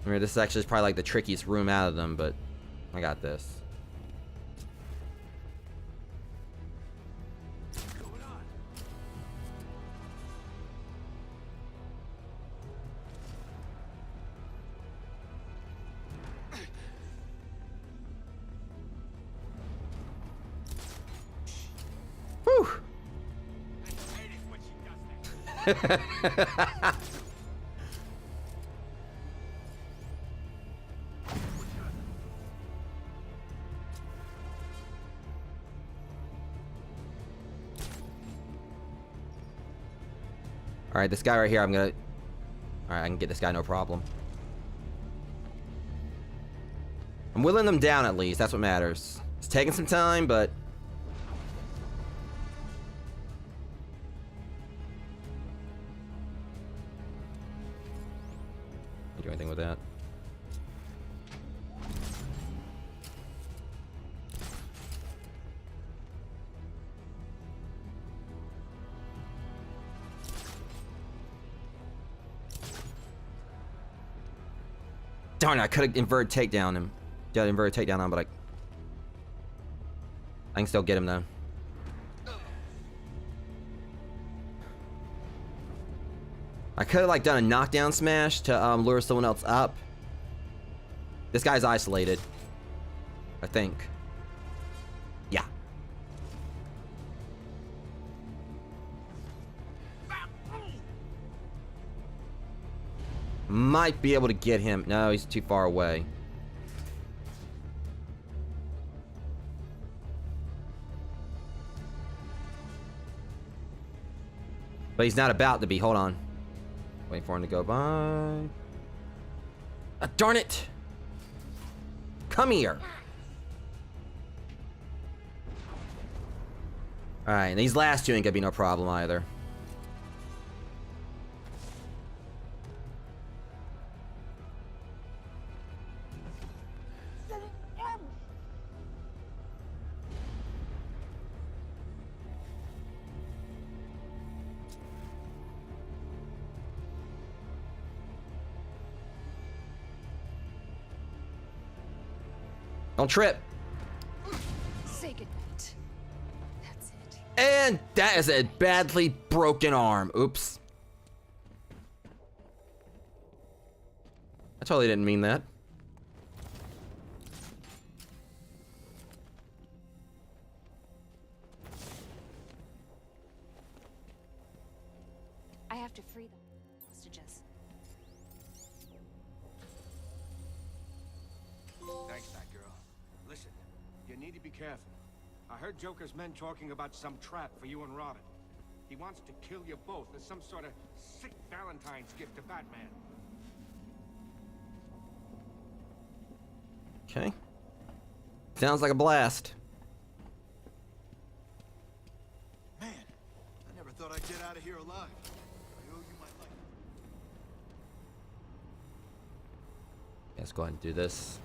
I mean, this is actually probably like the trickiest room out of them, but I got this. Whew. Alright, this guy right here, I'm gonna... Alright, I can get this guy no problem. I'm whittling them down at least, that's what matters. It's taking some time, but... Can't do anything with that. Darn it, I could have inverted takedown him. Got inverted takedown on, but I can still get him though. I could have like done a knockdown smash to lure someone else up. This guy's isolated, I think. Yeah. Might be able to get him. No, he's too far away. But he's not about to be. Hold on. Waiting for him to go by. Darn it! Come here. All right, and these last two ain't gonna be no problem either. Don't trip. Say goodnight. That's it. And that is a badly broken arm. Oops. I totally didn't mean that. I have to free them. Hostages. Thanks, Batgirl. Listen, you need to be careful. I heard Joker's men talking about some trap for you and Robin. He wants to kill you both as some sort of sick Valentine's gift to Batman. Okay. Sounds like a blast. Man, I never thought I'd get out of here alive. I owe you my life. Let's go ahead and do this.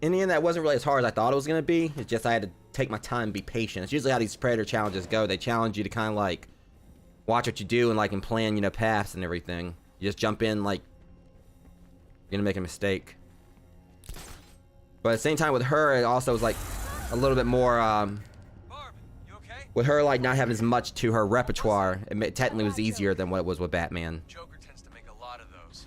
In the end, that wasn't really as hard as I thought it was going to be. It's just I had to take my time and be patient. It's usually how these Predator challenges go. They challenge you to kind of like watch what you do and like and plan, you know, paths and everything. You just jump in like you're going to make a mistake. But at the same time with her, it also was like a little bit more, with her like not having as much to her repertoire, it technically was easier than what it was with Batman. Joker tends to make a lot of those.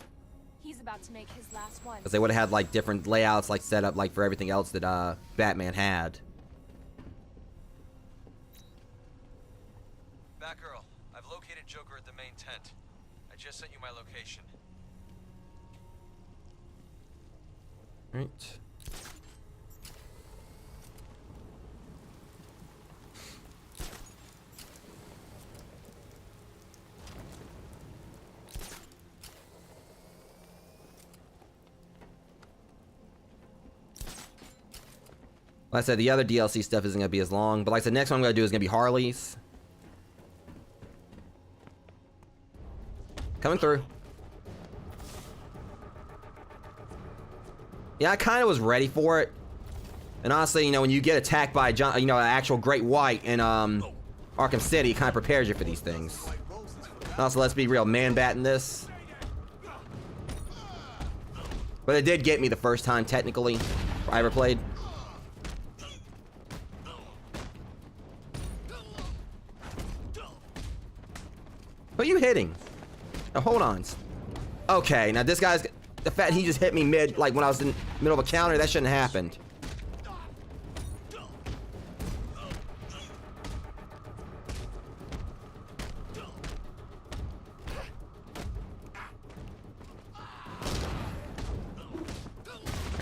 He's about to make his last one. Because they would have had like different layouts like set up like for everything else that Batman had. Batgirl, I've located Joker at the main tent. I just sent you my location. Right. Like I said, the other DLC stuff isn't going to be as long, but like I said, next one I'm going to do is going to be Harley's. Coming through. Yeah, I kind of was ready for it. And honestly, you know, when you get attacked by, you know, an actual Great White in Arkham City, it kind of prepares you for these things. Also, let's be real, man-bat in this. But it did get me the first time, technically, I ever played. Who are you hitting? Now, hold on. Okay, now this guy's... The fact he just hit me mid, like when I was in the middle of a counter, that shouldn't have happened.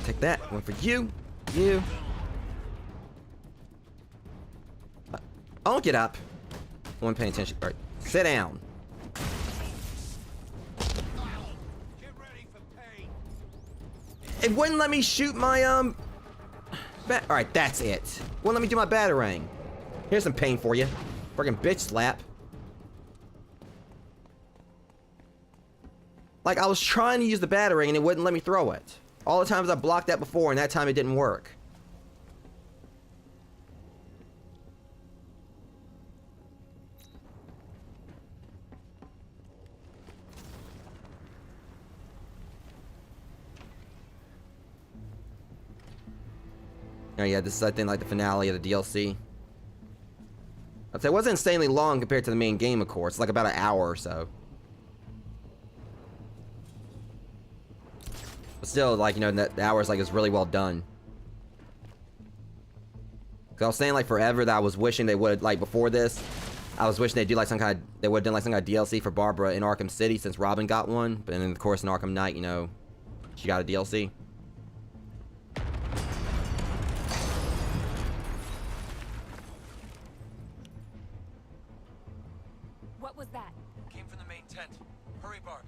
Take that. One for you. You. Don't get up. One paying attention. All right. Sit down. It wouldn't let me shoot my, Alright, that's it. Wouldn't let me do my batarang. Here's some pain for you. Friggin' bitch slap. Like, I was trying to use the batarang and it wouldn't let me throw it. All the times I blocked that before and that time it didn't work. Oh yeah, this is I think like the finale of the DLC. I'd say it wasn't insanely long compared to the main game, of course. It's like about an hour or so. But still, like, you know, the hour's like is really well done. Cause I was saying like forever that I was wishing they would like before this. I was wishing they'd do like some kind of they would have done like some kind of DLC for Barbara in Arkham City since Robin got one. But then of course in Arkham Knight, you know, she got a DLC. What was that? Came from the main tent. Hurry, Barb.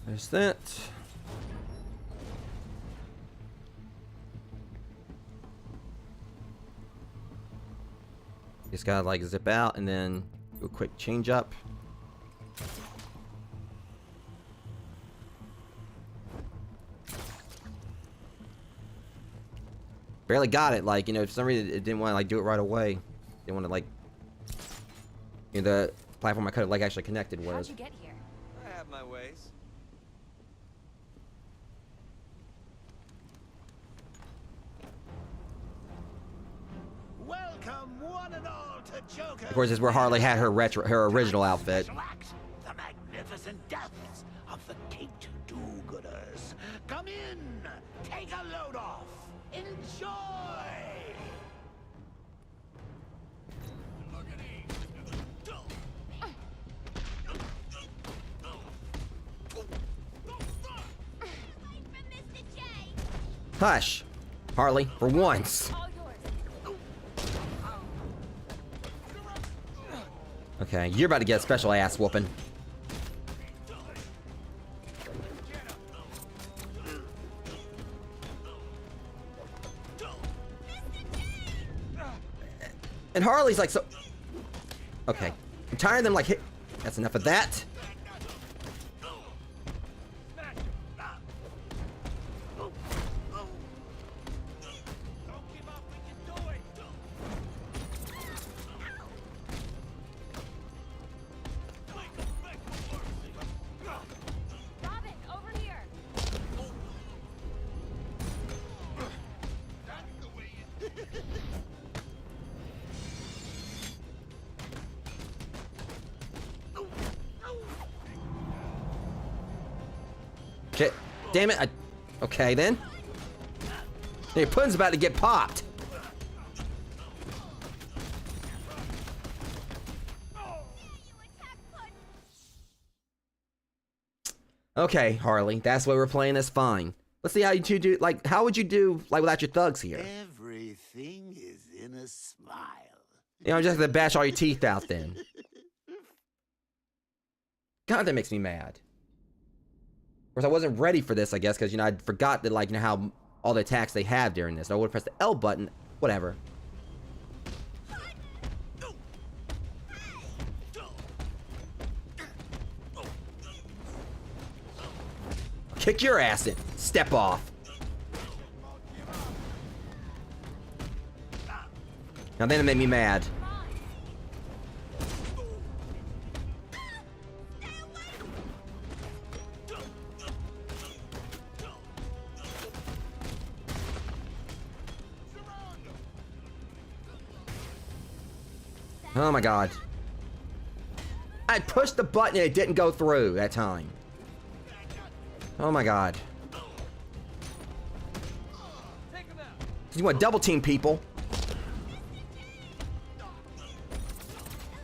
There's that. Just gotta like zip out and then do a quick change up. Barely got it. Like, you know, for some reason it didn't want to like do it right away. Didn't want to like, you know, the platform I could have like actually connected was. How'd you get here? I have my ways. Welcome, one and all, to Joker. Of course, this is where Harley had her original outfit. The magnificent deaths of the Caped Do-Gooders. Come in, take a load off, enjoy. Hush, Harley, for once. Okay, you're about to get a special ass whooping. And Harley's like so. Okay, I'm tired of them like hit. That's enough of that. Shit. Damn it. Okay, then. Your pun's about to get popped. Okay, Harley. That's why we're playing this. Fine. Let's see how you two do. Like, how would you do, like, without your thugs here? Everything is in a smile. You know, just to bash all your teeth out then. God, that makes me mad. Of course, I wasn't ready for this, I guess, because, you know, I forgot that, like, you know, how all the attacks they have during this. I would have pressed the L button. Whatever. Kick your ass in. Step off. Now then it made me mad. Oh my god. I pushed the button and it didn't go through that time. Oh my god. You want double team people?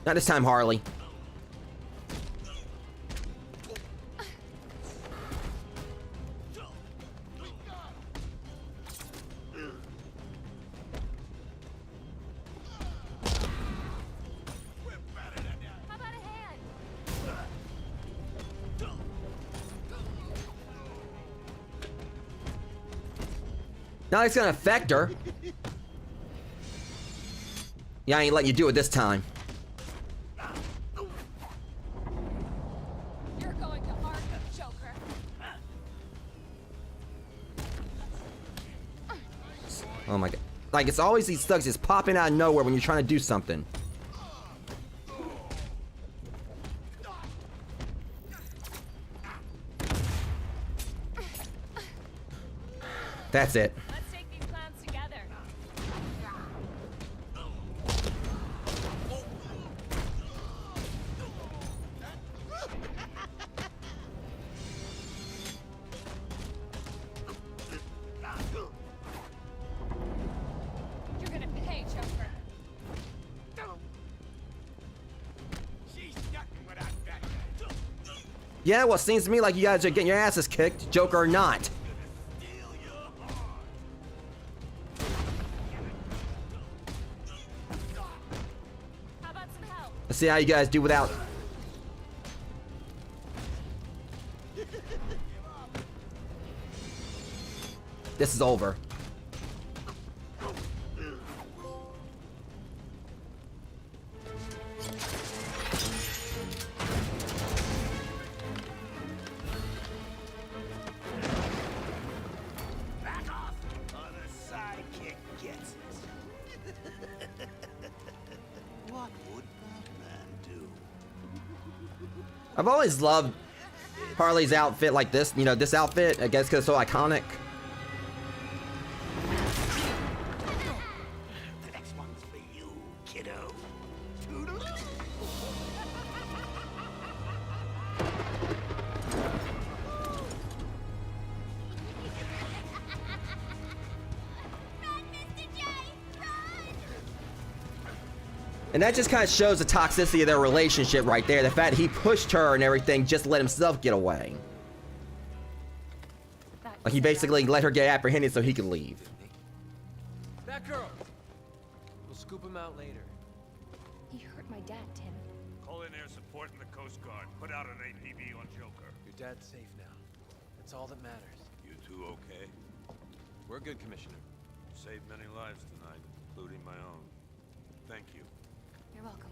Not this time, Harley. Now it's gonna affect her. Yeah, I ain't letting you do it this time. You're going to Arkham, Joker. Oh my god. Like, it's always these thugs just popping out of nowhere when you're trying to do something. That's it. Let's take these plans together. Yeah, well, it seems to me like you guys are getting your asses kicked, Joker or not. How about some help? Let's see how you guys do without. This is over. I've always loved Harley's outfit like this, you know, this outfit, I guess because it's so iconic. The next one's for you, kiddo. And that just kind of shows the toxicity of their relationship right there. The fact he pushed her and everything just to let himself get away. Like he basically let her get apprehended so he could leave. Batgirl! We'll scoop him out later. He hurt my dad, Tim. Call in air support in the Coast Guard. Put out an APB on Joker. Your dad's safe now. That's all that matters. You two okay? We're good, Commissioner. Saved many lives tonight, including my own. Thank you. You're welcome.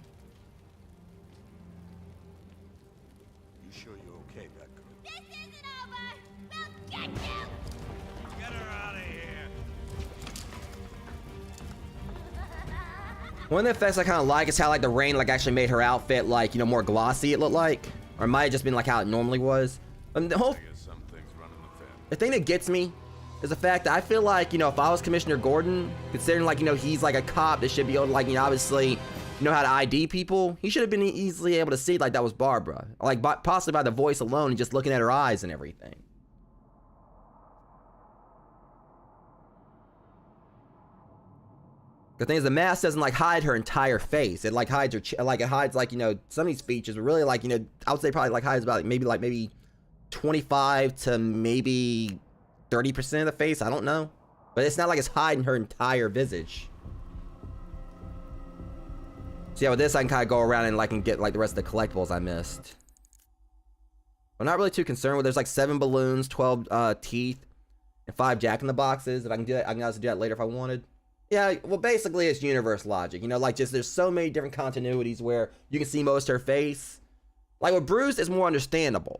You sure you're okay, Batgirl? This isn't over! We'll get you! Get her out of here! One of the effects I kind of like is how like the rain like actually made her outfit like, you know, more glossy it looked like. Or it might have just been like how it normally was. The whole the thing that gets me is the fact that I feel like, you know, if I was Commissioner Gordon, considering like, you know, he's like a cop that should be able to like, you know, obviously know how to ID people, he should have been easily able to see like that was Barbara. Like possibly by the voice alone and just looking at her eyes and everything. The thing is, the mask doesn't like hide her entire face. It like hides her, like it hides like, you know, some of these features, but really like, you know, I would say probably like hides about like maybe 25 to maybe 30% of the face. I don't know, but it's not like it's hiding her entire visage. So yeah, with this I can kind of go around and like and get like the rest of the collectibles I missed. I'm not really too concerned with. There's like 7 balloons, 12 teeth, and 5 Jack-in-the-Boxes. If I can do that, I can also do that later if I wanted. Yeah, well, basically it's universe logic. You know, like just there's so many different continuities where you can see most of her face. Like with Bruce, it's more understandable.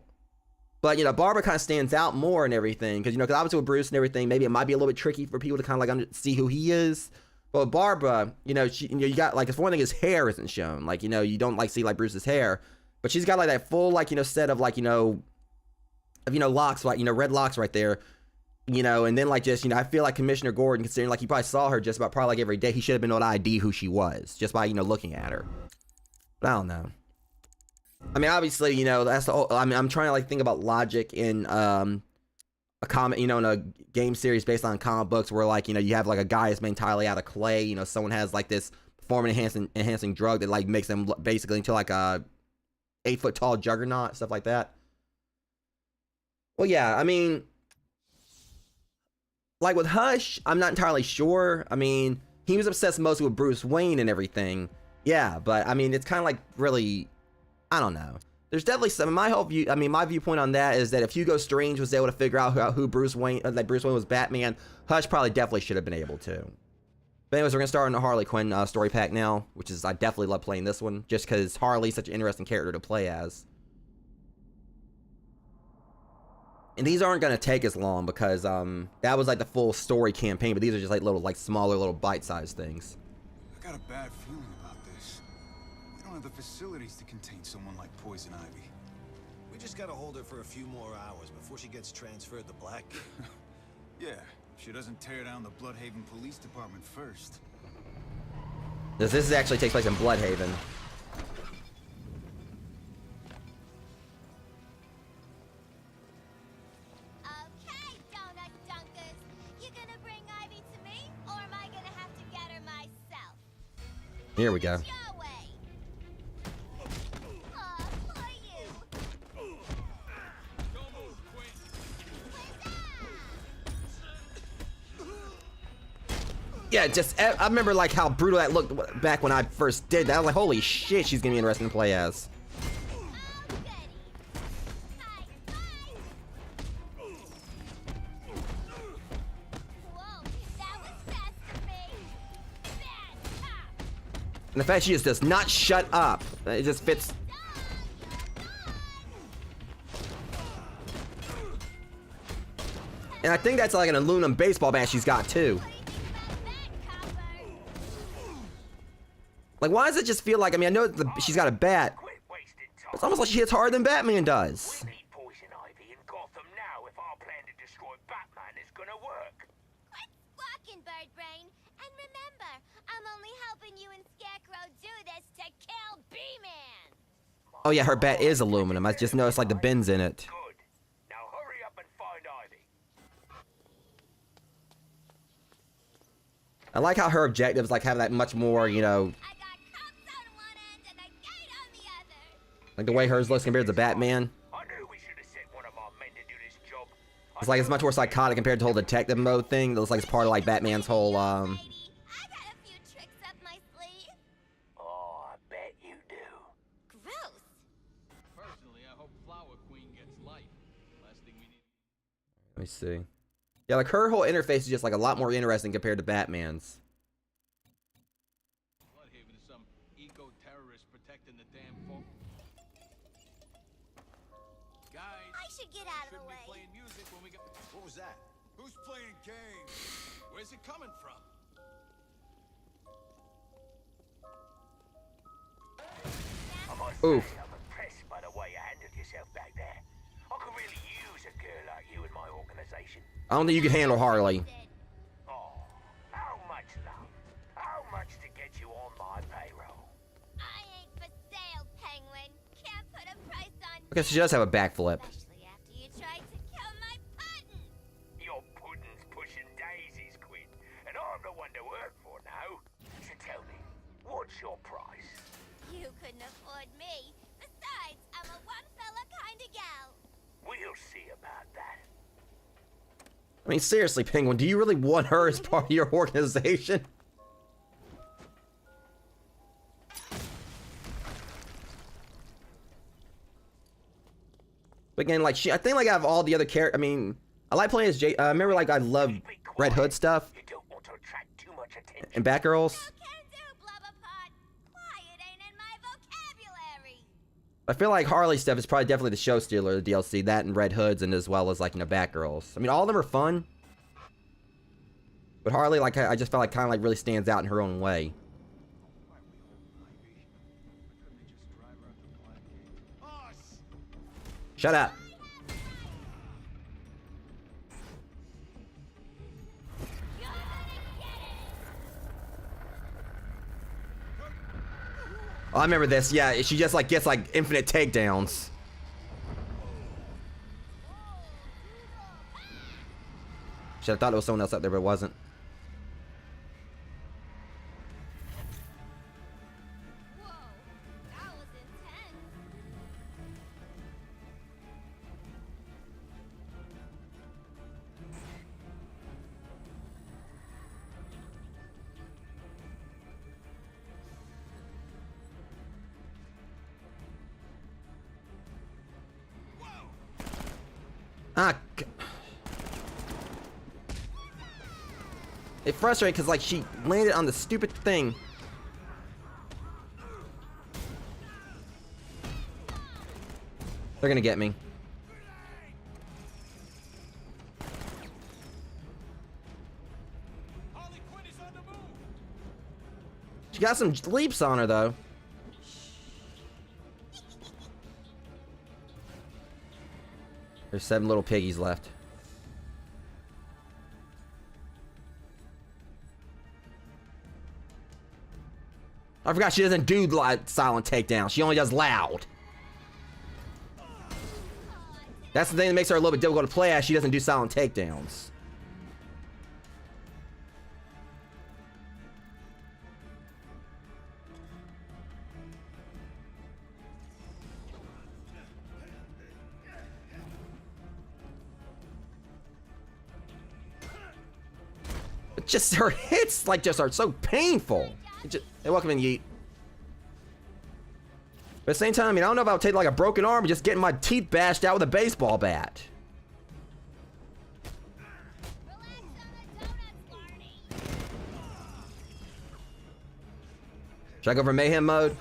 But, you know, Barbara kind of stands out more and everything. Because, you know, because obviously with Bruce and everything, maybe it might be a little bit tricky for people to kind of like see who he is. But with Barbara, you know, you got like, it's one thing his hair isn't shown. Like, you know, you don't like see like Bruce's hair. But she's got like that full, like, you know, set of like, you know, locks, like, you know, red locks right there. You know, and then like just, you know, I feel like Commissioner Gordon, considering like he probably saw her just about probably like every day, he should have been able to ID who she was just by, you know, looking at her. But I don't know. I mean, obviously, you know, that's the whole, I mean, I'm trying to like think about logic in a comic, you know, in a game series based on comic books where like, you know, you have like a guy that's made entirely out of clay, you know, someone has like this performance enhancing drug that like makes them basically into like a 8-foot tall juggernaut, stuff like that. Well, yeah, I mean, like with Hush, I'm not entirely sure. I mean, he was obsessed mostly with Bruce Wayne and everything. Yeah, but I mean, it's kind of like really, I don't know. There's definitely some, my whole view, I mean, my viewpoint on that is that if Hugo Strange was able to figure out who Bruce Wayne, like Bruce Wayne was Batman, Hush probably definitely should have been able to. But anyways, we're going to start on the Harley Quinn story pack now, which is, I definitely love playing this one, just because Harley's such an interesting character to play as. And these aren't going to take as long because that was like the full story campaign, but these are just like little, like smaller little bite-sized things. I got a bad feeling about this. We don't have the facilities to contain someone like Poison Ivy. We just gotta hold her for a few more hours before she gets transferred to Black. Yeah, she doesn't tear down the Bloodhaven Police Department first. This actually takes place in Bloodhaven. Here we go. Yeah, just I remember like how brutal that looked back when I first did that. I was like, holy shit, she's gonna be interesting to play as. And the fact she just does not shut up. It just fits. And I think that's like an aluminum baseball bat she's got too. Like, why does it just feel like, I mean, I know she's got a bat. It's almost like she hits harder than Batman does. We need poison ivy in Gotham now if our plan to destroy Batman is gonna work. Quit squawking, Bird Brain. And remember, I'm only helping you and Scarecrow do this to kill B-Man. Oh yeah, her bat is aluminum. I just noticed like the bins in it. Good. Now hurry up and find Ivy. I like how her objectives like have that much more, you know, like the way hers looks compared to Batman. I knew we should have sent one of our men to do this job. It's like it's much more psychotic compared to the whole detective mode thing. It looks like it's part of like Batman's whole Oh, I bet you do. Gross. Personally, I hope Flower Queen gets life. Last thing we need. Let me see. Yeah, like her whole interface is just like a lot more interesting compared to Batman's. Bloodhaven is some eco-terrorist protecting the damn folk. Guys, I should get out of the shouldn't be way. playing music when we get. What was that? Who's playing games? Where's it coming from? Oof. I'm impressed by the way you handled yourself back there. I could really use a girl like you in my organization. I don't think you can handle Harley. Oh, how much love? How much to get you on my payroll? I ain't for sale, Penguin. Can't put a price on Okay, so she does have a backflip. especially after you tried to kill my puddin'. Your pudding's pushing daisies, Quinn, and I'm the one to work for now. So tell me, what's your price? You couldn't afford me. Besides, I'm a one-fella kind of gal. We'll see about that. I mean, seriously, Penguin, do you really want her as part of your organization? But again, like I think like out of all the other characters, I mean, I like playing as I remember like I love Red Hood stuff You don't want to attract too much attention. and Batgirls. Can do, Blubberpot. Quiet ain't in my vocabulary. I feel like Harley stuff is probably definitely the show stealer of the DLC, that and Red Hoods, and as well as like, you know, Batgirls. I mean, all of them are fun, but Harley, like, I just felt like kind of like really stands out in her own way. Shut up. Oh, I remember this. Yeah, she just like gets like infinite takedowns. Shit, I thought it was someone else up there, but it wasn't. Whoa, that was intense. Ah. It's frustrating because like she landed on the stupid thing. They're gonna get me. Harley Quinn is on the move. She got some leaps on her though. There's 7 little piggies left. I forgot she doesn't do silent takedown. She only does loud. That's the thing that makes her a little bit difficult to play as. She doesn't do silent takedowns. just her hits like just are so painful. Hey, welcome in, Yeet. But at the same time, I mean, I don't know if I would take like a broken arm and just getting my teeth bashed out with a baseball bat. Should I go for mayhem mode?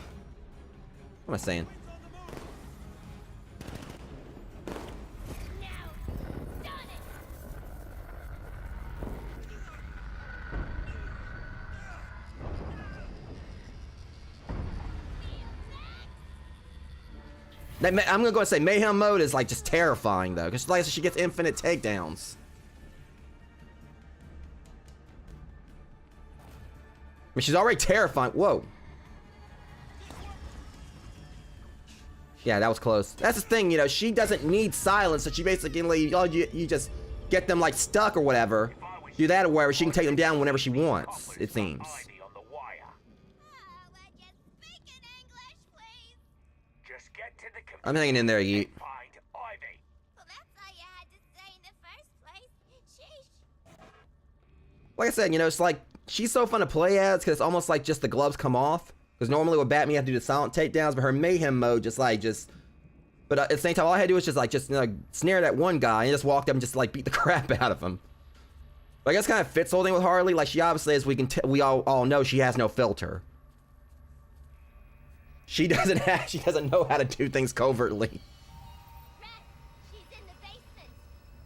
What am I saying? I'm gonna go and say mayhem mode is like just terrifying though, because like she gets infinite takedowns. I mean, she's already terrifying. Whoa. Yeah, that was close. That's the thing, you know, she doesn't need silence, so she basically, you just get them like stuck or whatever. Do that or whatever, she can take them down whenever she wants, it seems. I'm hanging in there, Yeet. Like I said, you know, it's like, she's so fun to play as, because it's almost like just the gloves come off. Because normally with Batman, you have to do the silent takedowns, but her mayhem mode but at the same time, all I had to do was just you know, snare that one guy and just walk up and just like beat the crap out of him. But I guess kind of fits the whole thing with Harley. Like she obviously, as we all know, she has no filter. She doesn't know how to do things covertly. She's in the basement.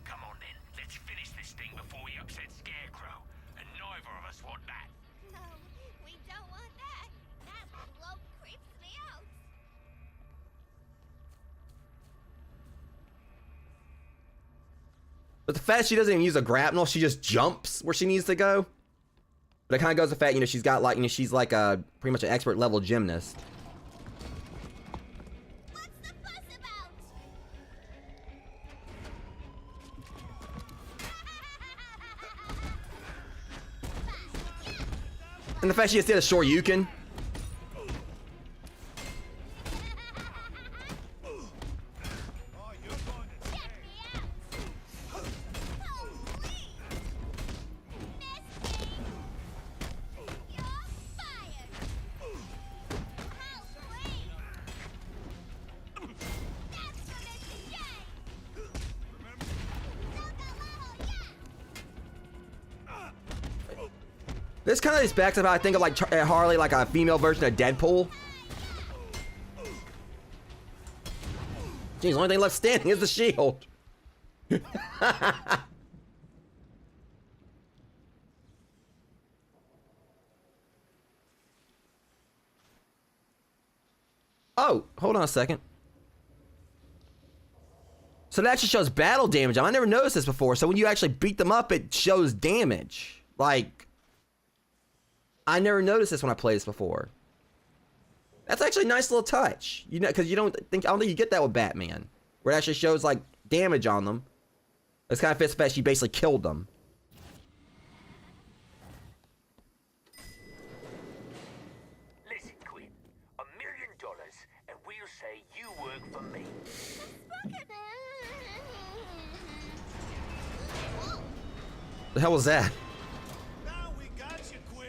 Come on then, let's finish this thing before we upset Scarecrow. And neither of us want that. No, we don't want that. That bloke creeps me out. But the fact she doesn't even use a grapnel, she just jumps where she needs to go. But it kind of goes to the fact, you know, she's got like, you know, she's like a pretty much an expert level gymnast. And the fact she just did a Shoryuken. This kind of backs up how I think of like Harley, like a female version of Deadpool. Jeez, the only thing left standing is the shield. Oh, hold on a second. So that actually shows battle damage. I never noticed this before. So when you actually beat them up, it shows damage. Like, I never noticed this when I played this before. That's actually a nice little touch. You know, because I don't think you get that with Batman, where it actually shows like damage on them. It's kind of fits the fact she basically killed them. Listen, Quinn, $1 million, and we'll say you work for me. The hell was that? Now we got you, Quinn.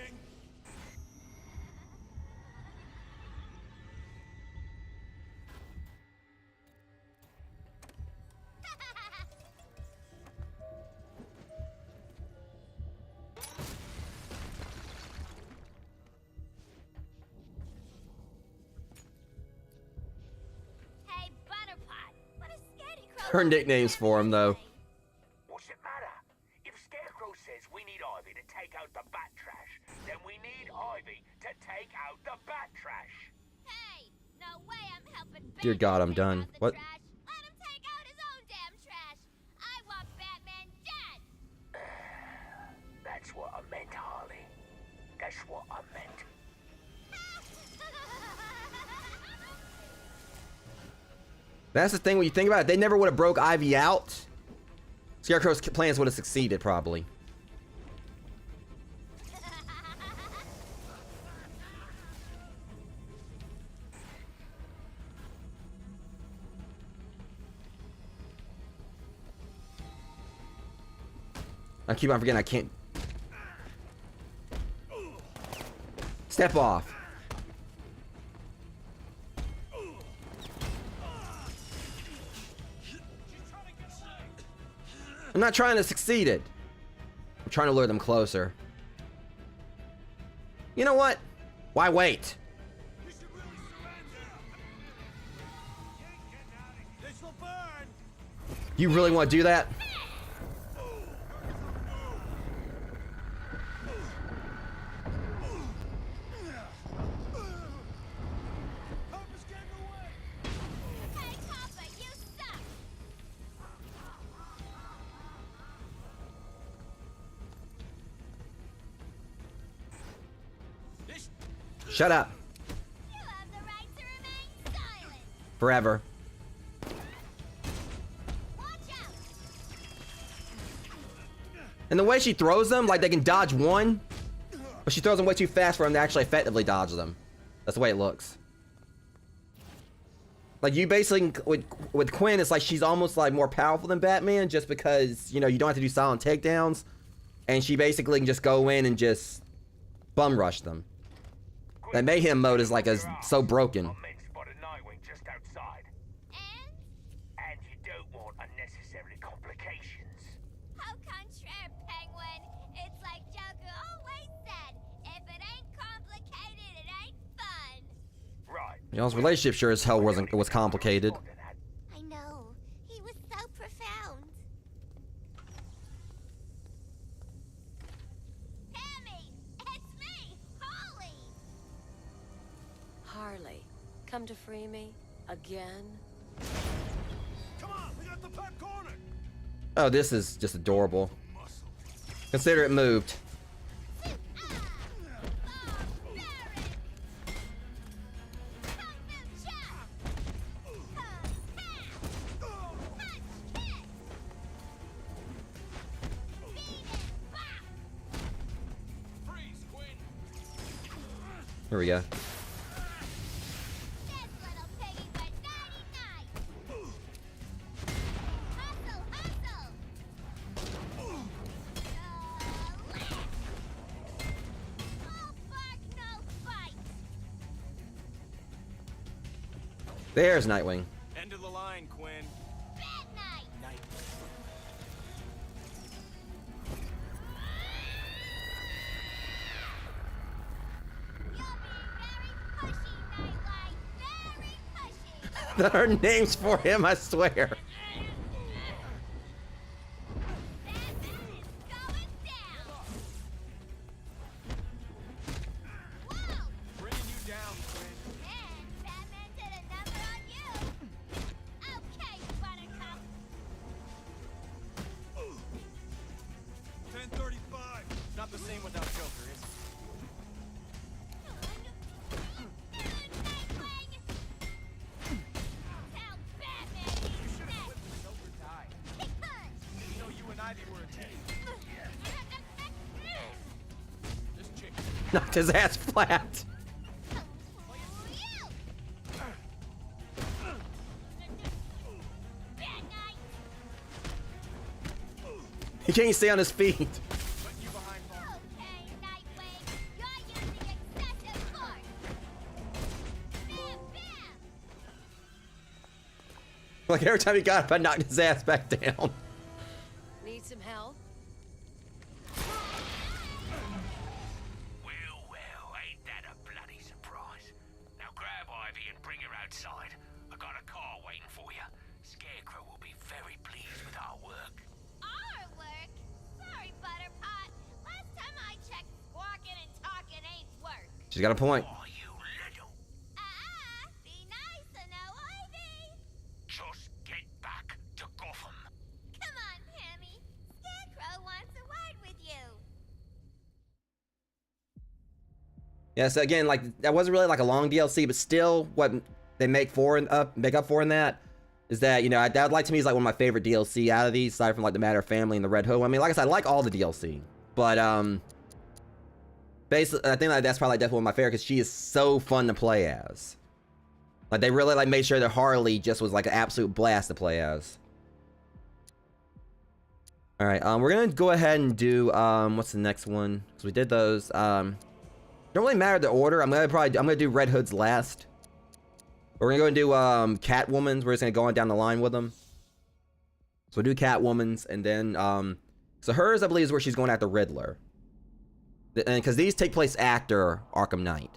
Hey, Butterpot, what a Scarecrow. Her nicknames for him though. What's it matter? If Scarecrow says we need Ivy to take out the bat trash, then we need Ivy to take out the bat trash. Hey, no way I'm helping Batman. Dear God, I'm done. What? Trash. Let him take out his own damn trash. I want Batman dead. That's what I meant, Harley. That's what I meant. That's the thing when you think about it. They never would have broke Ivy out. Scarecrow's plans would have succeeded, probably. I keep on forgetting I can't. Step off. I'm not trying to succeed it. I'm trying to lure them closer. You know what? Why wait? You really want to do that? Shut up. You have the right to remain silent. Forever. Watch out. And the way she throws them, like they can dodge one, but she throws them way too fast for them to actually effectively dodge them. That's the way it looks. Like you basically, with Quinn, it's like she's almost like more powerful than Batman just because, you know, you don't have to do silent takedowns. And she basically can just go in and just bum rush them. That mayhem mode is like so broken. Nightwing just outside. And you don't want unnecessary complications. How contraire, Penguin. It's like Joker always said, if it ain't complicated, it ain't fun. Right. Y'all's relationship sure as hell was complicated. I know. He was so profound. Tammy, it's me, Harley. Harley, come to free me again? Come on, we got the back corner. Oh, this is just adorable. Consider it moved. Here we go. There's Nightwing. End of the line, Quinn. Night. There are names for him, I swear. Not the same without Joker, is it? You know you and Ivy were a team. This chick. Knocked his ass flat. He can't stay on his feet. Like every time he got up, I knocked his ass back down. Need some help? Well, ain't that a bloody surprise? Now grab Ivy and bring her outside. I got a car waiting for you. Scarecrow will be very pleased with our work. Our work? Sorry, Butterpot. Last time I checked, squawking and talking ain't work. She's got a point. Be nice and no Ivy. Just get back to Gotham. Come on, Pammy. Scarecrow wants a word with you. Yeah, so again, like that wasn't really like a long DLC, but still, what they make up for in that is that, you know, that would like to me is like one of my favorite DLC out of these, aside from like the Matter of Family and the Red Hood. I mean, like I said, I like all the DLC, but basically, I think like that's probably like definitely one of my favorite because she is so fun to play as. Like they really like made sure that Harley just was like an absolute blast to play as. All right, we're gonna go ahead and do what's the next one? So we did those. Don't really matter the order. I'm gonna do Red Hood's last. We're gonna go and do Catwoman's. We're just gonna go on down the line with them. So we'll do Catwoman's, and then so hers, I believe, is where she's going after Riddler. And because these take place after Arkham Knight.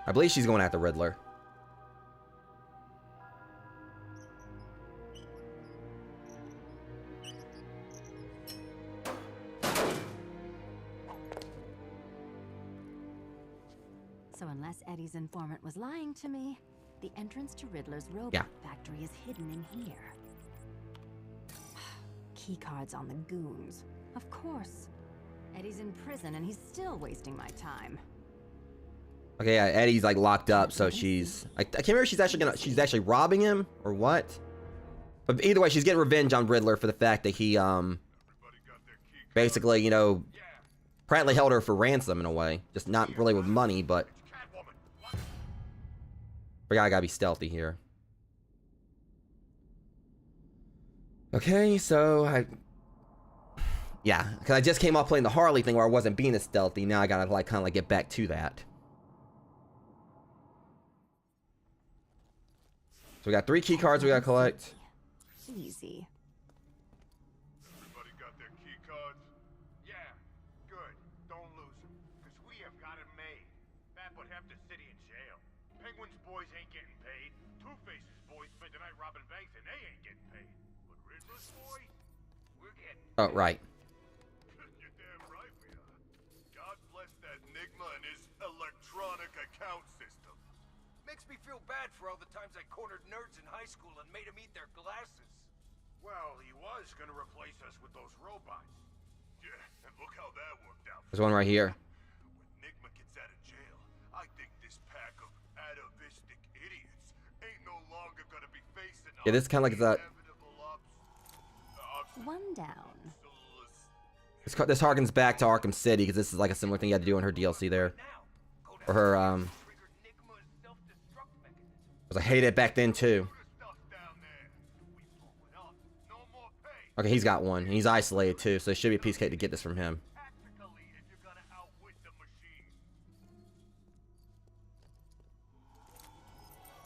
I believe she's going after Riddler. So unless Eddie's informant was lying to me, the entrance to Riddler's robot factory is hidden in here. Keycards on the goons. Of course. Eddie's in prison and he's still wasting my time. Okay, yeah, Eddie's like locked up, so she's I can't remember if she's actually robbing him or what. But either way, she's getting revenge on Riddler for the fact that he basically, you know, apparently held her for ransom in a way. Just not really with money, but I gotta be stealthy here. Okay, so yeah, because I just came off playing the Harley thing where I wasn't being as stealthy. Now I gotta like kind of like get back to that. So we got 3 key cards we gotta collect. Easy. Everybody got their key cards? Yeah, good. Don't lose them, because we have got it made. That put half the city in jail. Penguin's boys ain't getting paid. Two-Face's boys spent the night robbing banks and they ain't getting paid. But Riddler's boys, we're getting Oh, right. You're damn right we are. God bless that Enigma and his electronic account system. Makes me feel bad for all the times I cornered nerds in high school and made them eat their glasses. Well, he was gonna replace us with those robots. Yeah, and look how that worked out. There's one right here. When Enigma gets out of jail, I think this pack of atavistic idiots ain't no longer gonna be facing Yeah, this is kind of like that. One down. This harkens back to Arkham City because this is like a similar thing you had to do in her DLC there, or her Because I hated it back then too. Okay, he's got one. He's isolated too, so it should be a piece of cake to get this from him.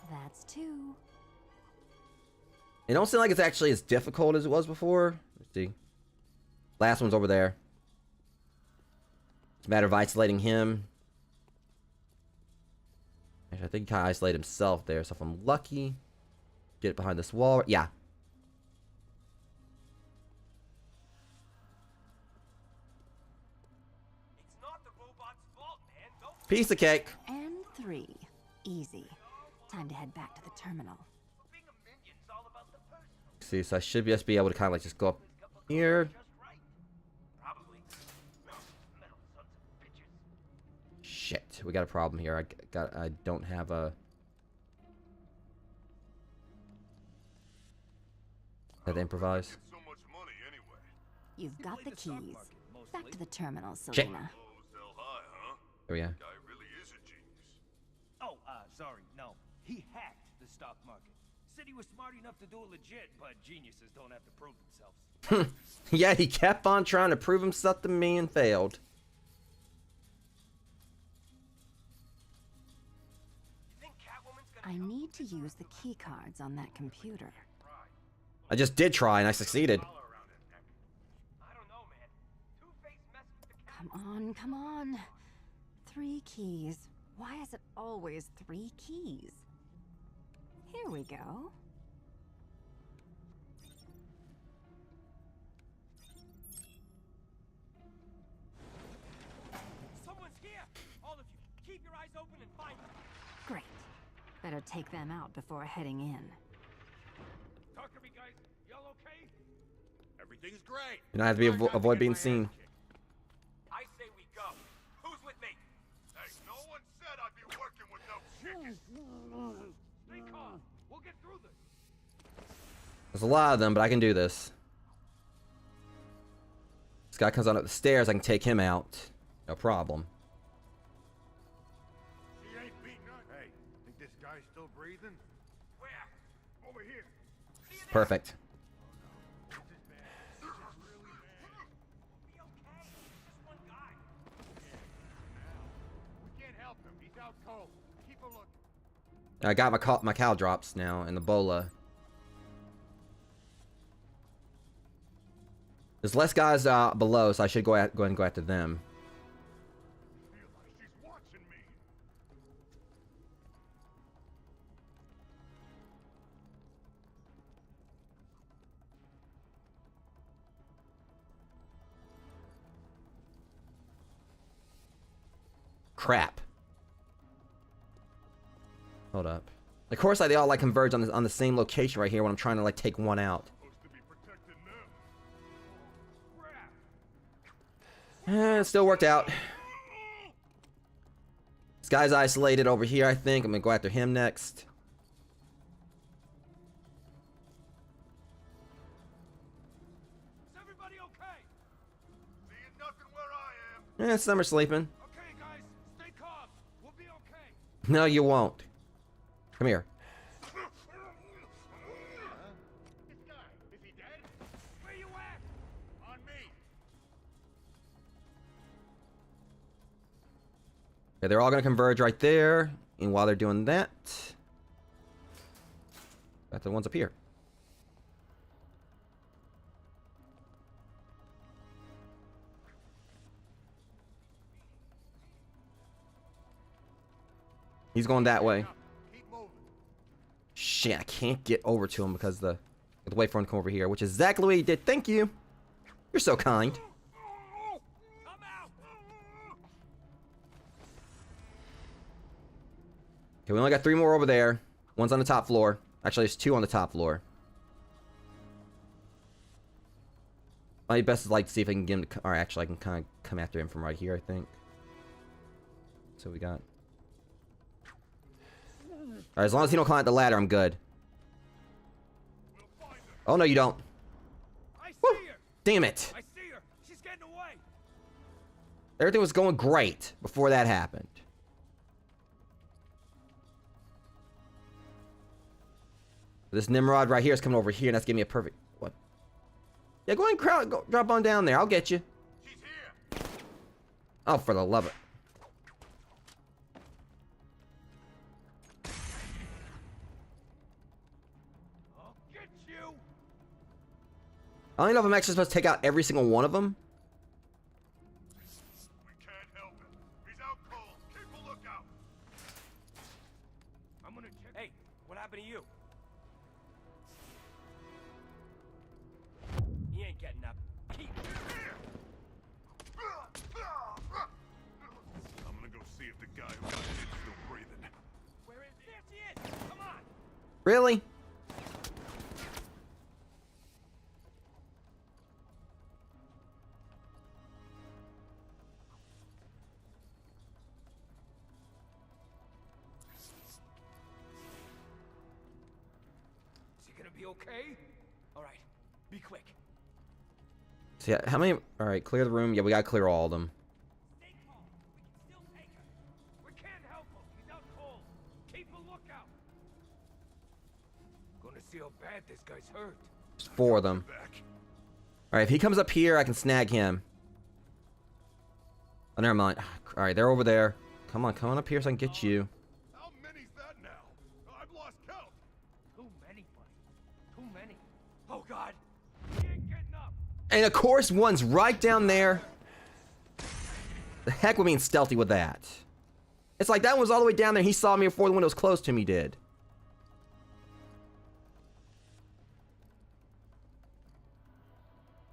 That's 2. It don't seem like it's actually as difficult as it was before. Let's see. Last one's over there. It's a matter of isolating him. Actually, I think he kind of isolated himself there, so if I'm lucky, get it behind this wall. Yeah. It's not the robot's fault, man. Don't Piece of cake. And 3. Easy. Time to head back to the terminal. See, so I should just be able to kind of like just go up here. Shit, we got a problem here. I don't have a. Had to improvise. You've got the keys. Back to the terminal, Shit. Selena. There we go. Oh, sorry, no. He hacked the stock market. Said he was smart enough to do it legit, but geniuses don't have to prove themselves. Yeah, he kept on trying to prove himself to me and failed. I need to use the key cards on that computer. I just did try and I succeeded. Come on, come on. 3 keys. Why is it always 3 keys? Here we go. Someone's here! All of you, keep your eyes open and find them. Great. Better take them out before heading in. Talk to me, guys. Y'all okay? Everything's great. And I have to be avoid being seen. I say we go. Who's with me? Hey, no one said I'd be working with no chickens. Stay calm. We'll get through this. There's a lot of them, but I can do this. This guy comes on up the stairs, I can take him out. No problem. She ain't beating us. Hey, think this guy's still breathing? Where? Over here. See you Perfect. I got my cow drops now and the bola. There's less guys below, so I should go ahead and go after them. Crap. Hold up. Of course, they all like converge on the same location right here when I'm trying to like take one out. It still worked out. This guy's isolated over here, I think. I'm gonna go after him next. Is everybody okay? Seeing nothing where I am. Yeah, some are sleeping. Okay, guys, stay calm. We'll be okay. No, you won't. Come here. This guy, is he dead? Where you at? On me. Okay, they're all gonna converge right there. And while they're doing that, got the ones up here. He's going that way. Shit, I can't get over to him because the way for him to come over here, which is exactly what he did. Thank you. You're so kind. Okay, we only got 3 more over there. One's on the top floor. Actually, there's 2 on the top floor. My best is like to see if I can get him to... Or actually, I can kind of come after him from right here, I think. So we got... Alright, as long as he don't climb up the ladder, I'm good. Oh, no, you don't. Woo! Damn it. I see her. She's getting away. Everything was going great before that happened. This Nimrod right here is coming over here, and that's giving me a perfect... What? Yeah, go ahead and drop on down there. I'll get you. She's here. Oh, for the love of it. I don't know if I'm actually supposed to take out every single one of them. We can't help it. He's out cold. Keep a lookout. I'm gonna check. Hey, what happened to you? He ain't getting up. Keep here. I'm gonna go see if the guy who got hit is still breathing. Where is he? There she is. Come on. Really? Okay? Alright, be quick. So yeah, how many... Alright, clear the room. Yeah, we gotta clear all of them. Stay calm. We can still take her. We can't help him. He's out cold. Keep a lookout. Gonna see how bad this guy's hurt. There's 4 of them. Alright, if he comes up here, I can snag him. Oh, never mind. Alright, they're over there. Come on up here so I can get you. How many's that now? I've lost count. Too many, buddy. Too many. Oh, God. He ain't getting up. And of course, one's right down there. The heck with being stealthy with that. It's like that one was all the way down there. He saw me before the windows closed to me did.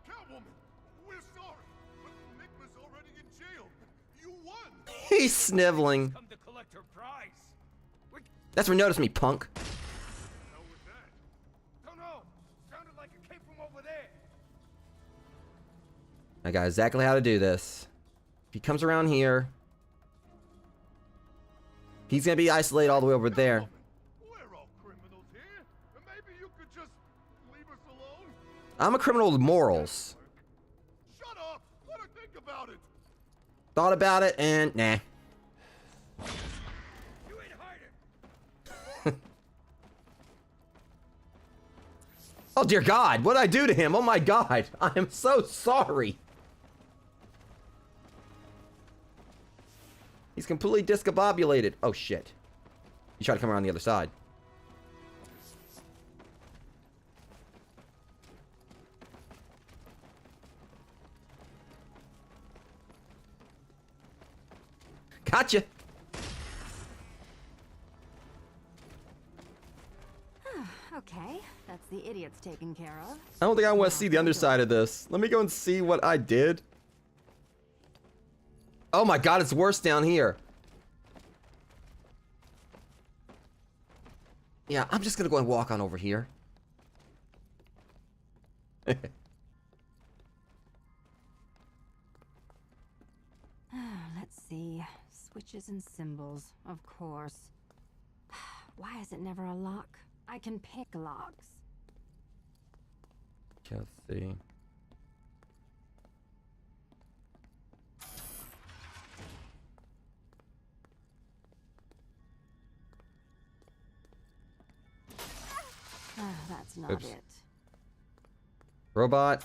Catwoman, we're sorry, but Enigma's already in jail. You won. He's sniveling. Come to collect her prize. That's what noticed me, punk. How was that? Don't know. Sounded like it came from over there. I got exactly how to do this. If he comes around here, he's gonna be isolated all the way over there. We're all criminals here. Maybe you could just leave us alone. I'm a criminal with morals. Shut up. Let her think about it. Thought about it and nah. You ain't hiding. Oh dear God, what did I do to him? Oh my God, I am so sorry. He's completely discombobulated. Oh shit. You try to come around the other side. Gotcha. Okay, that's the idiots taken care of. I don't think I want to see the underside of this. Let me go and see what I did. Oh my God, it's worse down here. Yeah, I'm just gonna go and walk on over here. Let's see. Switches and symbols, of course. Why is it never a lock? I can pick locks. Let's see. That's not Oops. it. Robot.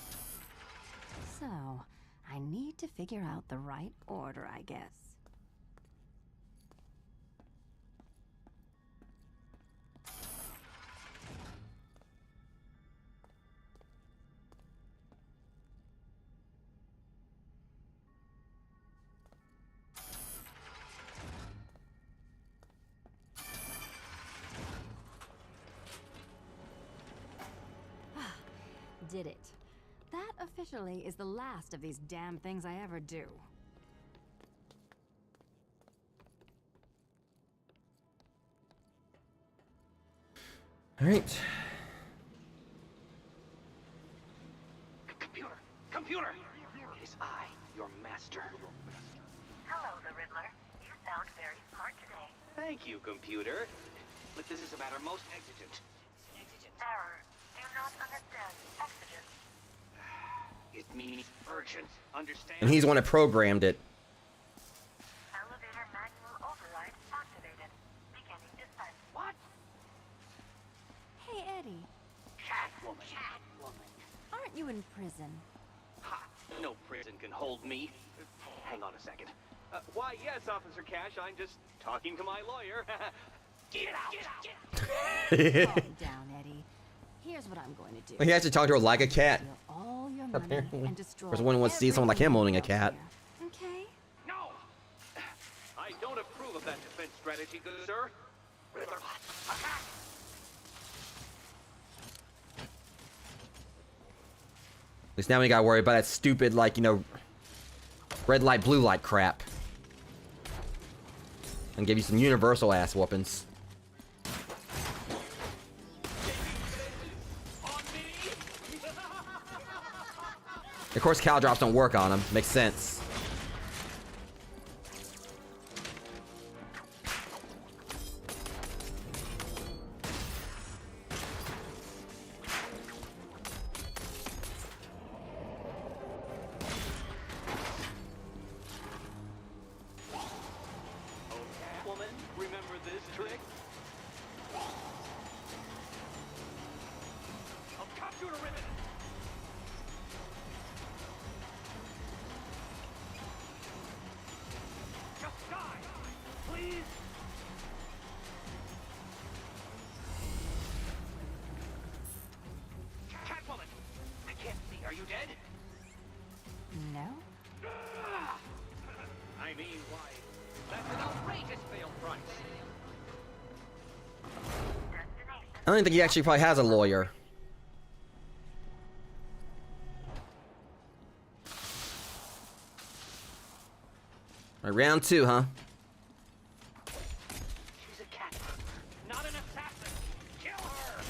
So, I need to figure out the right order, I guess. Did it. That officially is the last of these damn things I ever do. All right. Computer! It is I, your master. Hello, the Riddler. You sound very smart today. Thank you, computer. But this is a matter most exigent. Error. Do not understand. Exigent. It means urgent. Understand? And he's the one that programmed it. Elevator manual override activated. Beginning descent. What? Hey, Eddie. Catwoman. Aren't you in prison? Ha! No prison can hold me. Hang on a second. Why, yes, Officer Cash. I'm just talking to my lawyer. Get out! Calm down, Eddie. Here's what I'm going to do. He actually talked to her like a cat. Steal all your money Apparently. and destroy There's one who wants to see someone like him owning a cat. Okay? No! I don't approve of that defense strategy, good sir. Riddler, attack! At least now we gotta worry about that stupid, like, you know, red light, blue light crap. And give you some universal ass whoopings. Of course, cow drops don't work on him. Makes sense. Woman, remember this trick? I'll cut you to ribbon. Just die, please. Catwoman, I can't see. Are you dead? No? I mean, why? That's an outrageous fail price. I don't think he actually probably has a lawyer. All right, round two, huh? She's a cat, not an assassin. Kill her.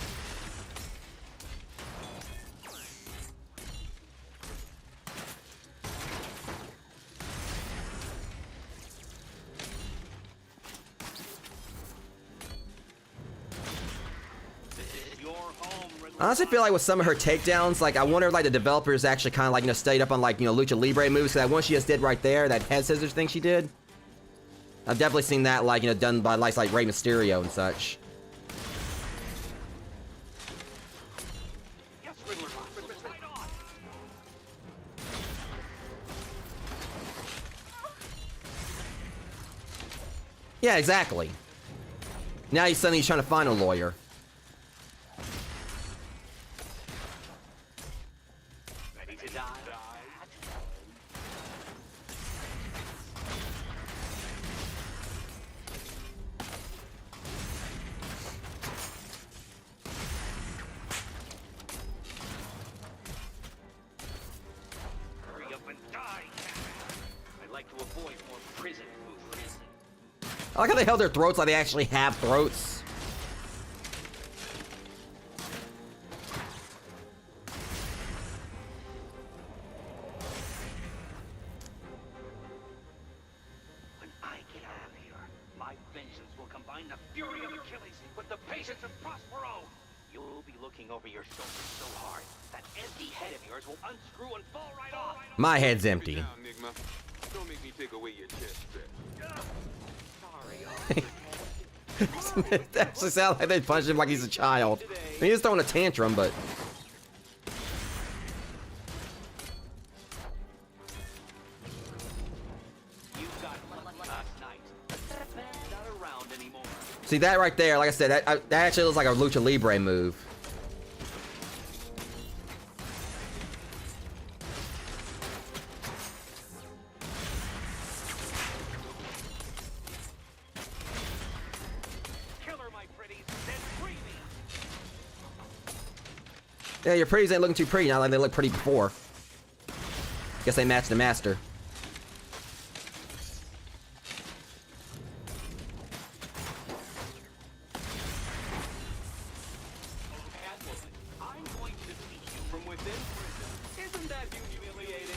I honestly feel like with some of her takedowns, like I wonder if like the developers actually kind of like, you know, stayed up on like, you know, Lucha Libre moves. Cause that one she just did right there, that head scissors thing she did. I've definitely seen that like, you know, done by like Rey Mysterio and such. Yeah, exactly. Now he's suddenly trying to find a lawyer. Ready to die? Hurry up and die! I'd like to avoid more prison food. I like how they held their throats like they actually have throats. When I get out of here, my vengeance will combine the fury of Achilles with the patience of Prospero. You'll be looking over your shoulder so hard that empty head of yours will unscrew and fall right off. My head's empty. Don't make me take away your chest. It actually sounds like they punched him like he's a child. I mean, he's throwing a tantrum, but... See, that right there, like I said, that actually looks like a Lucha Libre move. Yeah, your pretties ain't looking too pretty now like they looked pretty before. Guess they matched the master. I'm going to defeat you from within prison. Isn't that humiliating?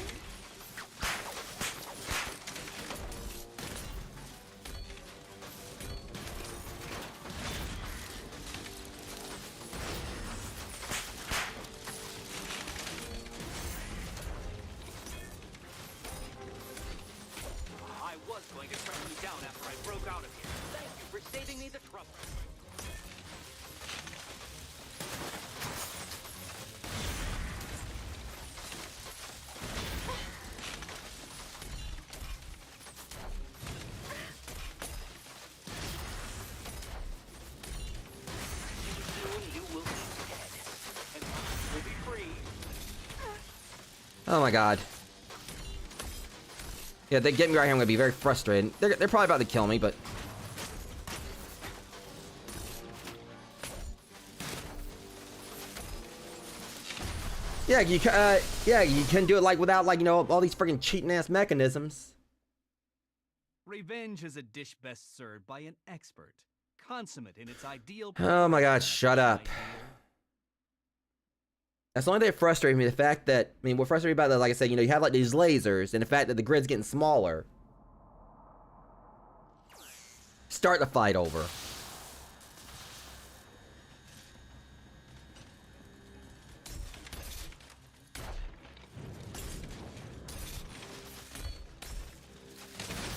I was going to track you down after I broke out of here. Thank you for saving me the trouble. Oh my god. Yeah, they get me right here, I'm gonna be very frustrated. They're probably about to kill me, but... Yeah, you can do it like without like, you know, all these freaking cheating ass mechanisms. Revenge is a dish best served by an expert, consummate in its ideal. Oh my god, shut up. That's the only thing that frustrates me, the fact that, I mean, what frustrates me about that, like I said, you know, you have like these lasers, and the fact that the grid's getting smaller. Start the fight over.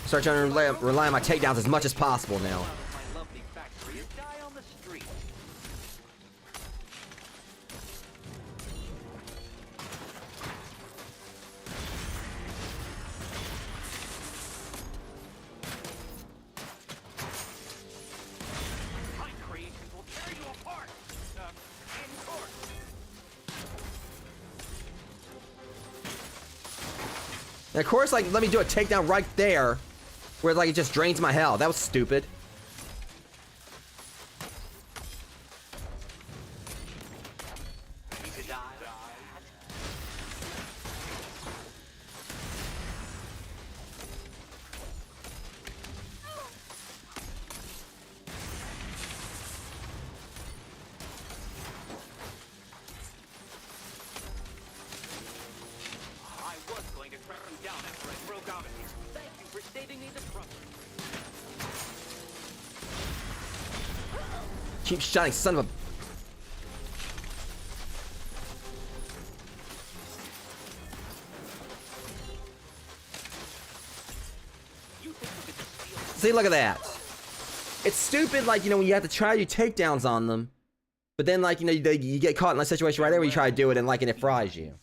Start trying to rely on my takedowns as much as possible now. And of course, like, let me do a takedown right there, where like it just drains my health. That was stupid. Keep shotting, son of a... See, look at that. It's stupid, like, you know, when you have to try to do takedowns on them, but then, like, you know, you get caught in a situation right there where you try to do it and, like, and it fries you.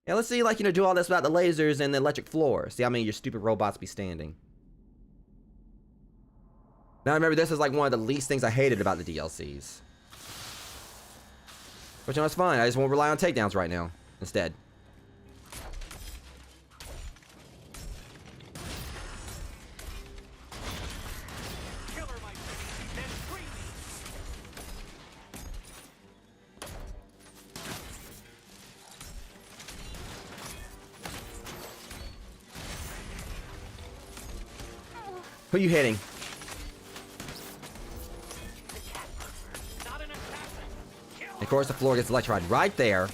Yeah, let's see, like, you know, do all this without the lasers and the electric floor. See how many of your stupid robots be standing. Now remember, this is like one of the least things I hated about the DLCs. Which, you know, it's fine. I just won't rely on takedowns right now, instead. Who are you hitting? Of course, the floor gets electrified right there.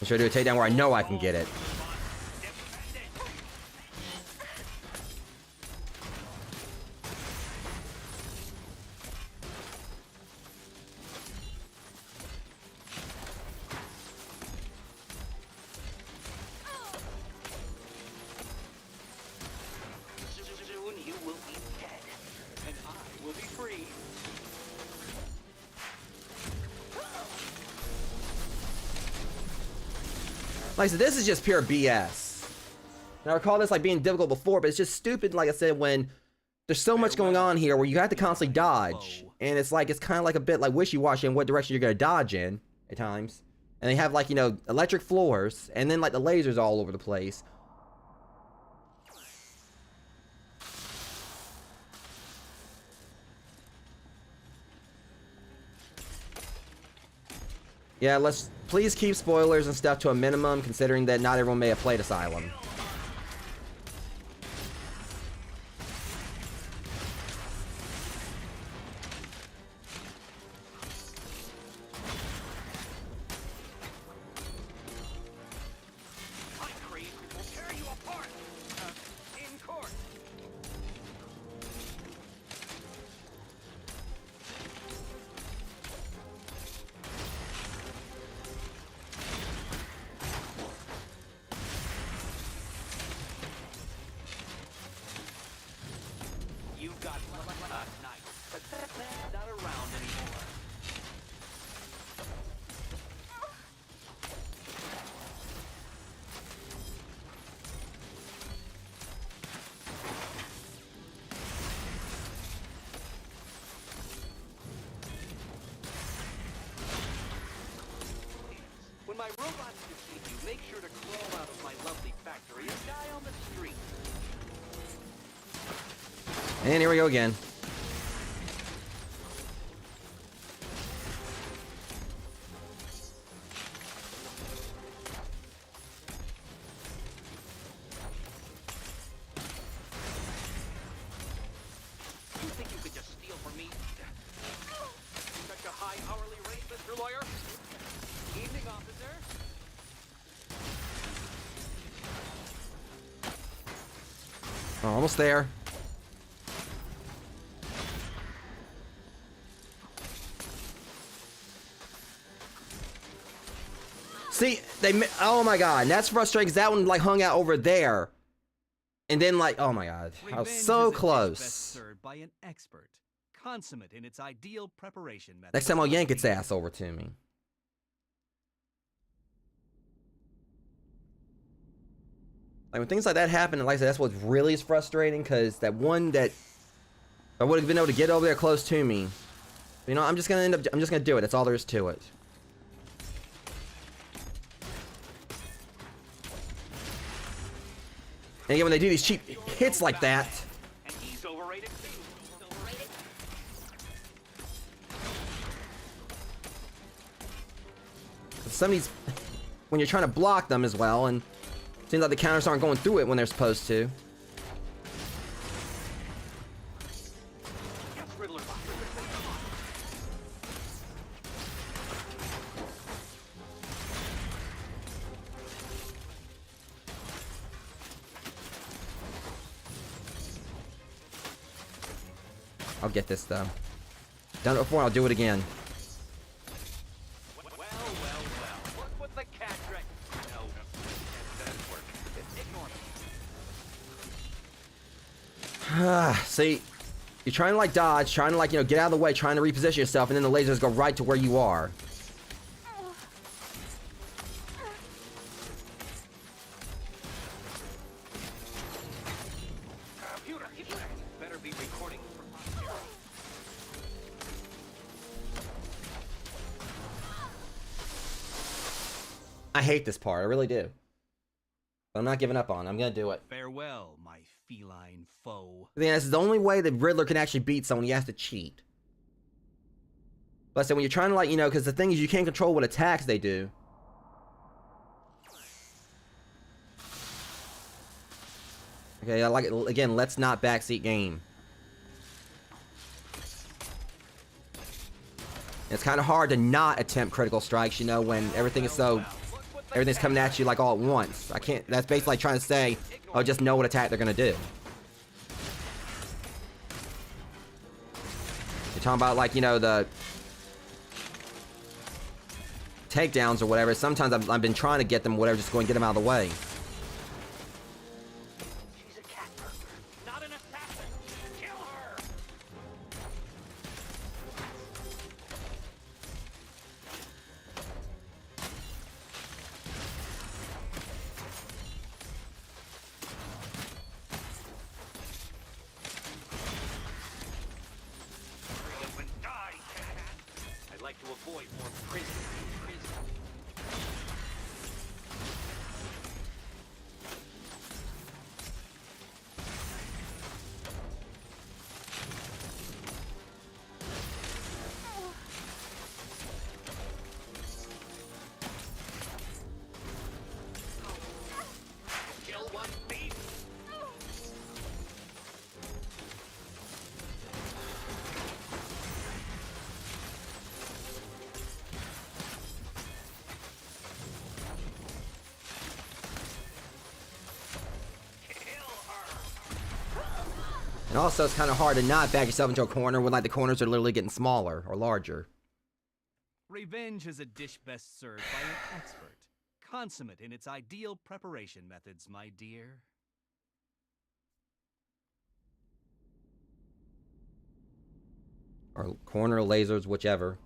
I'm sure to do a takedown where I know I can get it. Like I said, this is just pure BS. Now, I recall this like being difficult before, but it's just stupid, like I said, when there's so much going on here where you have to constantly dodge. And it's like, it's kind of like a bit like wishy-washy in what direction you're going to dodge in at times. And they have like, you know, electric floors and then like the lasers all over the place. Yeah, let's please keep spoilers and stuff to a minimum, considering that not everyone may have played Asylum. My robots deceive you. Make sure to crawl out of my lovely factory and die on the street. And here we go again. You think you could just steal from me? Such a high hourly rate, Mr. Lawyer? Evening, officer. Oh, almost there. See, oh my god, and that's frustrating because that one like hung out over there. And then like, oh my god, I was so close. Best served by an expert, consummate in its ideal preparation method. Next time I'll yank its ass over to me. Like when things like that happen, and like I said, that's what really is frustrating, because that one that I would have been able to get over there close to me. You know, I'm just gonna do it. That's all there is to it. And again, when they do these cheap hits like that, And he's overrated too. some of these, when you're trying to block them as well, and it seems like the counters aren't going through it when they're supposed to. Yes, Riddler. I'll get this though. Done it before, I'll do it again. Well. Look what the cat trick. No, that work. Ignore me. See, You're trying to like dodge, trying to like, you know, get out of the way, trying to reposition yourself, and then the lasers go right to where you are. Better be recording for posterity. I hate this part, I really do. But I'm not giving up on it. I'm gonna do it. Farewell, my feline foe. I think that's the only way that Riddler can actually beat someone. He has to cheat. But so when you're trying to like, you know, because the thing is you can't control what attacks they do. Okay, I like it. Again, let's not backseat game. It's kind of hard to not attempt critical strikes, you know, when everything is so... Everything's coming at you like all at once. I can't... That's basically like trying to say, oh, just know what attack they're gonna do. You're talking about like, you know, the... takedowns or whatever. Sometimes I've been trying to get them, whatever, just go and get them out of the way. And also, it's kind of hard to not back yourself into a corner when, like, the corners are literally getting smaller or larger. Revenge is a dish best served by an expert, consummate in its ideal preparation methods, my dear. Or corner lasers, whichever.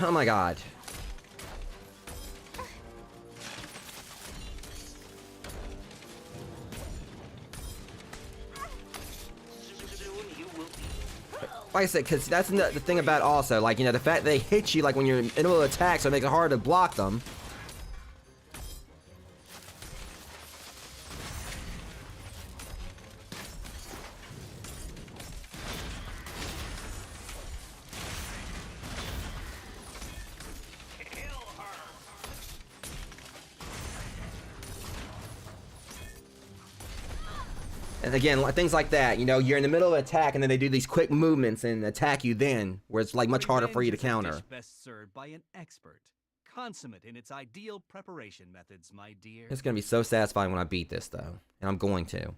Oh my god. Like I said, because that's the thing about also, like, you know, the fact they hit you, like, when you're in the middle of attack, so it makes it hard to block them. And again, things like that, you know, you're in the middle of an attack and then they do these quick movements and attack you then, where it's like much harder for you to counter. Best served by an expert, consummate in its ideal preparation methods, my dear. It's gonna be so satisfying when I beat this, though, and I'm going to. All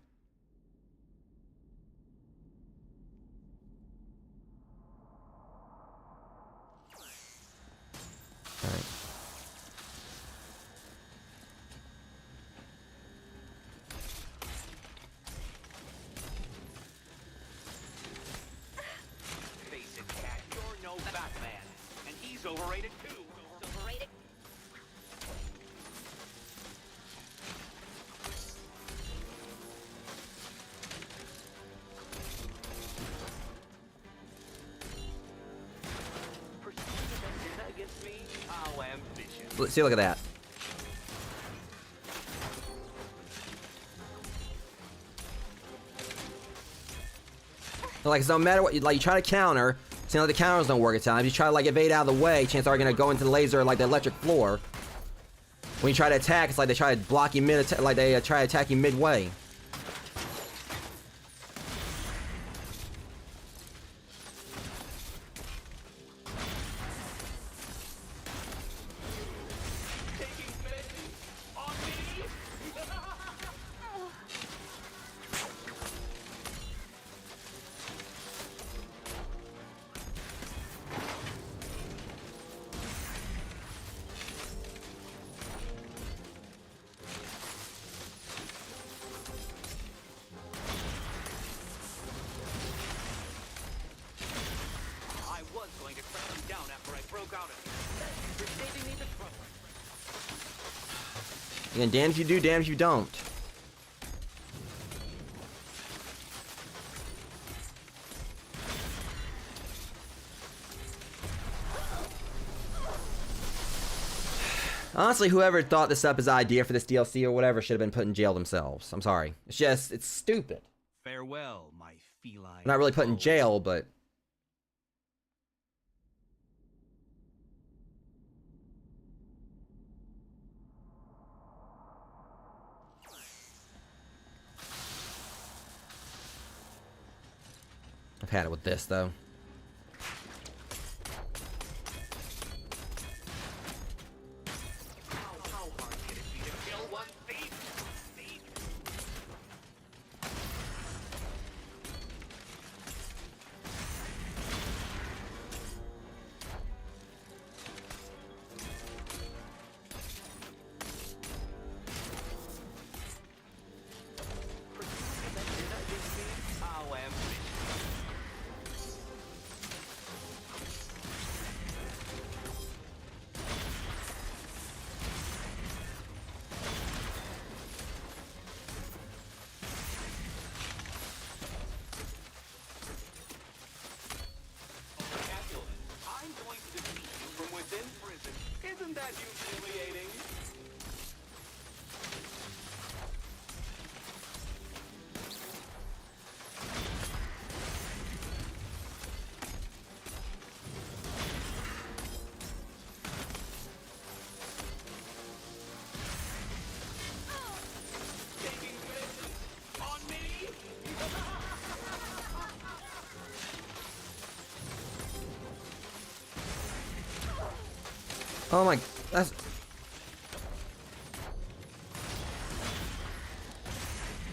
right. Overrated too. Overrated. Against me? How ambitious. See, look at that. Like, so no matter what, like, you try to counter. See, like, the counters don't work at times. You try to, like, evade out of the way, chances are going to go into the laser, like, the electric floor. When you try to attack, it's like they try to block you mid, like they try to attack you midway. Again, damned if you do, damned if you don't. Honestly, whoever thought this up as an idea for this DLC or whatever should have been put in jail themselves. I'm sorry. It's just, it's stupid. Farewell, my feline. Not really put in jail, but... I've had it with this, though. Oh my, that's...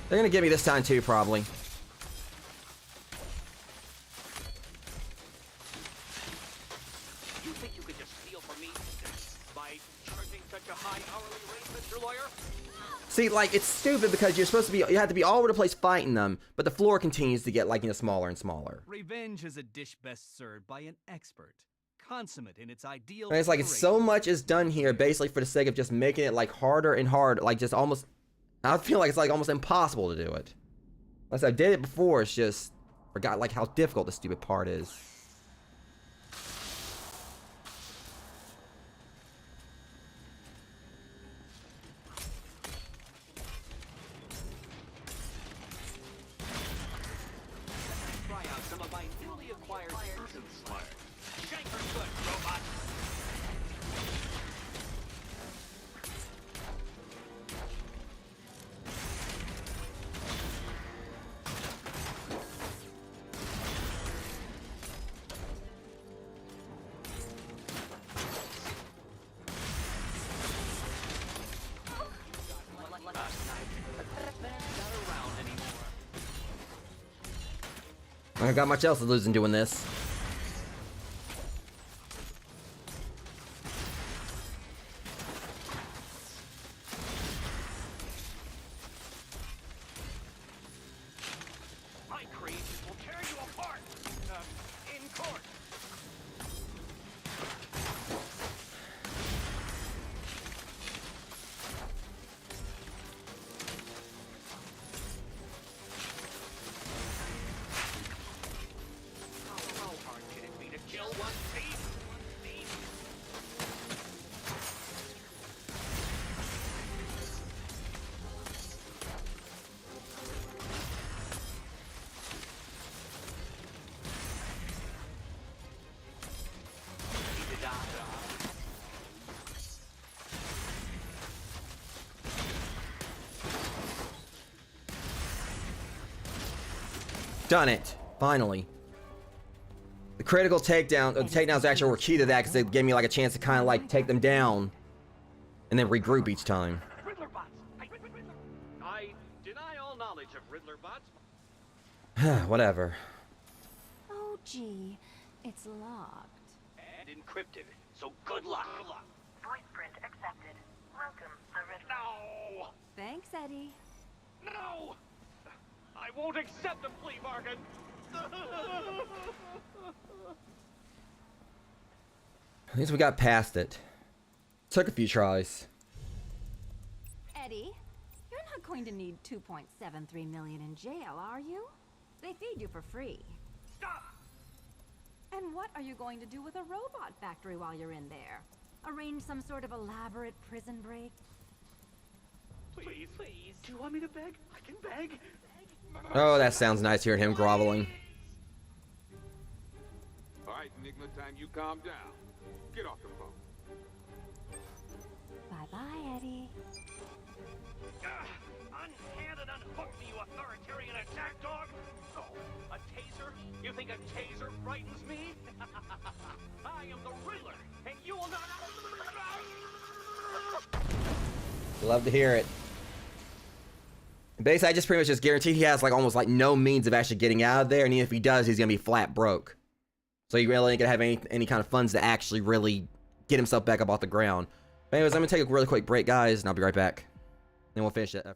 They're gonna get me this time too, probably. You think you could just steal from me by charging such a high hourly rate, Mr. Lawyer? See, like, it's stupid because you're supposed to be, you have to be all over the place fighting them, but the floor continues to get, like, you know, smaller and smaller. Revenge is a dish best served by an expert. Consummate in its ideal. And it's like, it's so much is done here basically for the sake of just making it, like, harder and harder, like, just almost, I feel like it's, like, almost impossible to do it. Unless I did it before, it's just, forgot, like, how difficult the stupid part is. Try out some of my newly acquired person smart. Shanker good, robot. I ain't got much else to lose in doing this. My creations will tear you apart. In court. How hard can it be to kill one thief? Done it. Finally. The critical takedown, the takedowns actually were key to that because they gave me like a chance to kind of like take them down and then regroup each time. Riddler bots. I deny all knowledge of Riddler bots. Whatever. Oh, gee. It's locked. And encrypted. So good luck. Voice print accepted. Welcome, the Riddler. No! Thanks, Eddie. No! I won't accept the plea bargain. At least we got past it. Took a few tries. Eddie. You're not going to need 2.73 million in jail, are you? They feed you for free. Stop! And what are you going to do with a robot factory while you're in there? Arrange some sort of elaborate prison break? Please, please. Do you want me to beg? I can beg. Oh, that sounds nice hearing him groveling. All right, Enigma, time you calm down. Get off the phone. Bye-bye, Eddie. Unhand and unhook me, you authoritarian attack dog! Oh, a taser? You think a taser frightens me? I am the Riddler, and you will not... Love to hear it. Basically, I just pretty much just guarantee he has like almost like no means of actually getting out of there, and even if he does, he's gonna be flat broke. So he really ain't gonna have any kind of funds to actually really get himself back up off the ground. But anyways, I'm gonna take a really quick break, guys, and I'll be right back. Then we'll finish it.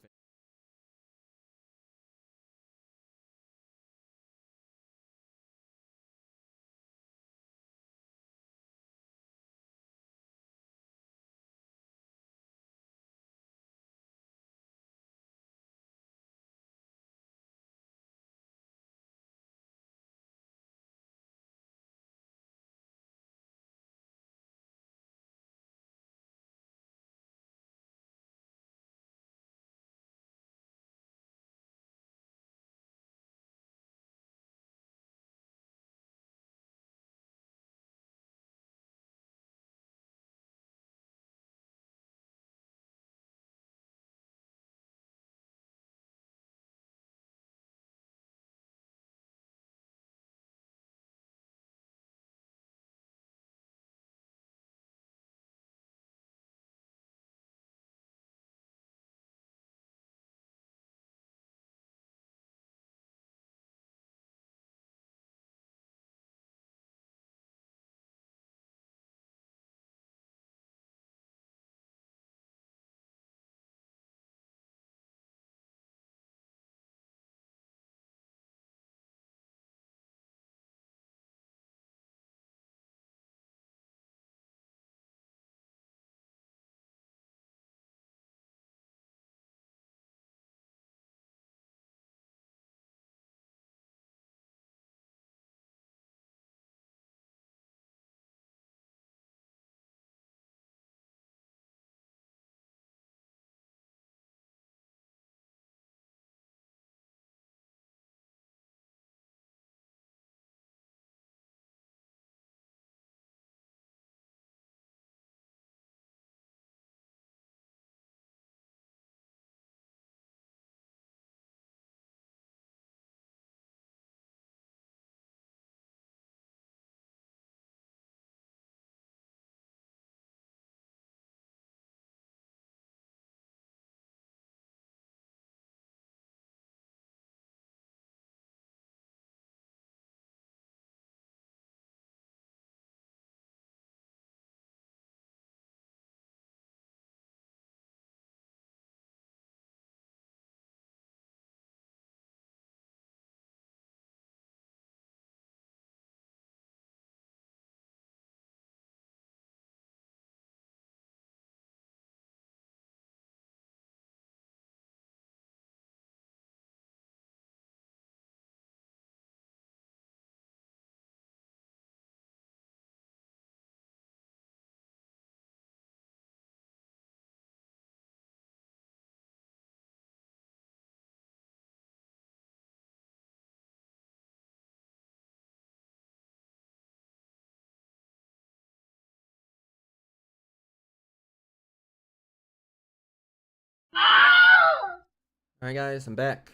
Alright guys, I'm back.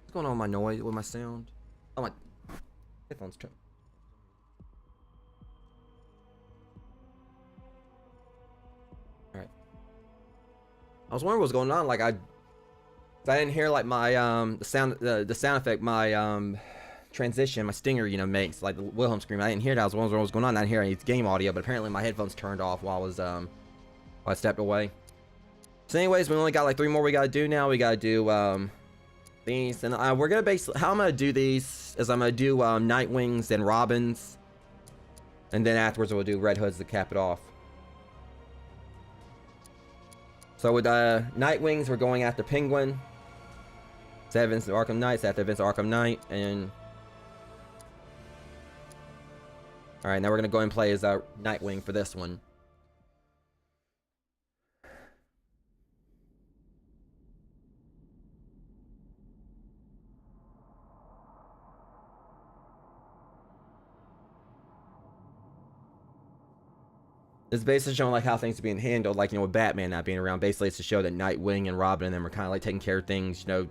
What's going on with my noise, with my sound? Oh, my headphones turned. Alright. I was wondering what's going on, like I didn't hear like my the sound effect my transition, my stinger, you know, makes, like the Wilhelm scream. I didn't hear that. I was wondering what was going on. I didn't hear any game audio, but apparently my headphones turned off while I stepped away. So anyways, we only got like 3 more we gotta do now. We gotta do these, and we're gonna basically, how I'm gonna do these is I'm gonna do Nightwings and Robins, and then afterwards we'll do Red Hoods to cap it off. So with Nightwings, we're going after Penguin. Seven's Arkham Knight, after Vince Arkham Knight, and all right, now we're gonna go and play as Nightwing for this one. It's basically showing like how things are being handled, like, you know, with Batman not being around. Basically, it's to show that Nightwing and Robin and them are kind of like taking care of things, you know,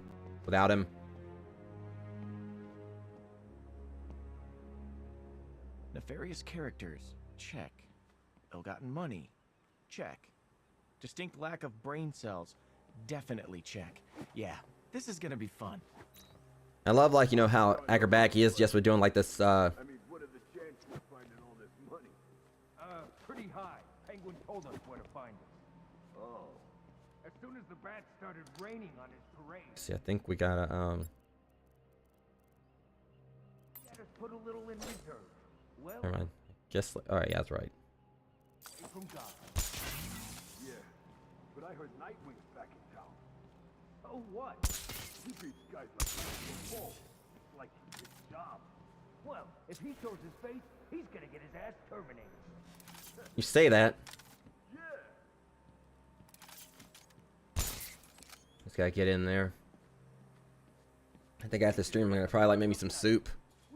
without him. Nefarious characters, check. Ill-gotten money, check. Distinct lack of brain cells, definitely check. Yeah, this is gonna be fun. I love, like, you know, how acrobatic he is just with doing like this. I mean, what are the chances of finding all this money? Pretty high. Penguin told us where to find it. Oh. As soon as the bats started raining on his parade. See, I think we gotta Let us put a little in reserve. Well, never mind. Just all right, yeah, that's right. from Gotham. Yeah, but I heard Nightwing's back in town. Oh, what? He beats guys like Nightfall. It's like his job. Well, if he shows his face, he's gonna get his ass terminated. You say that. Yeah. Just gotta get in there. I think after the stream, I'm gonna probably like maybe some soup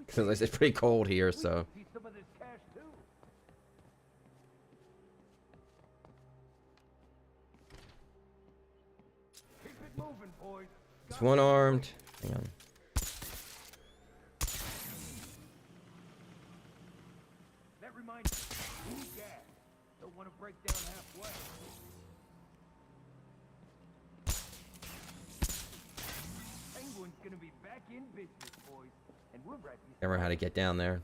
because it's pretty cold here, so. See some of this cash too. Keep it moving, boys. It's one armed. Hang on. That reminds me. Ooh, gas. Don't want to break down halfway. Penguin's gonna be back in business, boys, and we're ready. Never remember how to get down there.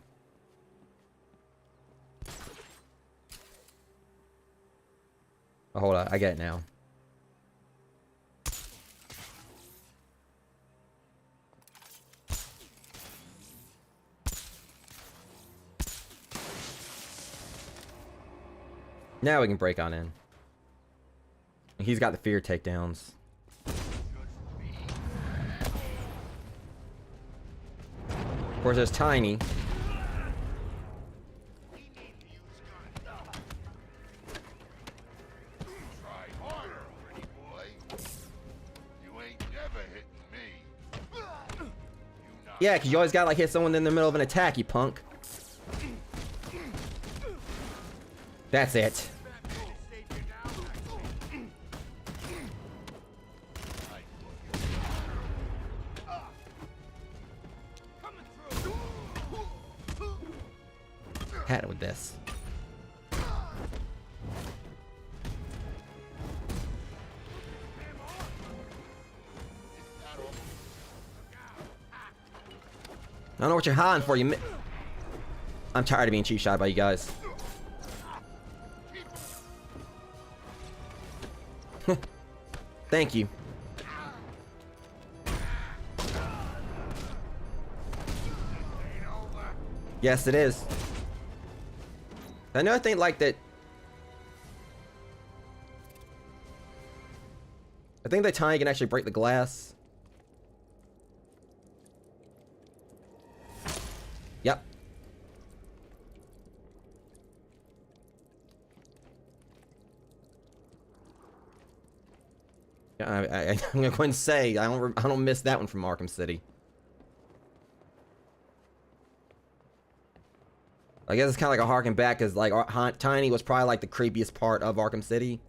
Oh, hold on, I get it now. Now we can break on in. He's got the fear takedowns. Of course, there's Tiny. Yeah, because you always gotta like hit someone in the middle of an attack, you punk. That's it. Had it with this. I don't know what you're hiding for, you. I'm tired of being cheap shot by you guys. Thank you. Yes, it is. I know I think like that. I think that Tiny can actually break the glass. Yep. I'm gonna go and say I don't miss that one from Arkham City. I guess it's kind of like a harken back, because like Tiny was probably like the creepiest part of Arkham City,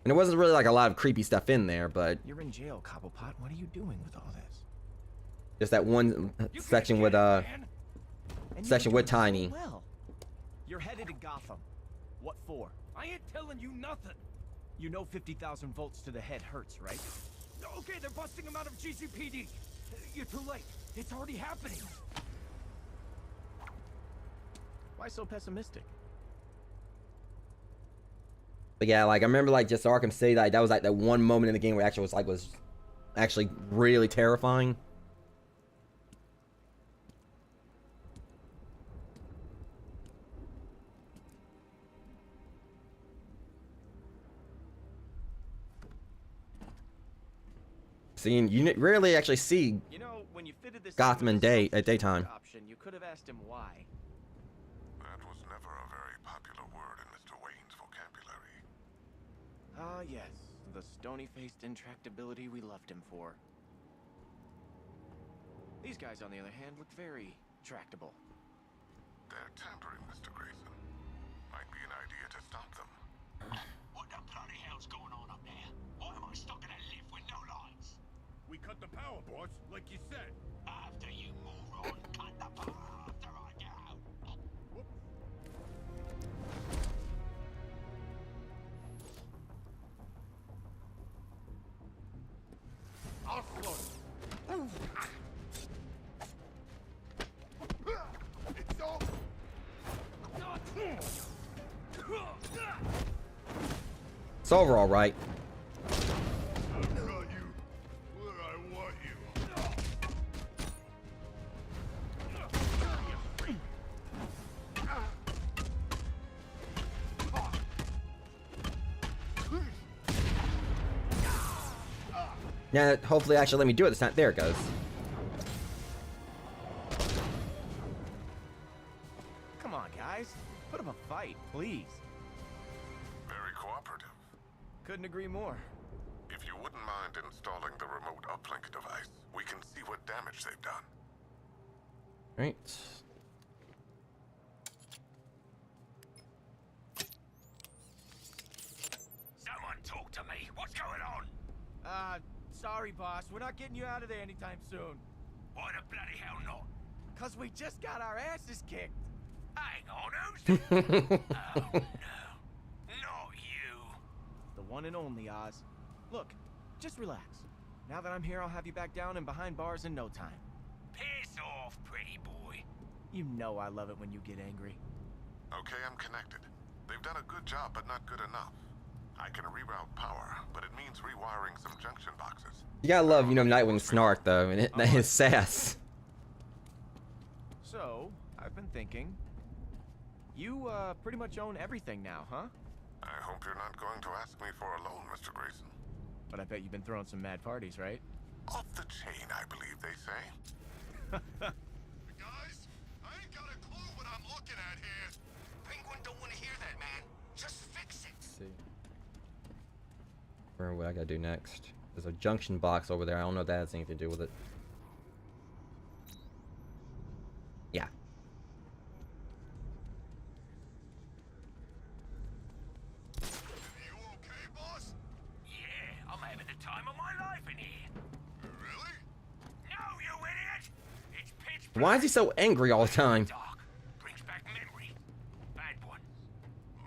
and there wasn't really like a lot of creepy stuff in there, but You're in jail, Cobblepot. What are you doing with all this? just that one section with Tiny. Well, you're headed to Gotham. What for? I ain't telling you nothing. You know 50,000 volts to the head hurts, right? Okay, they're busting him out of GCPD. You're too late. It's already happening. Why so pessimistic? But yeah, like I remember like just Arkham City, like that was like that one moment in the game where it was actually really terrifying. Seeing you rarely actually see You know, when you fitted this Gotham at daytime. option, you could have asked him why. That was never a very popular word in Mr. Wayne's vocabulary. Ah, yes, the stony-faced intractability we loved him for. These guys, on the other hand, look very tractable. They're tampering, Mr. Grayson. Might be an idea to stop them. What the bloody hell's going on up there? Why am I stuck in a lift with no lights? We cut the power, boss, like you said. After you, moron. Cut the power after I get out. I'll slow it. It's all. It's over all right. I'll cut you where I want you. Now, hopefully, actually let me do it this time. There it goes. Come on, guys. Put up a fight, please. Very cooperative. Couldn't agree more. If you wouldn't mind installing the remote uplink device, we can see what damage they've done. Right. Someone talk to me. What's going on? Sorry, boss. We're not getting you out of there anytime soon. Why the bloody hell not? 'Cause we just got our asses kicked. Hang on, who's Oh, no. Not you. The one and only Oz. Look, just relax. Now that I'm here, I'll have you back down and behind bars in no time. Piss off, pretty boy. You know I love it when you get angry. Okay, I'm connected. They've done a good job, but not good enough. I can reroute power, but it means rewiring some junction boxes. You gotta love, Nightwing's snark though, and his sass. So, I've been thinking. You, pretty much own everything now, huh? I hope you're not going to ask me for a loan, Mr. Grayson. But I bet you've been throwing some mad parties, right? Off the chain, I believe they say. Guys, I ain't got a clue what I'm looking at here. Penguin don't want to hear that, man. Just fix it. Let's see. Remember what I gotta do next. There's a junction box over there. I don't know if that has anything to do with it. Yeah. You okay, boss? Yeah, I'm having the time of my life in here. Really? No, you idiot! It's pitch Why is he so angry all the time? dark. Brings back memory. Bad one.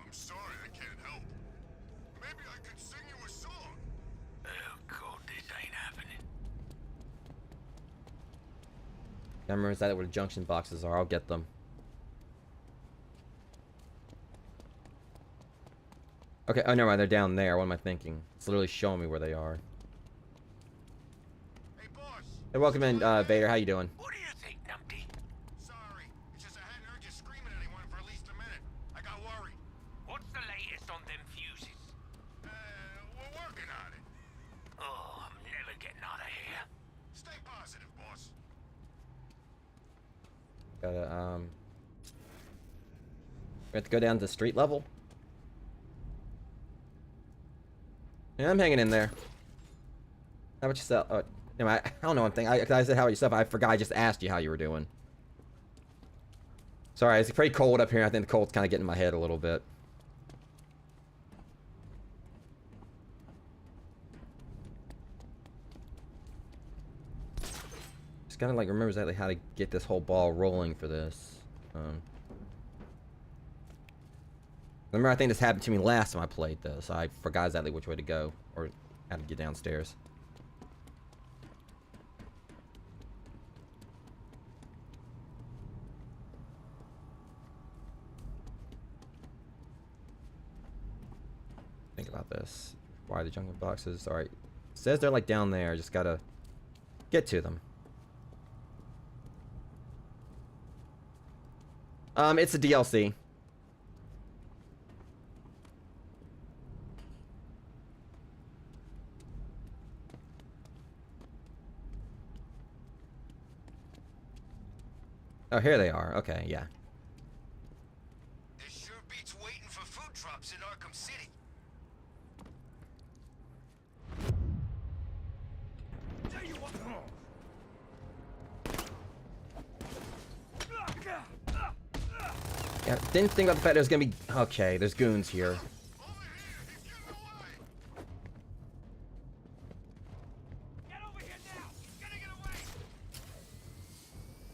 I'm sorry, I can't help. Maybe I could sing you a song. Oh, God, this ain't happening. I remember that where the junction boxes are. I'll get them. Okay, oh, never mind. They're down there. What am I thinking? It's literally showing me where they are. Hey, boss. Hey, welcome in, Vader. How you doing? What do you think, Numpty? Sorry. It's just I hadn't heard you screaming at anyone for at least a minute. I got worried. What's the latest on them fuses? We're working on it. Oh, I'm never getting out of here. Stay positive, boss. Gotta, we have to go down to street level. Yeah, I'm hanging in there. How about yourself? I don't know one thing. I said how about yourself. I forgot I just asked you how you were doing. Sorry, it's pretty cold up here. I think the cold's kind of getting in my head a little bit. Just gotta like remember exactly how to get this whole ball rolling for this. Remember, I think this happened to me last time I played this. I forgot exactly which way to go or how to get downstairs. Think about this. Why the jungle boxes? All right, it says they're like down there. Just gotta get to them. It's a DLC. Oh, here they are. Okay, yeah. It sure beats waiting for food drops in Arkham City. Tell you what. Yeah, didn't think about the fact there's gonna be... Okay, there's goons here.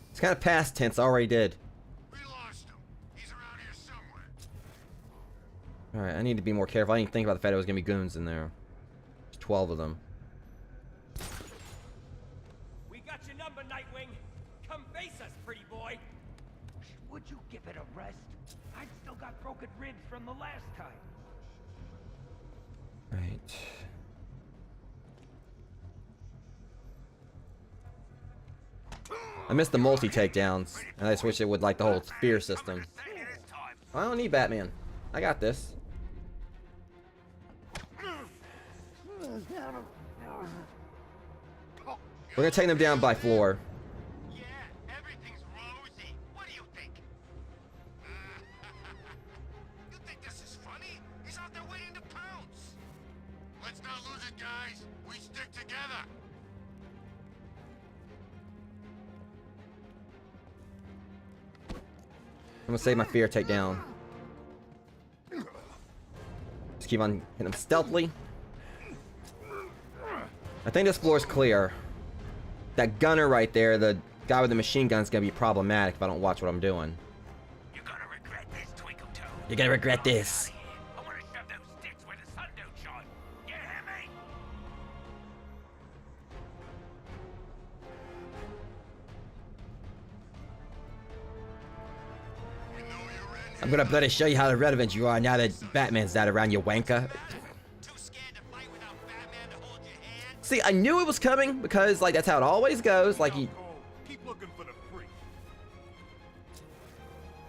It's kind of past tense. I already did. Alright, I need to be more careful. I didn't think about the fact there was gonna be goons in there. There's 12 of them. We got your number, Nightwing. Come face us, pretty boy. Would you give it a rest? I've still got broken ribs from the last time. Right. I missed the multi takedowns, and I just wish it would like the whole spear system. I don't need Batman. I got this. We're gonna take them down by floor. I'm gonna save my fear takedown. Just keep on hitting them stealthily. I think this floor is clear. That gunner right there, the guy with the machine gun, is gonna be problematic if I don't watch what I'm doing. You're gonna regret this, Twinkle Toad. You're gonna regret this. I wanna shove those sticks where the sun don't shine. You hear me? I'm gonna bloody show you how relevant you are now that Batman's not around, you wanker. See, I knew it was coming because, like, that's how it always goes. Like, he...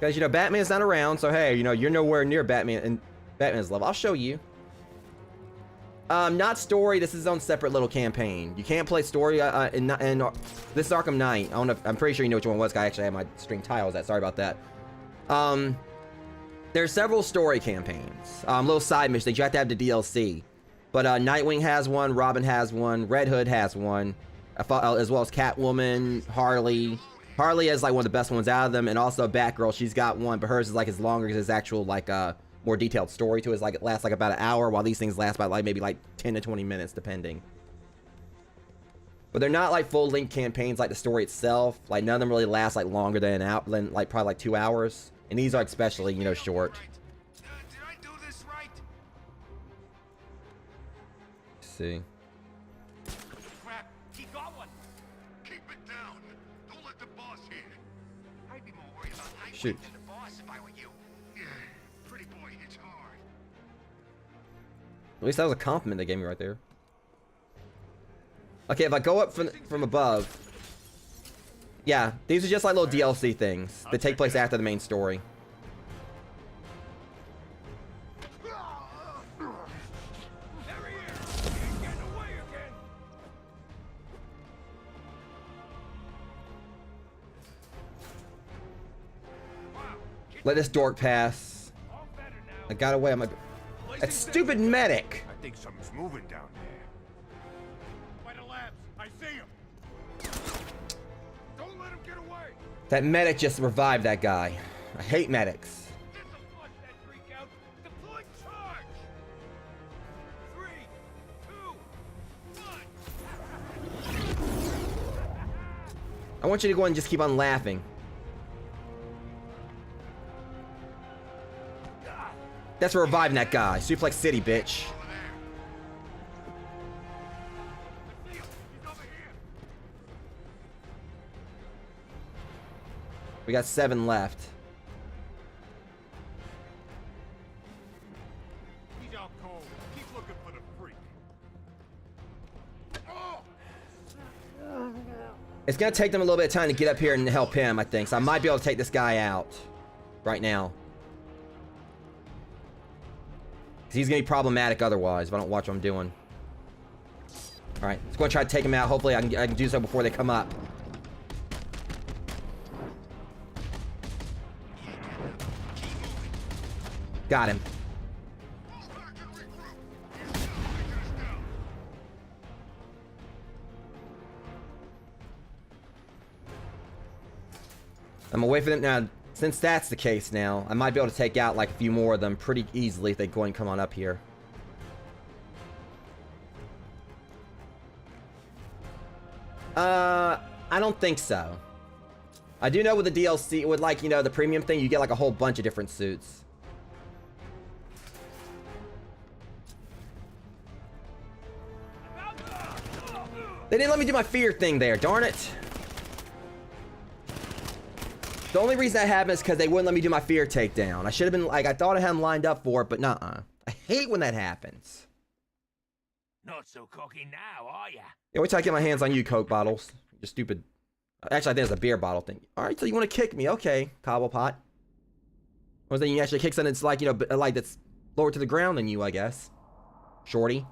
Because, you know, Batman's not around, so hey, you know, you're nowhere near Batman and Batman's level. I'll show you. Not story. This is its own separate little campaign. You can't play story in this is Arkham Knight. I don't know. I'm pretty sure you know which one it was. I actually had my string tiles. Sorry about that. There's several story campaigns. Little side missions. You have to have the DLC. But Nightwing has one, Robin has one, Red Hood has one, as well as Catwoman, Harley. Harley is like one of the best ones out of them, and also Batgirl, she's got one, but hers is like as longer as his actual like more detailed story to it. It's like it lasts like about an hour, while these things last about like maybe like 10 to 20 minutes depending. But they're not like full-length campaigns like the story itself. Like none of them really last like longer than an hour, like probably like 2 hours. And these are especially, you know, short. See. Crap, he got one. Keep it down. Don't let the boss hear. I'd be more worried about Nightwing than the boss if I were you. Yeah, pretty boy, it's hard. At least that was a compliment they gave me right there. Okay, if I go up from above, yeah, these are just like little DLC things that take place after the main story. Let this dork pass. I got away. I'm like, that stupid medic. I think something's moving down there. By the labs, I see him. Don't let him get away. That medic just revived that guy. I hate medics. Deploy charge. 3, 2, 1. I want you to go and just keep on laughing. That's for reviving that guy. Suplex City, bitch. We got 7 left. He's out cold. Keep looking for the freak. It's gonna take them a little bit of time to get up here and help him, I think. So I might be able to take this guy out right now. He's gonna be problematic otherwise if I don't watch what I'm doing. Alright, let's go and try to take him out. Hopefully I can do so before they come up. Got him. I'm away from them now. Since that's the case now, I might be able to take out like a few more of them pretty easily if they go and come on up here. I don't think so. I do know with the DLC, with like, you know, the premium thing, you get like a whole bunch of different suits. They didn't let me do my fear thing there, darn it. The only reason that happened is because they wouldn't let me do my fear takedown. I should have been like, I thought I had them lined up for it, but nuh-uh. I hate when that happens. Not so cocky now, are ya? Yeah, wait till I get my hands on you, Coke bottles. You stupid. Actually, I think it's a beer bottle thing. Alright, so you want to kick me. Okay, Cobblepot. Or then you actually kick something that's like, you know, like that's lower to the ground than you, I guess. Shorty.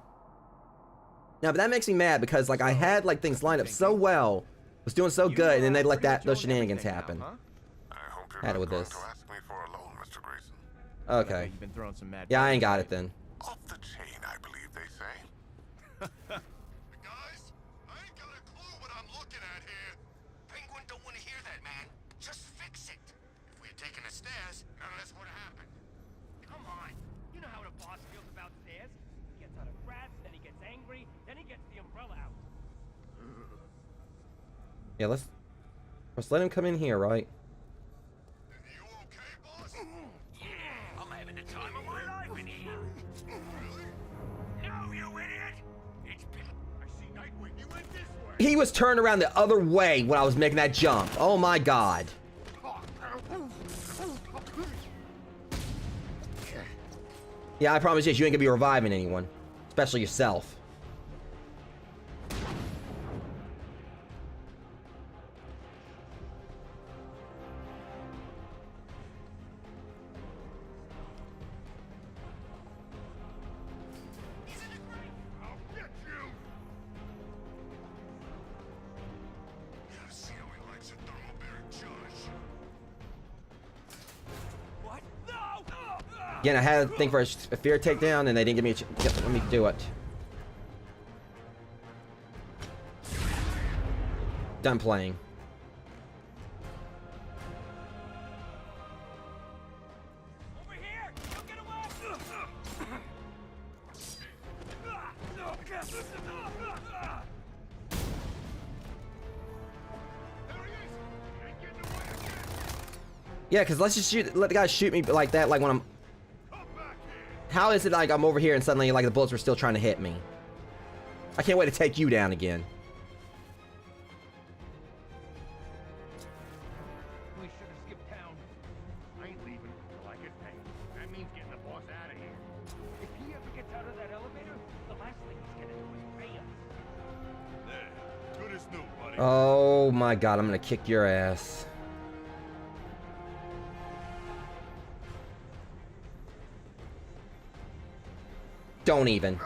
Now, but that makes me mad because, like, I had, like, things lined up so well. Was doing so good, and then they let those shenanigans happen. Had it with this. Okay. Yeah, I ain't got it then. Off the chain, I believe they say. Guys, I ain't got a clue what I'm looking at here. Penguin don't want to hear that, man. Just fix it. If we had taken the stairs, none of this would have happened. Come on. You know how the boss feels about stairs. He gets out of breath, then he gets angry, then he gets the umbrella out. Yeah, let's let him come in here, right? I'm having the time of my life in here. No, you idiot! It's been... I see Nightwing. You went this way. He was turned around the other way when I was making that jump. Oh my god. Yeah, I promise you ain't gonna be reviving anyone. Especially yourself. Again, I had a thing for a fear takedown, and they didn't give me let me do it. Done playing. Over here! Don't get away! Yeah, because let's just let the guy shoot me like that, like when I'm... How is it like I'm over here and suddenly like the bullets were still trying to hit me? I can't wait to take you down again. We should have skipped town. I ain't leaving until I get paid. That means getting the boss out of here. If he ever gets out of that elevator, the last thing he's gonna do is pay us. There. Good as new, buddy. Oh my god, I'm gonna kick your ass. Don't even.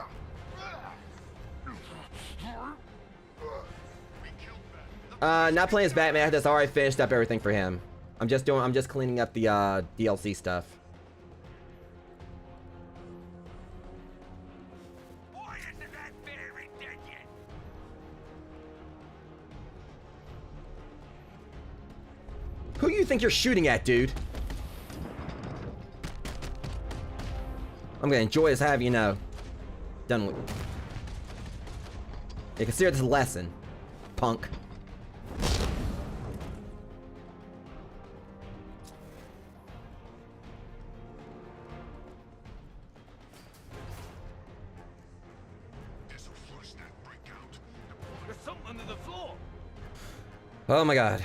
Not playing as Batman. That's already finished up everything for him. I'm just cleaning up the DLC stuff. Why isn't that very dead yet? Who do you think you're shooting at, dude? I'm gonna enjoy this, have you know. Done with. Yeah, consider this a lesson, punk. There's something under the floor. Oh my god.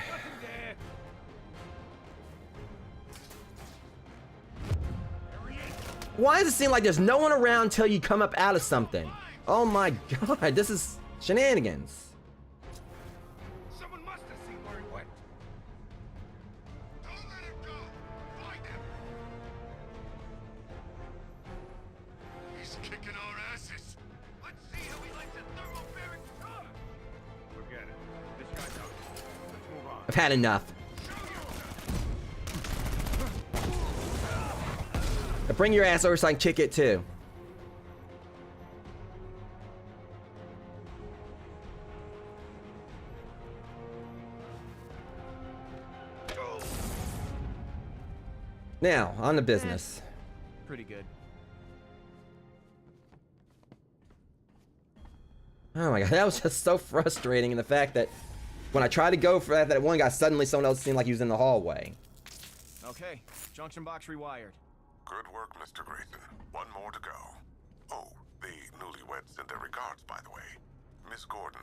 Why does it seem like there's no one around until you come up out of something? Oh my god, this is shenanigans. Someone must have seen where he went. Don't let him go. Find him. He's kicking our asses. Let's see how he likes a thermobaric car. Forget it. This guy's out. Let's move on. I've had enough. Bring your ass over so I can kick it too. Now, on to business. Pretty good. Oh my god, that was just so frustrating in the fact that when I tried to go for that one guy, suddenly someone else seemed like he was in the hallway. Okay, junction box rewired. Good work, Mr. Grayson. One more to go. Oh, the newlyweds sent their regards, by the way. Miss Gordon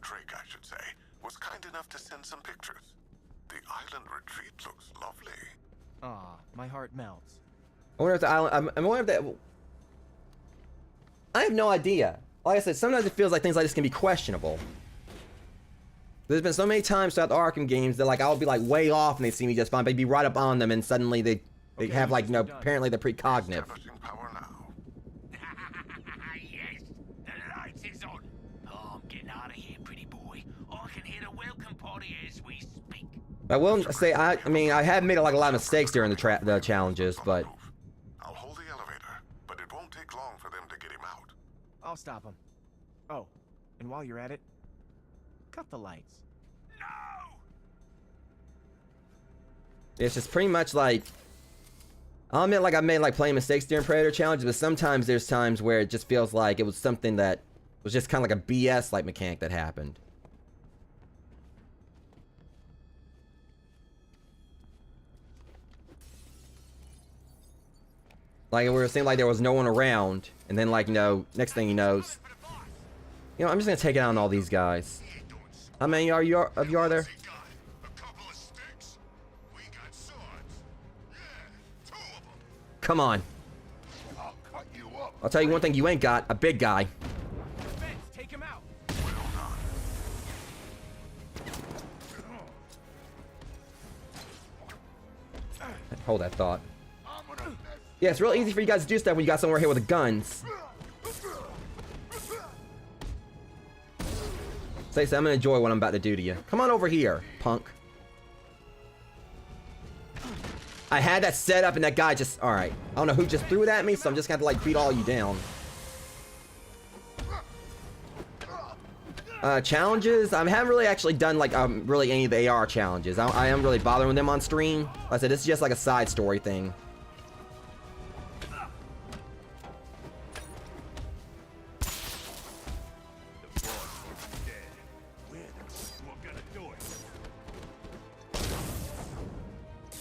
Drake, I should say, was kind enough to send some pictures. The island retreat looks lovely. Aw, my heart melts. I wonder if the island... I wonder if that... I have no idea. Like I said, sometimes it feels like things like this can be questionable. There's been so many times throughout the Arkham games that like I'll be like way off and they see me just fine, but I'd be right up on them and suddenly they have like, you know, apparently they're precognitive. Yes, the lights is on. Oh, I'm getting out of here, pretty boy. I can hear the welcome party as we speak. I will say, I mean, I have made like a lot of mistakes during the challenges, but... I'll hold the elevator, but it won't take long for them to get him out. I'll stop him. Oh, and while you're at it, cut the lights. It's just pretty much like... I'll admit like I've made like playing mistakes during Predator challenges, but sometimes there's times where it just feels like it was something that was just kind of like a BS like mechanic that happened. Like it seemed like there was no one around, and then like, you know, next thing he knows, you know, I'm just gonna take it out on all these guys. How many are there? Come on. I'll tell you one thing you ain't got, a big guy. Take him out. Hold that thought. Yeah, it's real easy for you guys to do stuff when you got somewhere here with the guns. Say so, I'm gonna enjoy what I'm about to do to you. Come on over here, punk. I had that set up and that guy just... Alright. I don't know who just threw it at me, so I'm just gonna have to like beat all you down. Challenges? I haven't really actually done like really any of the AR challenges. I am really bothering with them on stream. Like I said, this is just like a side story thing.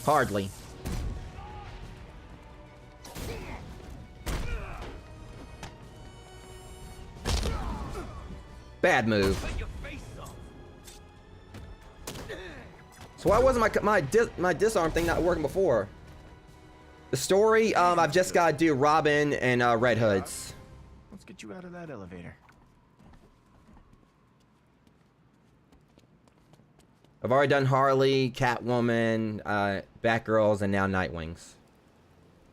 Hardly. Bad move. So why wasn't my disarm thing not working before? The story, I've just got to do Robin and Red Hoods. Let's get you out of that elevator. I've already done Harley, Catwoman, Batgirls, and now Nightwings.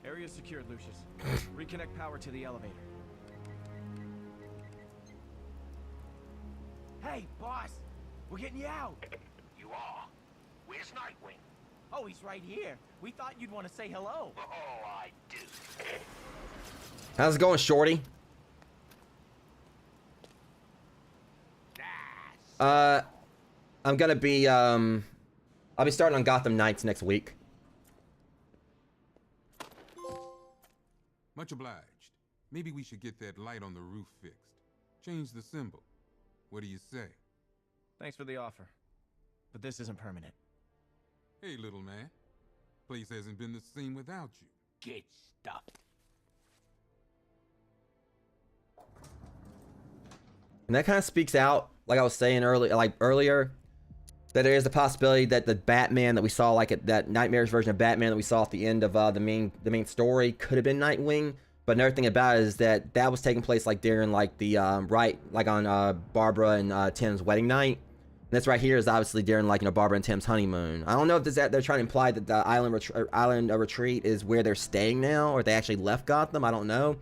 Area secured, Lucius. Reconnect power to the elevator. Hey, boss! We're getting you out! You are? Where's Nightwing? Oh, he's right here. We thought you'd want to say hello. Oh, I do. How's it going, Shorty? I'm gonna be, I'll be starting on Gotham Knights next week. Much obliged. Maybe we should get that light on the roof fixed. Change the symbol. What do you say? Thanks for the offer. But this isn't permanent. Hey, little man. Place hasn't been the same without you. Get stuffed. And that kind of speaks out, like I was saying earlier, that there is a possibility that the Batman that we saw, like that nightmarish version of Batman that we saw at the end of the main story, could have been Nightwing. But another thing about it is that was taking place like during like the on Barbara and Tim's wedding night. And this right here is obviously during like, you know, Barbara and Tim's honeymoon. I don't know if they're trying to imply that the island retreat is where they're staying now, or if they actually left Gotham. I don't know.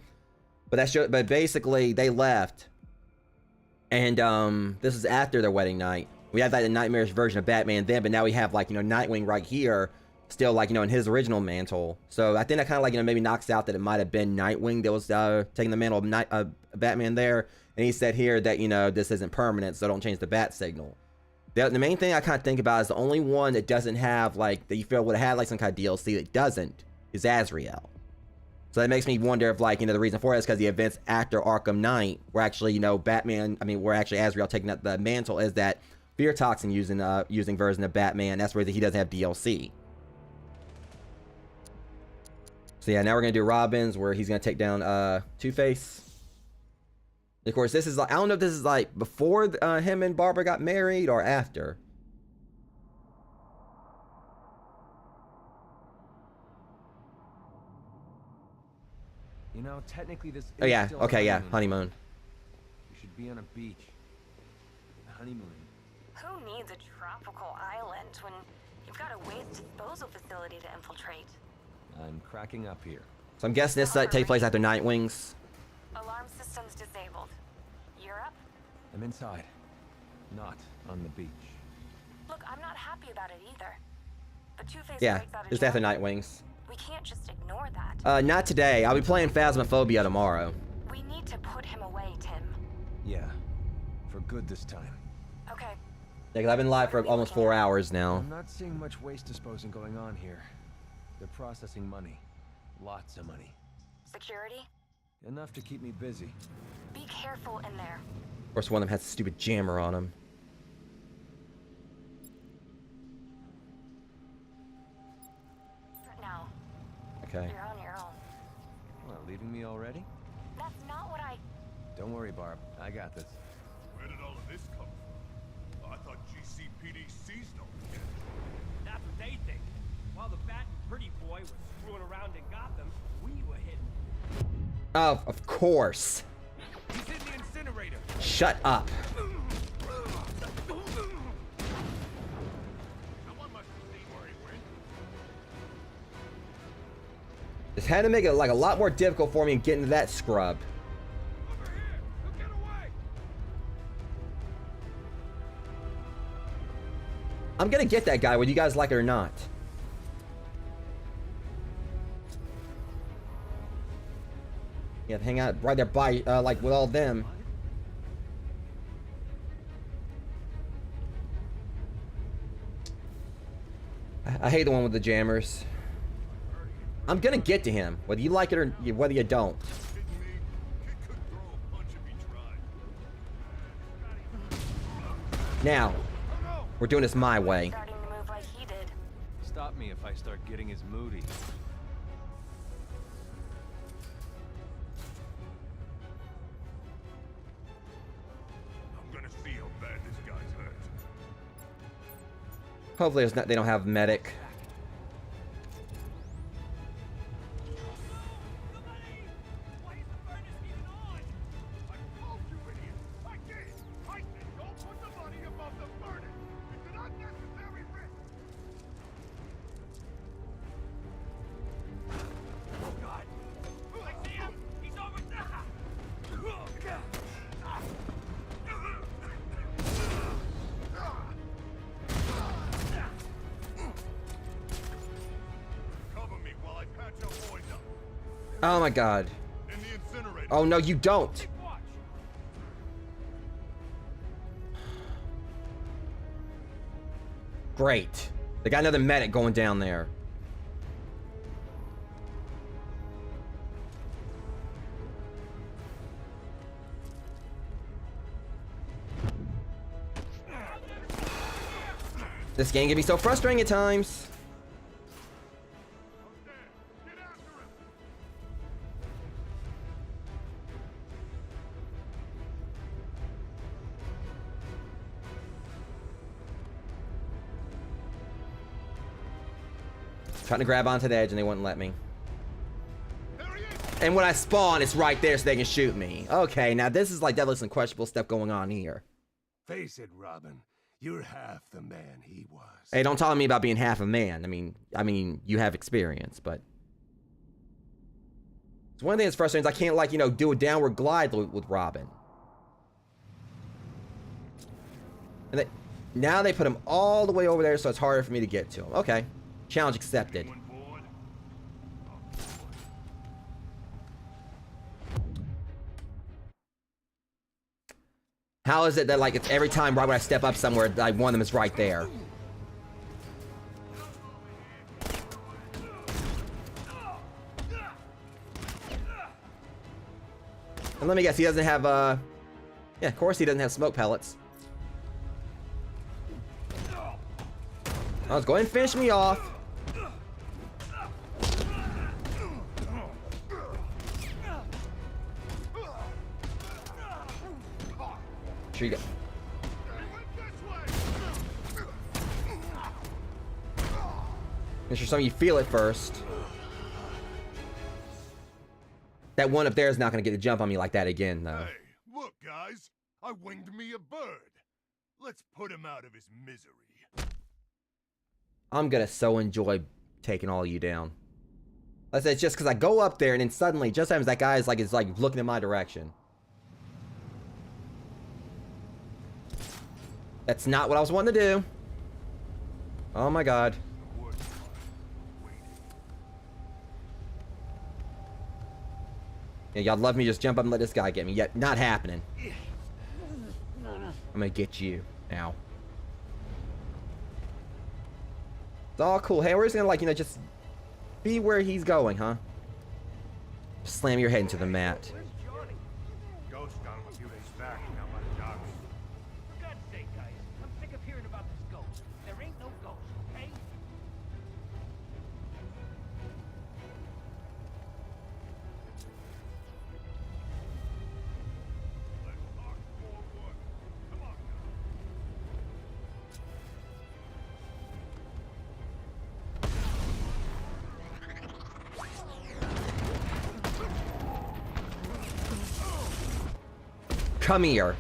But basically they left. And this is after their wedding night. We had like the nightmarish version of Batman then, but now we have like, you know, Nightwing right here. still, like, you know, in his original mantle. So I think that kind of, like, you know, maybe knocks out that it might have been Nightwing that was taking the mantle of Batman there. And he said here that, you know, this isn't permanent, so don't change the bat signal. The main thing I kind of think about is the only one that doesn't have, like, that you feel would have had, like, some kind of DLC that doesn't is Azrael. So that makes me wonder if, like, you know, the reason for it is because the events after Arkham Knight were actually, you know, where actually Azrael taking up the mantle is that fear toxin using version of Batman. That's where he doesn't have DLC. So yeah, now we're gonna do Robin's, where he's gonna take down Two-Face. Of course, this is like, I don't know if this is like before him and Barbara got married or after. You know, technically this Oh yeah, still okay, yeah, honeymoon. honeymoon. We should be on a beach. Honeymoon. Who needs a tropical island when you've got a waste disposal facility to infiltrate? I'm cracking up here. So I'm guessing this takes place after Nightwing's. Alarm systems disabled. You're up? I'm inside. Not on the beach. Look, I'm not happy about it either. But Two-Face Yeah, breaks out of just after jail. Nightwing's. We can't just ignore that. Not today. I'll be playing Phasmophobia tomorrow. We need to put him away, Tim. Yeah. For good this time. Okay. Yeah, because I've been live for almost 4 hours now. I'm not seeing much waste disposing going on here. They're processing money. Lots of money. Security? Enough to keep me busy. Be careful in there. Of course, one of them has a stupid jammer on him. Now. Okay. You're on your own. Well, leaving me already? That's not what I... Don't worry, Barb. I got this. Where did all of this come from? I thought GCPD seized them. That's what they think. While the Bat and Pretty Boy were screwing around in Gotham, we were hidden. Of course. He's in the incinerator. Shut up. This had to make it like a lot more difficult for me getting to that scrub. I'm gonna get that guy whether you guys like it or not. Yeah, hang out right there by like with all them. I hate the one with the jammers. I'm gonna get to him, whether you like it or whether you don't. Now, we're doing this my way. Starting to move like he did. Stop me if I start getting as moody. I'm gonna see how bad this guy's hurt. Hopefully it's not, they don't have medic. Oh my god. Oh no, you don't. Great. They got another medic going down there. This game can be so frustrating at times. Trying to grab onto the edge and they wouldn't let me. And when I spawn, it's right there so they can shoot me. Okay, now this is like definitely some questionable stuff going on here. Face it, Robin. You're half the man he was. Hey, don't talk to me about being half a man. I mean, you have experience, but it's one thing that's frustrating is I can't, like, you know, do a downward glide with Robin. And now they put him all the way over there, so it's harder for me to get to him. Okay, Challenge accepted. How is it that, like, it's every time right when I step up somewhere, like, one of them is right there? And let me guess, he doesn't have, yeah, of course he doesn't have smoke pellets. I was going to finish me off. Sure you go. Make sure some of you feel it first. That one up there is not going to get a jump on me like that again, though. Hey, look, guys. I winged me a bird. Let's put him out of his misery. I'm going to so enjoy taking all of you down. Like I said, it's just because I go up there and then suddenly, just happens that guy is like looking in my direction. That's not what I was wanting to do. Oh my god. Yeah, y'all love me, just jump up and let this guy get me. Yet, not happening. I'm gonna get you now. It's all cool. Hey, we're just gonna, like, you know, just be where he's going, huh? Just slam your head into the mat. Ghost got him a few days back down by the docks. For God's sake, guys, I'm sick of hearing about this ghost. There ain't no ghost, okay? Come here.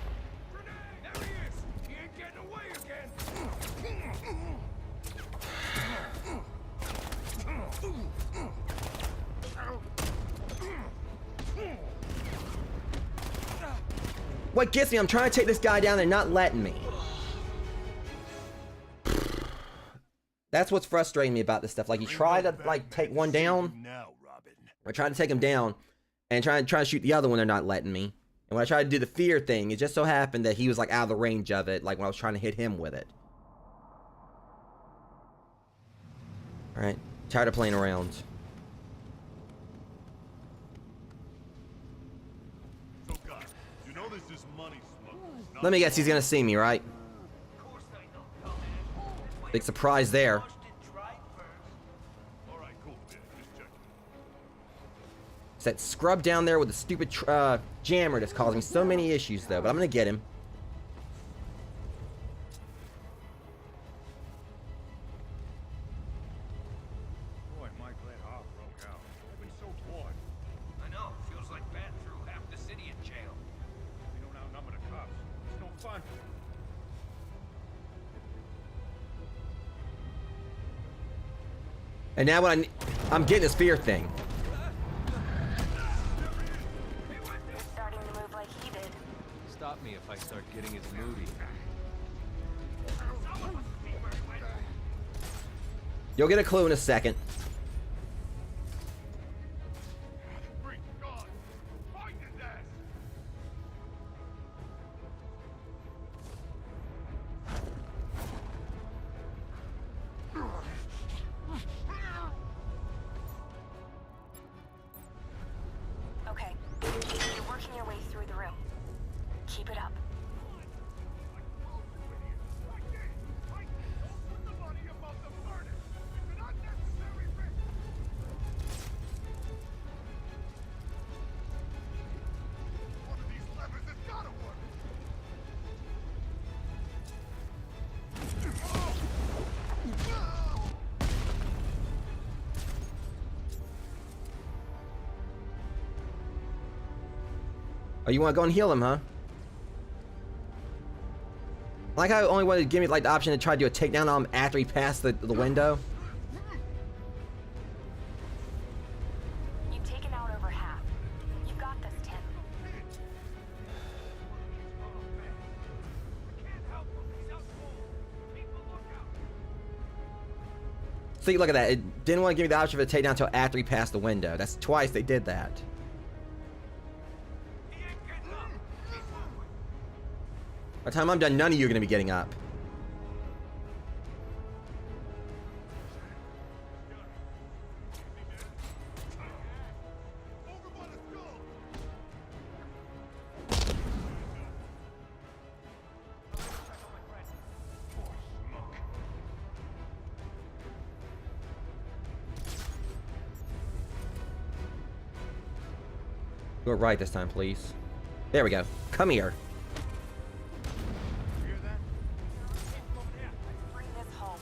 What gets me, I'm trying to take this guy down and not letting me. That's what's frustrating me about this stuff. Like, you try to, like, take one down. I try to take him down and try to shoot the other one, they're not letting me. And when I tried to do the fear thing, it just so happened that he was, like, out of the range of it, like when I was trying to hit him with it. Alright, tired of playing around. So guys, you know this is money smugglers. Let me guess, he's gonna see me, right? Big surprise there. It's that scrub down there with the stupid jammer that's causing so many issues, though. But I'm gonna get him. Boy, am I glad Hoff broke out. I've been so bored. I know. Feels like Bat threw half the city in jail. We don't outnumber the cops. It's no fun. And now when I'm getting this fear thing. Starting to move like he did. Stop me if I start getting as moody. You'll get a clue in a second. Okay, you're working your way through the room. Keep it up. Oh, you want to go and heal him, huh? Like how I only wanted to give me like the option to try to do a takedown on him after he passed the window. You've taken out over half. You got this, Tim. See, look at that. It didn't want to give me the option for the takedown until after he passed the window. That's twice they did that. By the time I'm done, none of you are going to be getting up. Do it right this time, please. There we go. Come here. Bring this home.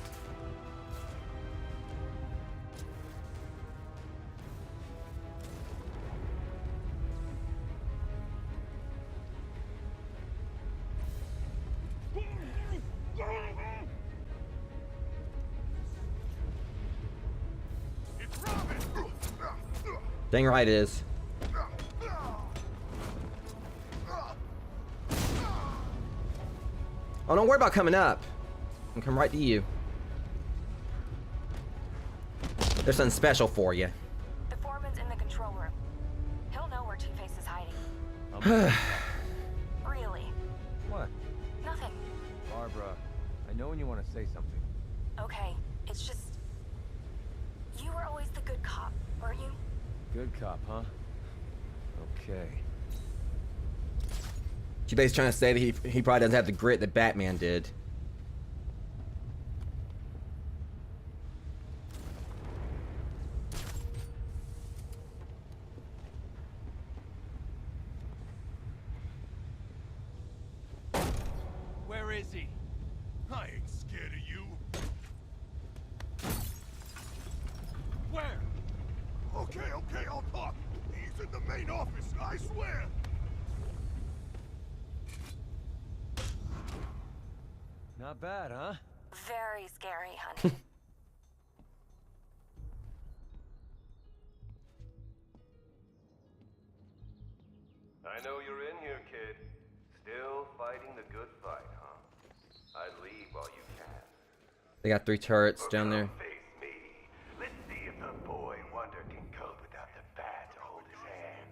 Dang right it is. Oh, don't worry about coming up. I'll come right to you. There's something special for you. The foreman's in the control room. He'll know where Two-Face is hiding. Really? What? Nothing. Barbara, I know when you want to say something. Okay, it's just... You were always the good cop, weren't you? Good cop, huh? Okay. She basically trying to say that he probably doesn't have the grit that Batman did. Where is he? I ain't scared of you. Where? Okay, I'll talk. He's in the main office, I swear. Not bad, huh? Very scary, honey. I know you're in here, kid. Still fighting the good fight, huh? I'd leave while you can. They got 3 turrets down there. Face me. Let's see if the boy wonder can cope without the bat to hold his hand.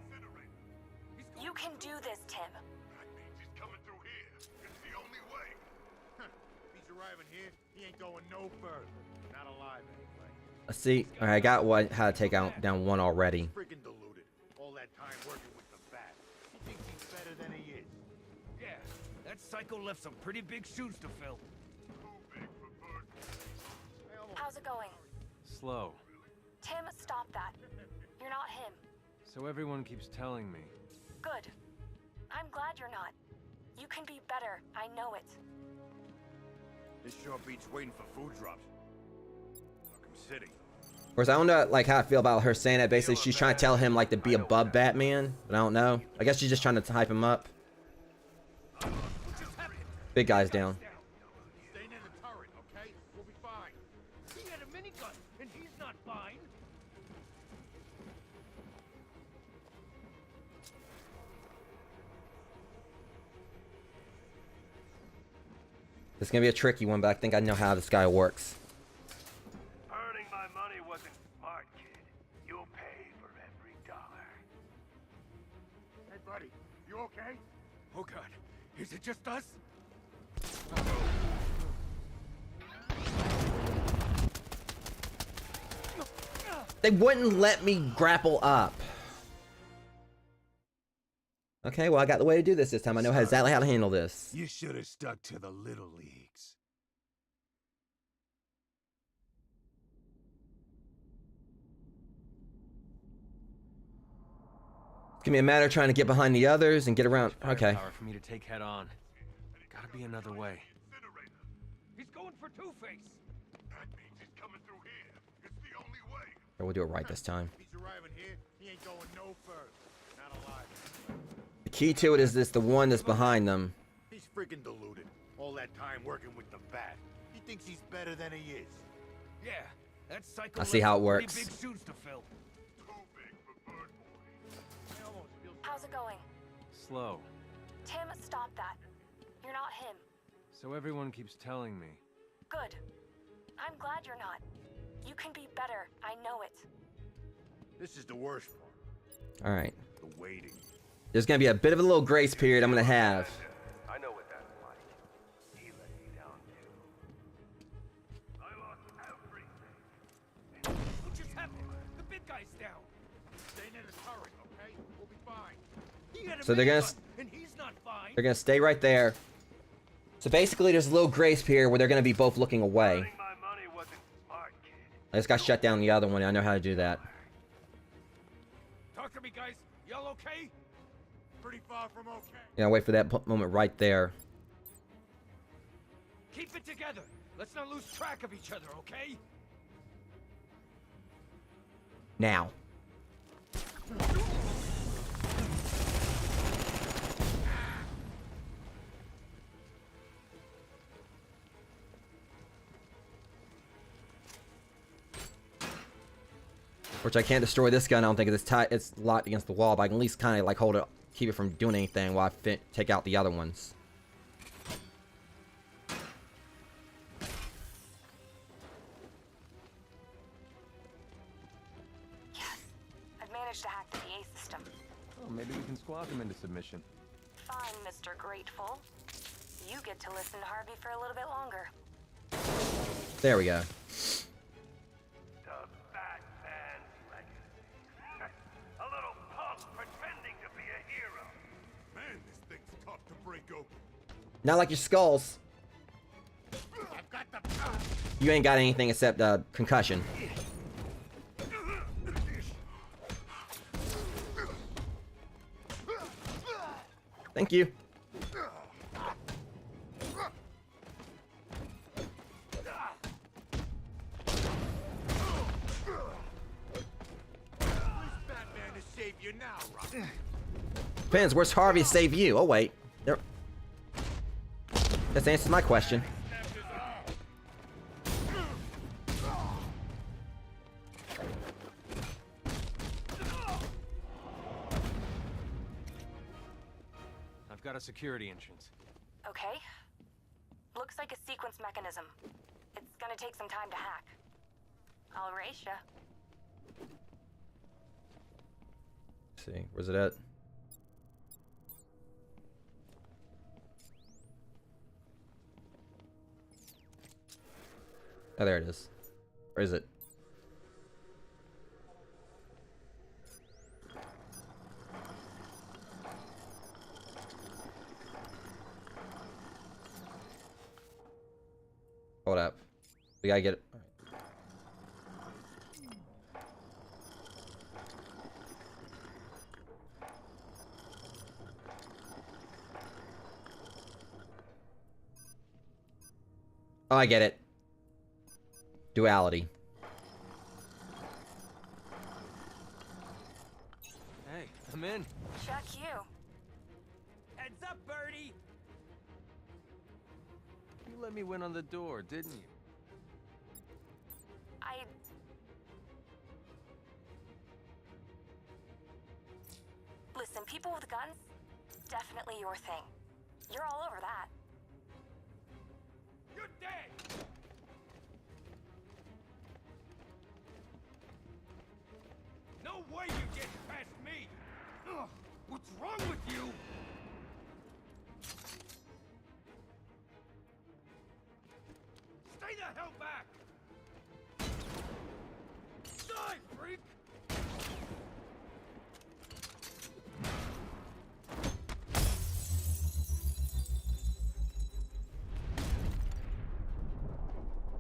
You can do this, Tim. That means he's coming through here. It's the only way. If he's arriving here, he ain't going no further. Not alive, anyway. Let's see. All right, I got how to take down one already. Freaking deluded. All that time working with the bat. He thinks he's better than he is. Yeah, that psycho left some pretty big shoes to fill. How's it going? Slow. Tim, stop that. You're not him. So everyone keeps telling me. Good. I'm glad you're not. You can be better. I know it. This sure beats waiting for food drops. Arkham City. Of course, I don't know like how I feel about her saying that. Basically, she's trying to tell him like to be above Batman, but I don't know. I guess she's just trying to hype him up. Big guy's down. Stay near the turret, okay? We'll be fine. He had a minigun, and he's not fine. This is gonna be a tricky one, but I think I know how this guy works. Earning my money wasn't smart, kid. You'll pay for every dollar. Hey, buddy, you okay? Oh, God. Is it just us? They wouldn't let me grapple up. Okay, well, I got the way to do this time. I know exactly how to handle this. You should have stuck to the little leagues. It's gonna be a matter of trying to get behind the others and get around. Okay. Power for me to take head on. Gotta be another way. He's going for Two-Face. That means he's coming through here. It's the only way. Or we'll do it right this time. If he's arriving here, he ain't going no further. Not alive. The key to it is this: the one that's behind them. He's freaking deluded. All that time working with the bat. He thinks he's better than he is. Yeah, that psycho I see left how it some works. pretty big shoes to fill. How's it going? Slow. Tim, stop that. You're not him. So everyone keeps telling me. Good. I'm glad you're not. You can be better. I know it. This is the worst part. All right. The waiting. There's gonna be a bit of a little grace period I'm gonna have. I know what that's like. He let me down too. I lost everything. What just happened? The big guy's down. Stay in the turret, okay? We'll be fine. He had a So they're man gonna bun, and he's not fine. they're gonna stay right there. So basically, there's a little grace period where they're gonna be both looking away. I just got shut down the other one. I know how to do that. Talk to me, guys. Y'all okay? Pretty far from okay. Yeah, wait for that moment right there. Keep it together. Let's not lose track of each other, okay? Now. Which I can't destroy this gun. I don't think it's locked against the wall, but I can at least kind of like hold it, keep it from doing anything while I take out the other ones. Yes, I've managed to hack the PA system. Oh, maybe we can squawk him into submission. Fine, Mr. Grateful. You get to listen to Harvey for a little bit longer. There we go. A little punk pretending to be a hero. Man, this thing's tough to break open. Not like your skulls. I've got the... You ain't got anything except concussion. Thank you. Depends. Where's Harvey to save you? Oh wait, there. That answers my question. I've got a security entrance. Okay. Looks like a sequence mechanism. It's gonna take some time to hack. I'll race ya. Let's see, where's it at? Oh, there it is. Where is it? Hold up. We gotta get it. All right. Oh, I get it. Duality. Hey, I'm in. Check you. Heads up, Birdie. You let me win on the door, didn't you? Listen, people with guns, definitely your thing. You're all over that. You're dead. No way you get past me. Ugh, what's wrong with you? Stay the hell back! Die, freak!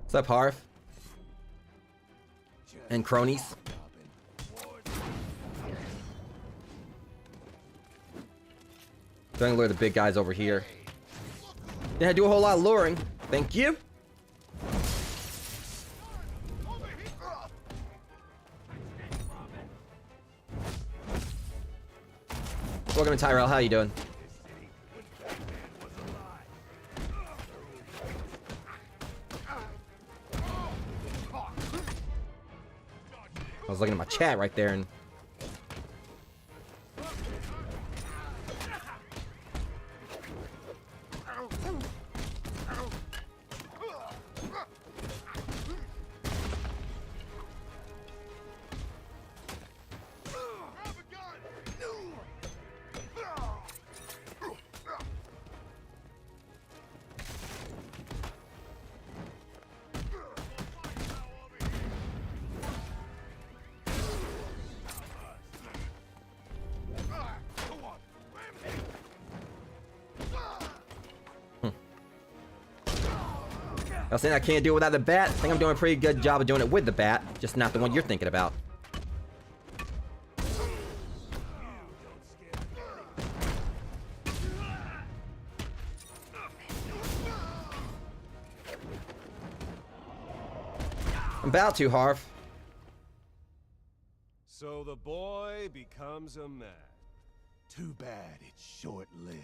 What's up, Harv? And cronies? Trying to lure the big guys over here. Yeah, I do a whole lot of luring. Thank you. Welcome to Tyrell. How you doing? I was looking at my chat right there and I was saying I can't do it without the bat. I think I'm doing a pretty good job of doing it with the bat, just not the one you're thinking about. I'm about to, Harv. So the boy becomes a man. Too bad it's short-lived.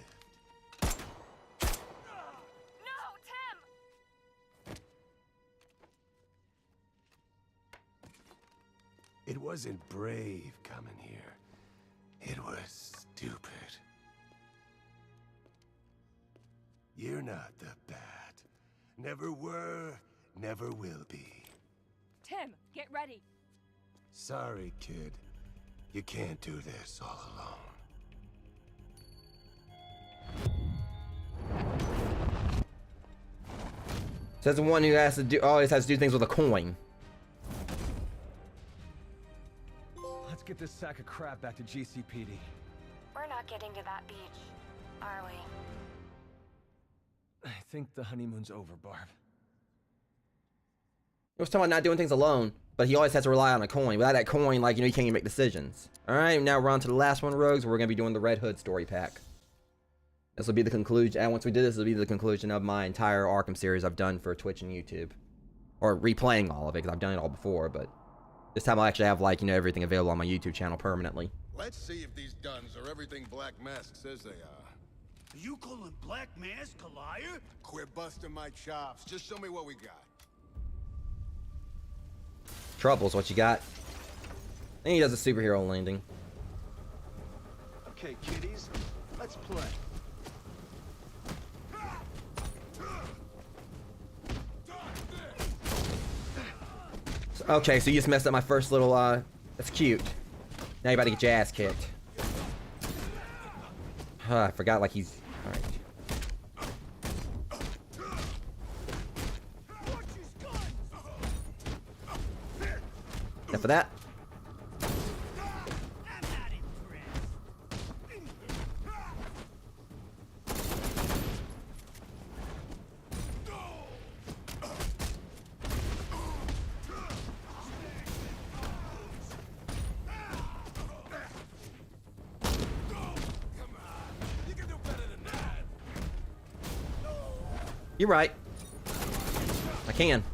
It wasn't brave coming here. It was stupid. You're not the Bat. Never were, never will be. Tim, get ready. Sorry, kid. You can't do this all alone. Says the one who has to do always has to do things with a coin. Let's get this sack of crap back to GCPD. We're not getting to that beach, are we? I think the honeymoon's over, Barb. He was talking about not doing things alone, but he always has to rely on a coin. Without that coin, like, you know, you can't even make decisions. Alright, now we're on to the last one, Rogues. We're going to be doing the Red Hood story pack. This will be the conclusion, and once we do this, will be the conclusion of my entire Arkham series I've done for Twitch and YouTube. Or replaying all of it, because I've done it all before, but this time I'll actually have, like, you know, everything available on my YouTube channel permanently. Let's see if these guns are everything Black Mask says they are. Are you calling Black Mask a liar? Quit busting my chops. Just show me what we got. Trouble's what you got. I think he does a superhero landing. Okay, kiddies, let's play. Okay, so you just messed up my first little, that's cute. Now you're about to get your ass kicked. I forgot, like, he's... Alright. Enough for that. You're right. I can.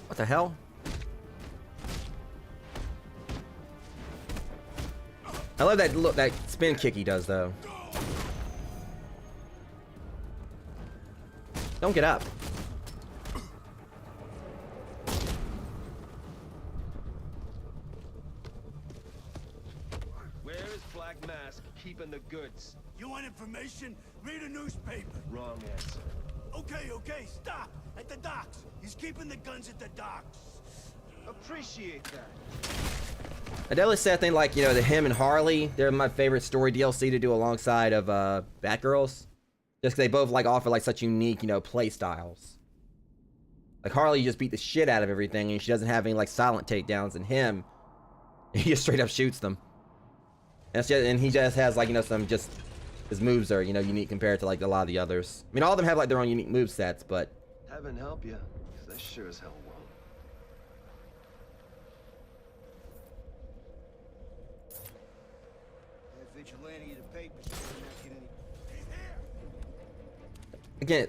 What the hell? I love that look, that spin kick he does though. Don't get up. Where is Black Mask keeping the goods? You want information? Read a newspaper. Wrong answer. Okay, stop! At the docks! He's keeping the guns at the docks! Appreciate that. I definitely say I think, like, you know, him and Harley, they're my favorite story DLC to do alongside of Batgirls. Just 'cause they both, like, offer, like, such unique, you know, play styles. Like, Harley just beat the shit out of everything, and she doesn't have any, like, silent takedowns, and him, he just straight up shoots them. And he just has, like, you know, some just... His moves are, you know, unique compared to, like, a lot of the others. I mean, all of them have, like, their own unique move sets, but... Heaven help you, 'cause they sure as hell won't. That vigilante of the papers better not get any... Again...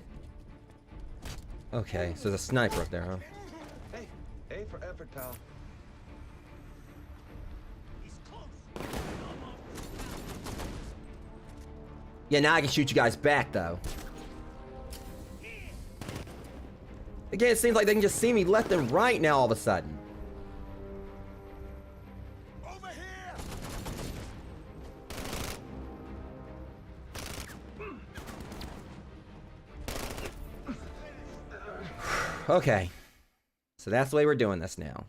Okay, so there's a sniper up there, huh? Hey, A for effort, pal. Yeah, now I can shoot you guys back, though. Again, it seems like they can just see me left and right now all of a sudden. Over here! Okay. So that's the way we're doing this now.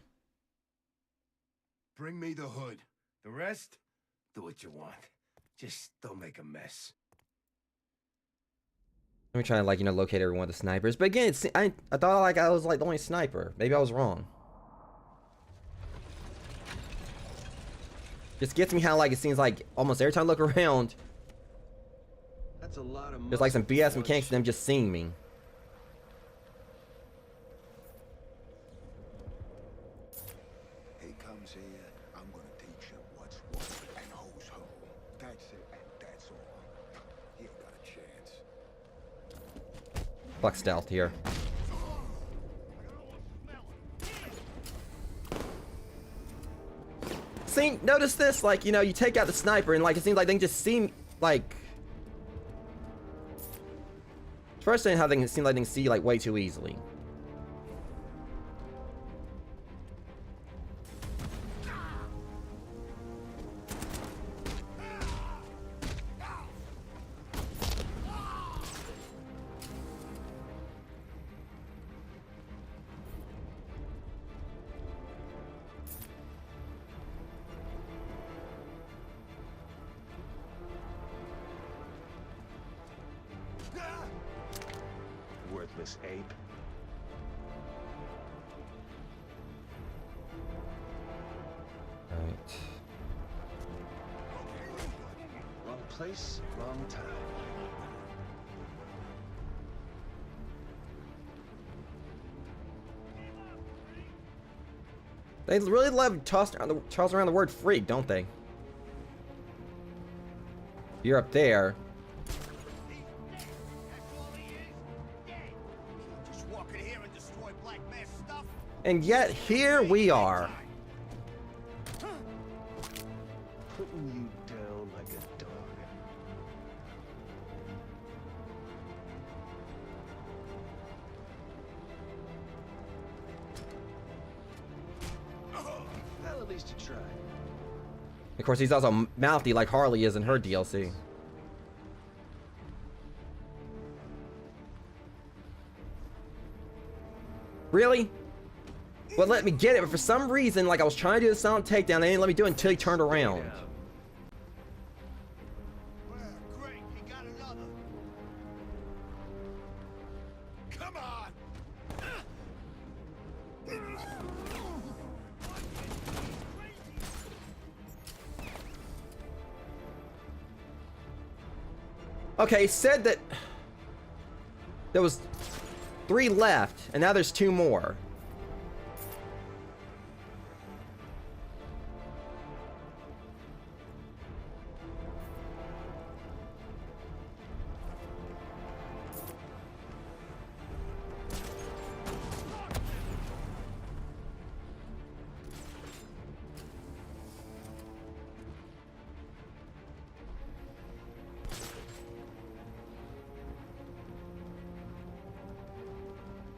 Bring me the hood. The rest, do what you want. Just don't make a mess. Let me try to, like, you know, locate every one of the snipers. But again, I thought, like, I was, like, the only sniper. Maybe I was wrong. Just gets me how, like, it seems like almost every time I look around, That's a lot of there's, like, some BS mechanics of them just seeing me. He comes here, I'm gonna teach him what's what and who's who. That's it, and that's all. He ain't got a chance. Fuck stealth here. See, notice this, like, you know, you take out the sniper and, like, it seems like they can just see, like... It's frustrating how they can seem like they can see, like, way too easily. Worthless ape. Right. Wrong place, wrong time. They really love tossing around the word freak, don't they? You're up there. And yet, here we are. Putting you down like a dog. Well, at least you tried. Of course, he's also mouthy like Harley is in her DLC. Really? Well, let me get it, but for some reason, like, I was trying to do the silent takedown, they didn't let me do it until he turned around. Come on! Okay, said that there was 3 left, and now there's 2 more.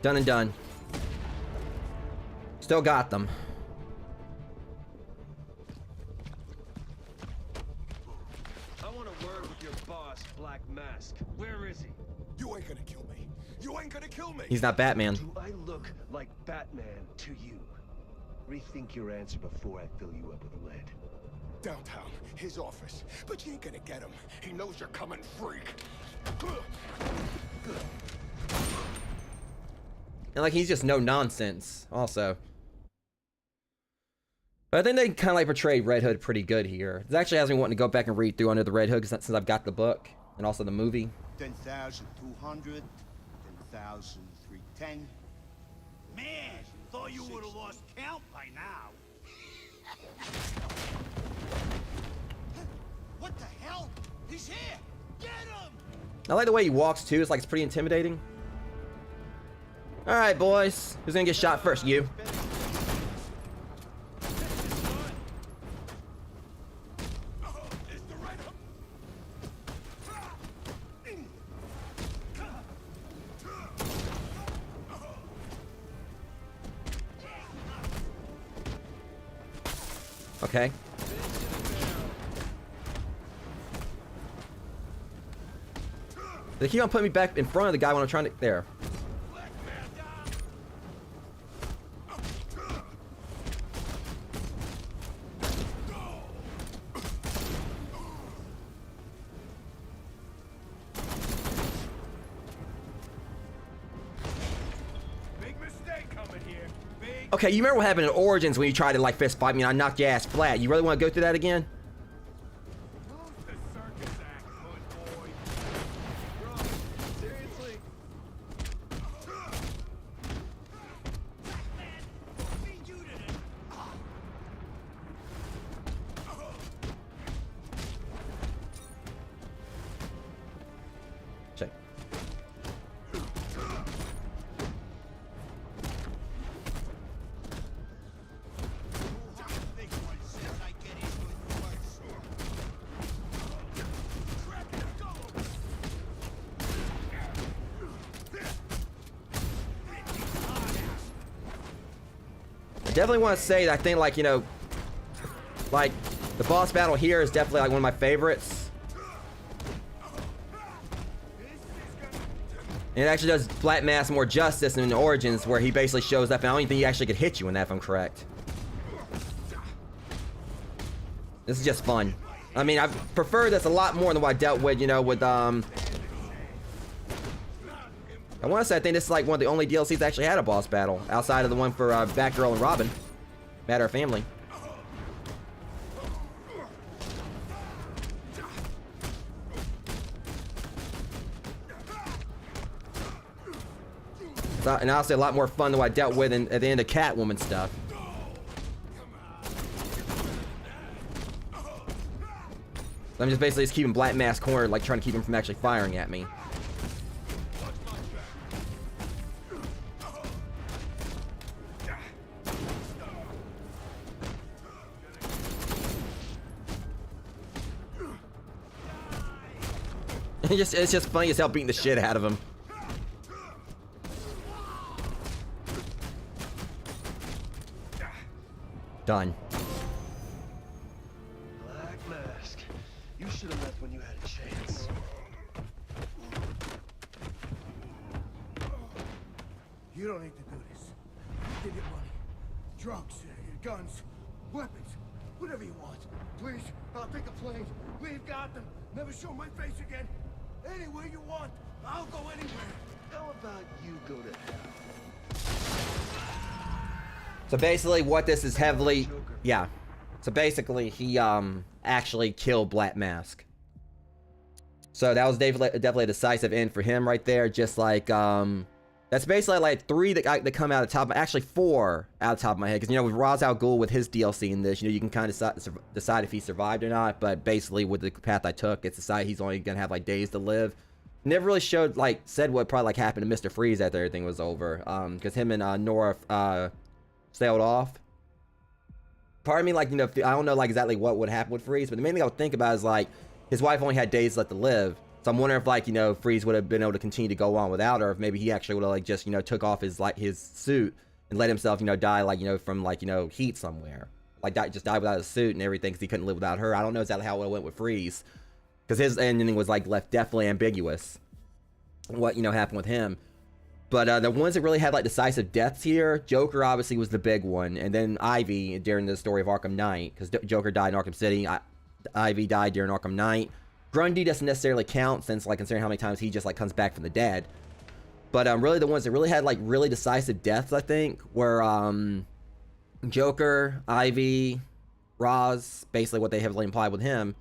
Done and done. Still got them. I want a word with your boss, Black Mask. Where is he? You ain't gonna kill me. You ain't gonna kill me. He's not Batman. Do I look like Batman to you? Rethink your answer before I fill you up with lead. Downtown, his office. But you ain't gonna get him. He knows you're coming, freak. And, like, he's just no nonsense, also. But I think they kind of, like, portrayed Red Hood pretty good here. This actually has me wanting to go back and read through Under the Red Hood since I've got the book and also the movie. 10,200, 10,310. Man, thought you would have lost count by now. What the hell? He's here! Get him! I like the way he walks, too. It's like it's pretty intimidating. Alright, boys. Who's gonna get shot first? You. Okay. They keep on putting me back in front of the guy when I'm trying to... There. Okay, you remember what happened in Origins when you tried to like fist fight me and I knocked your ass flat? You really want to go through that again? Definitely want to say that I think, like, you know, like the boss battle here is definitely like one of my favorites. And it actually does Black Mask more justice than in Origins, where he basically shows up and I don't even think he actually could hit you in that, if I'm correct. This is just fun. I mean, I prefer this a lot more than what I dealt with, you know, with I want to say I think this is like one of the only DLCs that actually had a boss battle outside of the one for Batgirl and Robin. Matter of Family. So, and honestly, a lot more fun than what I dealt with at the end of Catwoman stuff. I'm just basically just keeping Black Mask cornered, like trying to keep him from actually firing at me. It's just funny as hell beating the shit out of him. Done. Black Mask. You should have left when you had a chance. You don't need to do this. Give your money, drugs, guns, weapons, whatever you want. Please, I'll take a plane, leave Gotham, never show my face again. Anywhere you want, I'll go anywhere. How about you go to hell? So basically what this is heavily... Yeah. So basically he actually killed Black Mask. So that was definitely a decisive end for him right there. Just like... That's basically like 3 that come out of the top... Actually 4 out of the top of my head. Because, you know, with Ra's al Ghul, with his DLC in this, you know, you can kind of decide if he survived or not. But basically with the path I took, it's decided he's only going to have like days to live. Never really showed, like, said what probably like happened to Mr. Freeze after everything was over. Because him and Nora sailed off. Part of me, like, you know, I don't know like exactly what would happen with Freeze. But the main thing I would think about is like, his wife only had days left to live. So I'm wondering if, like, you know, Freeze would have been able to continue to go on without her, if maybe he actually would have, like, just, you know, took off his, like, his suit and let himself, you know, die, like, you know, from, like, you know, heat somewhere. Like, just die without his suit and everything because he couldn't live without her. I don't know exactly how it went with Freeze. Because his ending was, like, left definitely ambiguous. What, you know, happened with him. But the ones that really had, like, decisive deaths here, Joker obviously was the big one. And then Ivy during the story of Arkham Knight. Because Joker died in Arkham City. Ivy died during Arkham Knight. Grundy doesn't necessarily count since, like, considering how many times he just, like, comes back from the dead. But really the ones that really had, like, really decisive deaths, I think, were Joker, Ivy, Ra's, basically what they heavily implied with him,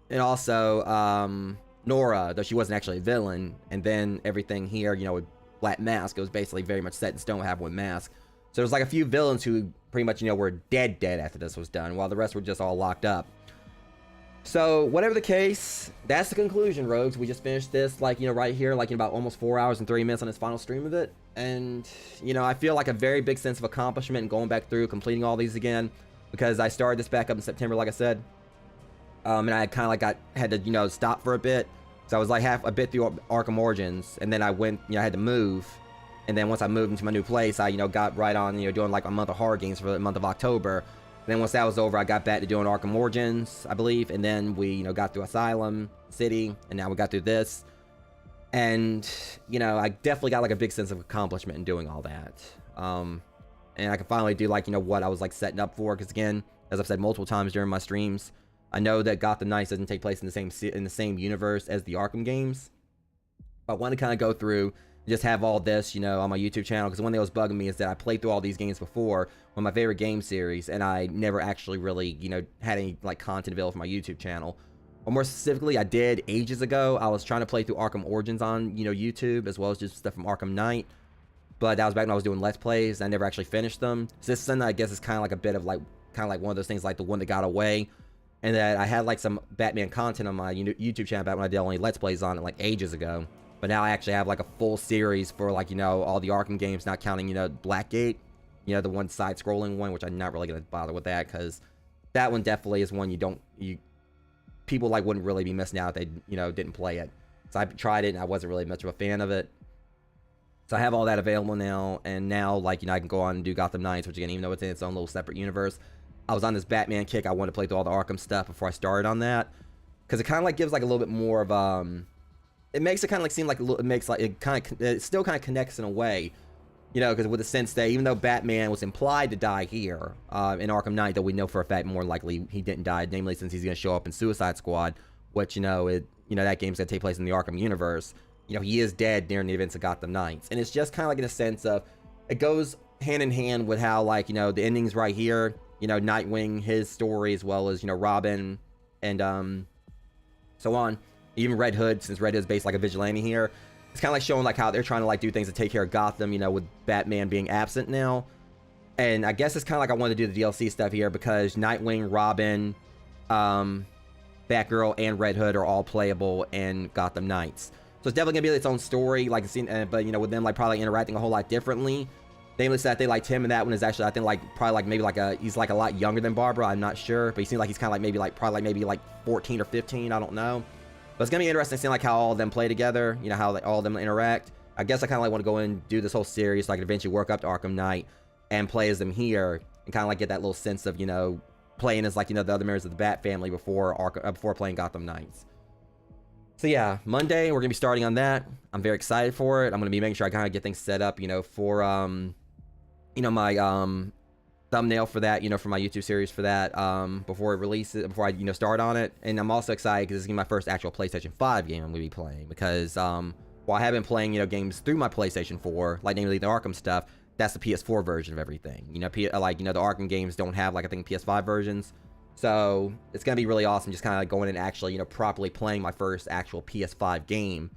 and also Nora, though she wasn't actually a villain. And then everything here, you know, with Black Mask, it was basically very much set in stone what happened with Mask. So there's like a few villains who pretty much, you know, were dead after this was done, while the rest were just all locked up. So, whatever the case, that's the conclusion, Rogues. We just finished this, like, you know, right here, like, in about almost 4 hours and 30 minutes on this final stream of it. And, you know, I feel like a very big sense of accomplishment in going back through, completing all these again. Because I started this back up in September, like I said. And I kind of, like, had to, you know, stop for a bit. So I was, like, a bit through Arkham Origins. And then I went, you know, I had to move. And then once I moved into my new place, I, you know, got right on, you know, doing, like, a month of horror games for the month of October. Then once that was over, I got back to doing Arkham Origins, I believe, and then we, you know, got through Asylum City, and now we got through this. And, you know, I definitely got, like, a big sense of accomplishment in doing all that. And I can finally do, like, you know, what I was, like, setting up for, because, again, as I've said multiple times during my streams, I know that Gotham Knights doesn't take place in the same universe as the Arkham games. But I want to kind of go through and just have all this, you know, on my YouTube channel, because one thing that was bugging me is that I played through all these games before, one of my favorite game series, and I never actually really, you know, had any like content available for my YouTube channel. Or more specifically, I did ages ago. I was trying to play through Arkham Origins on, you know, YouTube, as well as just stuff from Arkham Knight. But that was back when I was doing Let's Plays, and I never actually finished them. So this is something I guess is kind of like a bit of like, kind of like one of those things like the one that got away. And that I had like some Batman content on my YouTube channel back when I did only Let's Plays on it like ages ago. But now I actually have like a full series for like, you know, all the Arkham games, not counting, you know, Blackgate. You know, the one side-scrolling one, which I'm not really going to bother with that, because that one definitely is one people like wouldn't really be missing out if they, you know, didn't play it. So I tried it and I wasn't really much of a fan of it. So I have all that available now, and now, like, you know, I can go on and do Gotham Knights, which again, even though it's in its own little separate universe, I was on this Batman kick. I wanted to play through all the Arkham stuff before I started on that, because it kind of like gives like a little bit more of it makes it kind of like seem like it still kind of connects in a way, you know, because with the sense that even though Batman was implied to die here in Arkham Knight, though we know for a fact more likely he didn't die, namely since he's going to show up in Suicide Squad, which, you know, that game's going to take place in the Arkham universe. You know, he is dead during the events of Gotham Knights, and it's just kind of like in a sense of it goes hand in hand with how, like, you know, the endings right here, you know, Nightwing, his story, as well as, you know, Robin and so on. Even Red Hood, since Red Hood's based like a vigilante here, it's kind of like showing like how they're trying to like do things to take care of Gotham, you know, with Batman being absent now. And I guess it's kind of like I want to do the DLC stuff here, because Nightwing, Robin, Batgirl, and Red Hood are all playable in Gotham Knights. So it's definitely gonna be its own story, like but you know, with them like probably interacting a whole lot differently. Namely, said they like Tim, and that one is actually, I think, like probably like maybe like he's like a lot younger than Barbara. I'm not sure, but he seems like he's kind of like maybe like 14 or 15. I don't know. But it's gonna be interesting seeing like how all of them play together. You know, how all of them interact. I guess I kind of like want to go in and do this whole series so I can eventually work up to Arkham Knight and play as them here, and kind of like get that little sense of, you know, playing as like, you know, the other members of the Bat family before playing Gotham Knights. So yeah, Monday we're gonna be starting on that. I'm very excited for it. I'm gonna be making sure I kind of get things set up, you know, for you know, my thumbnail for that, you know, for my YouTube series for that, before it releases, before I, you know, start on it. And I'm also excited because this is gonna be my first actual PlayStation 5 game I'm gonna be playing, because while I have been playing, you know, games through my PlayStation 4, like namely the Arkham stuff, that's the PS4 version of everything. You know, like, you know, the Arkham games don't have like, I think, PS5 versions. So it's gonna be really awesome just kind of like going and actually, you know, properly playing my first actual PS5 game,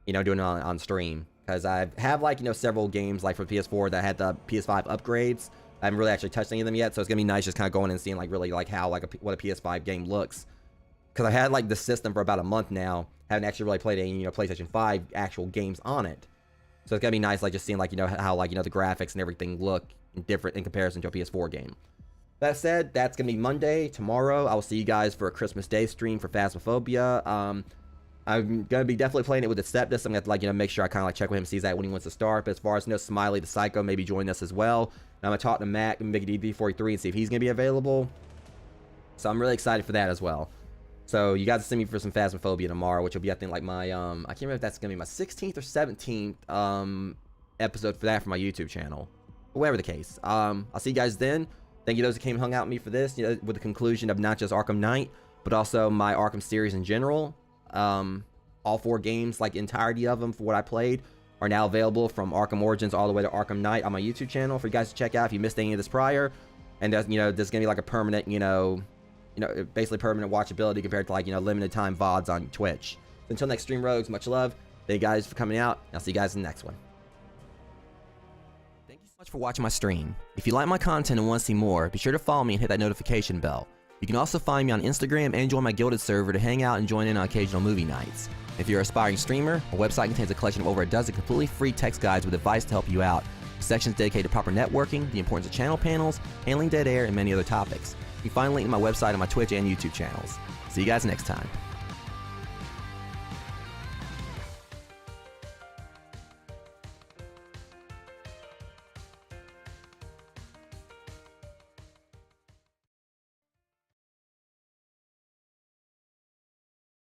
you know, doing it on stream. Because I have like, you know, several games like for PS4 that had the PS5 upgrades. I haven't really actually touched any of them yet, so it's gonna be nice just kind of going and seeing like really like how like what a PS5 game looks. Because I had like the system for about a month now, haven't actually really played any, you know, PlayStation 5 actual games on it. So it's gonna be nice like just seeing like, you know, how like, you know, the graphics and everything look different in comparison to a PS4 game. That said, that's gonna be Monday. Tomorrow I will see you guys for a Christmas Day stream for Phasmophobia. I'm gonna be definitely playing it with the Septus. I'm gonna have to, like, you know, make sure I kind of like check with him, see that when he wants to start. But as far as, you know, Smiley the Psycho maybe join us as well. And I'm gonna talk to Mac and Big DB43 and see if he's gonna be available. So I'm really excited for that as well. So you guys will see me for some Phasmophobia tomorrow, which will be, I think, like my I can't remember if that's gonna be my 16th or 17th episode for that for my YouTube channel. But whatever the case, I'll see you guys then. Thank you those who came and hung out with me for this, you know, with the conclusion of not just Arkham Knight, but also my Arkham series in general. All 4 games, like entirety of them for what I played, are now available from Arkham Origins all the way to Arkham Knight on my YouTube channel for you guys to check out if you missed any of this prior. And you know, there's gonna be like a permanent, you know, basically permanent watchability compared to, like, you know, limited time VODs on Twitch. So until next stream, Rogues, much love. Thank you guys for coming out. I'll see you guys in the next one. Thank you so much for watching my stream. If you like my content and want to see more, be sure to follow me and hit that notification bell. You can also find me on Instagram and join my Guilded server to hang out and join in on occasional movie nights. If you're an aspiring streamer, my website contains a collection of over a dozen completely free text guides with advice to help you out. Sections dedicated to proper networking, the importance of channel panels, handling dead air, and many other topics. You can find a link to my website on my Twitch and YouTube channels. See you guys next time.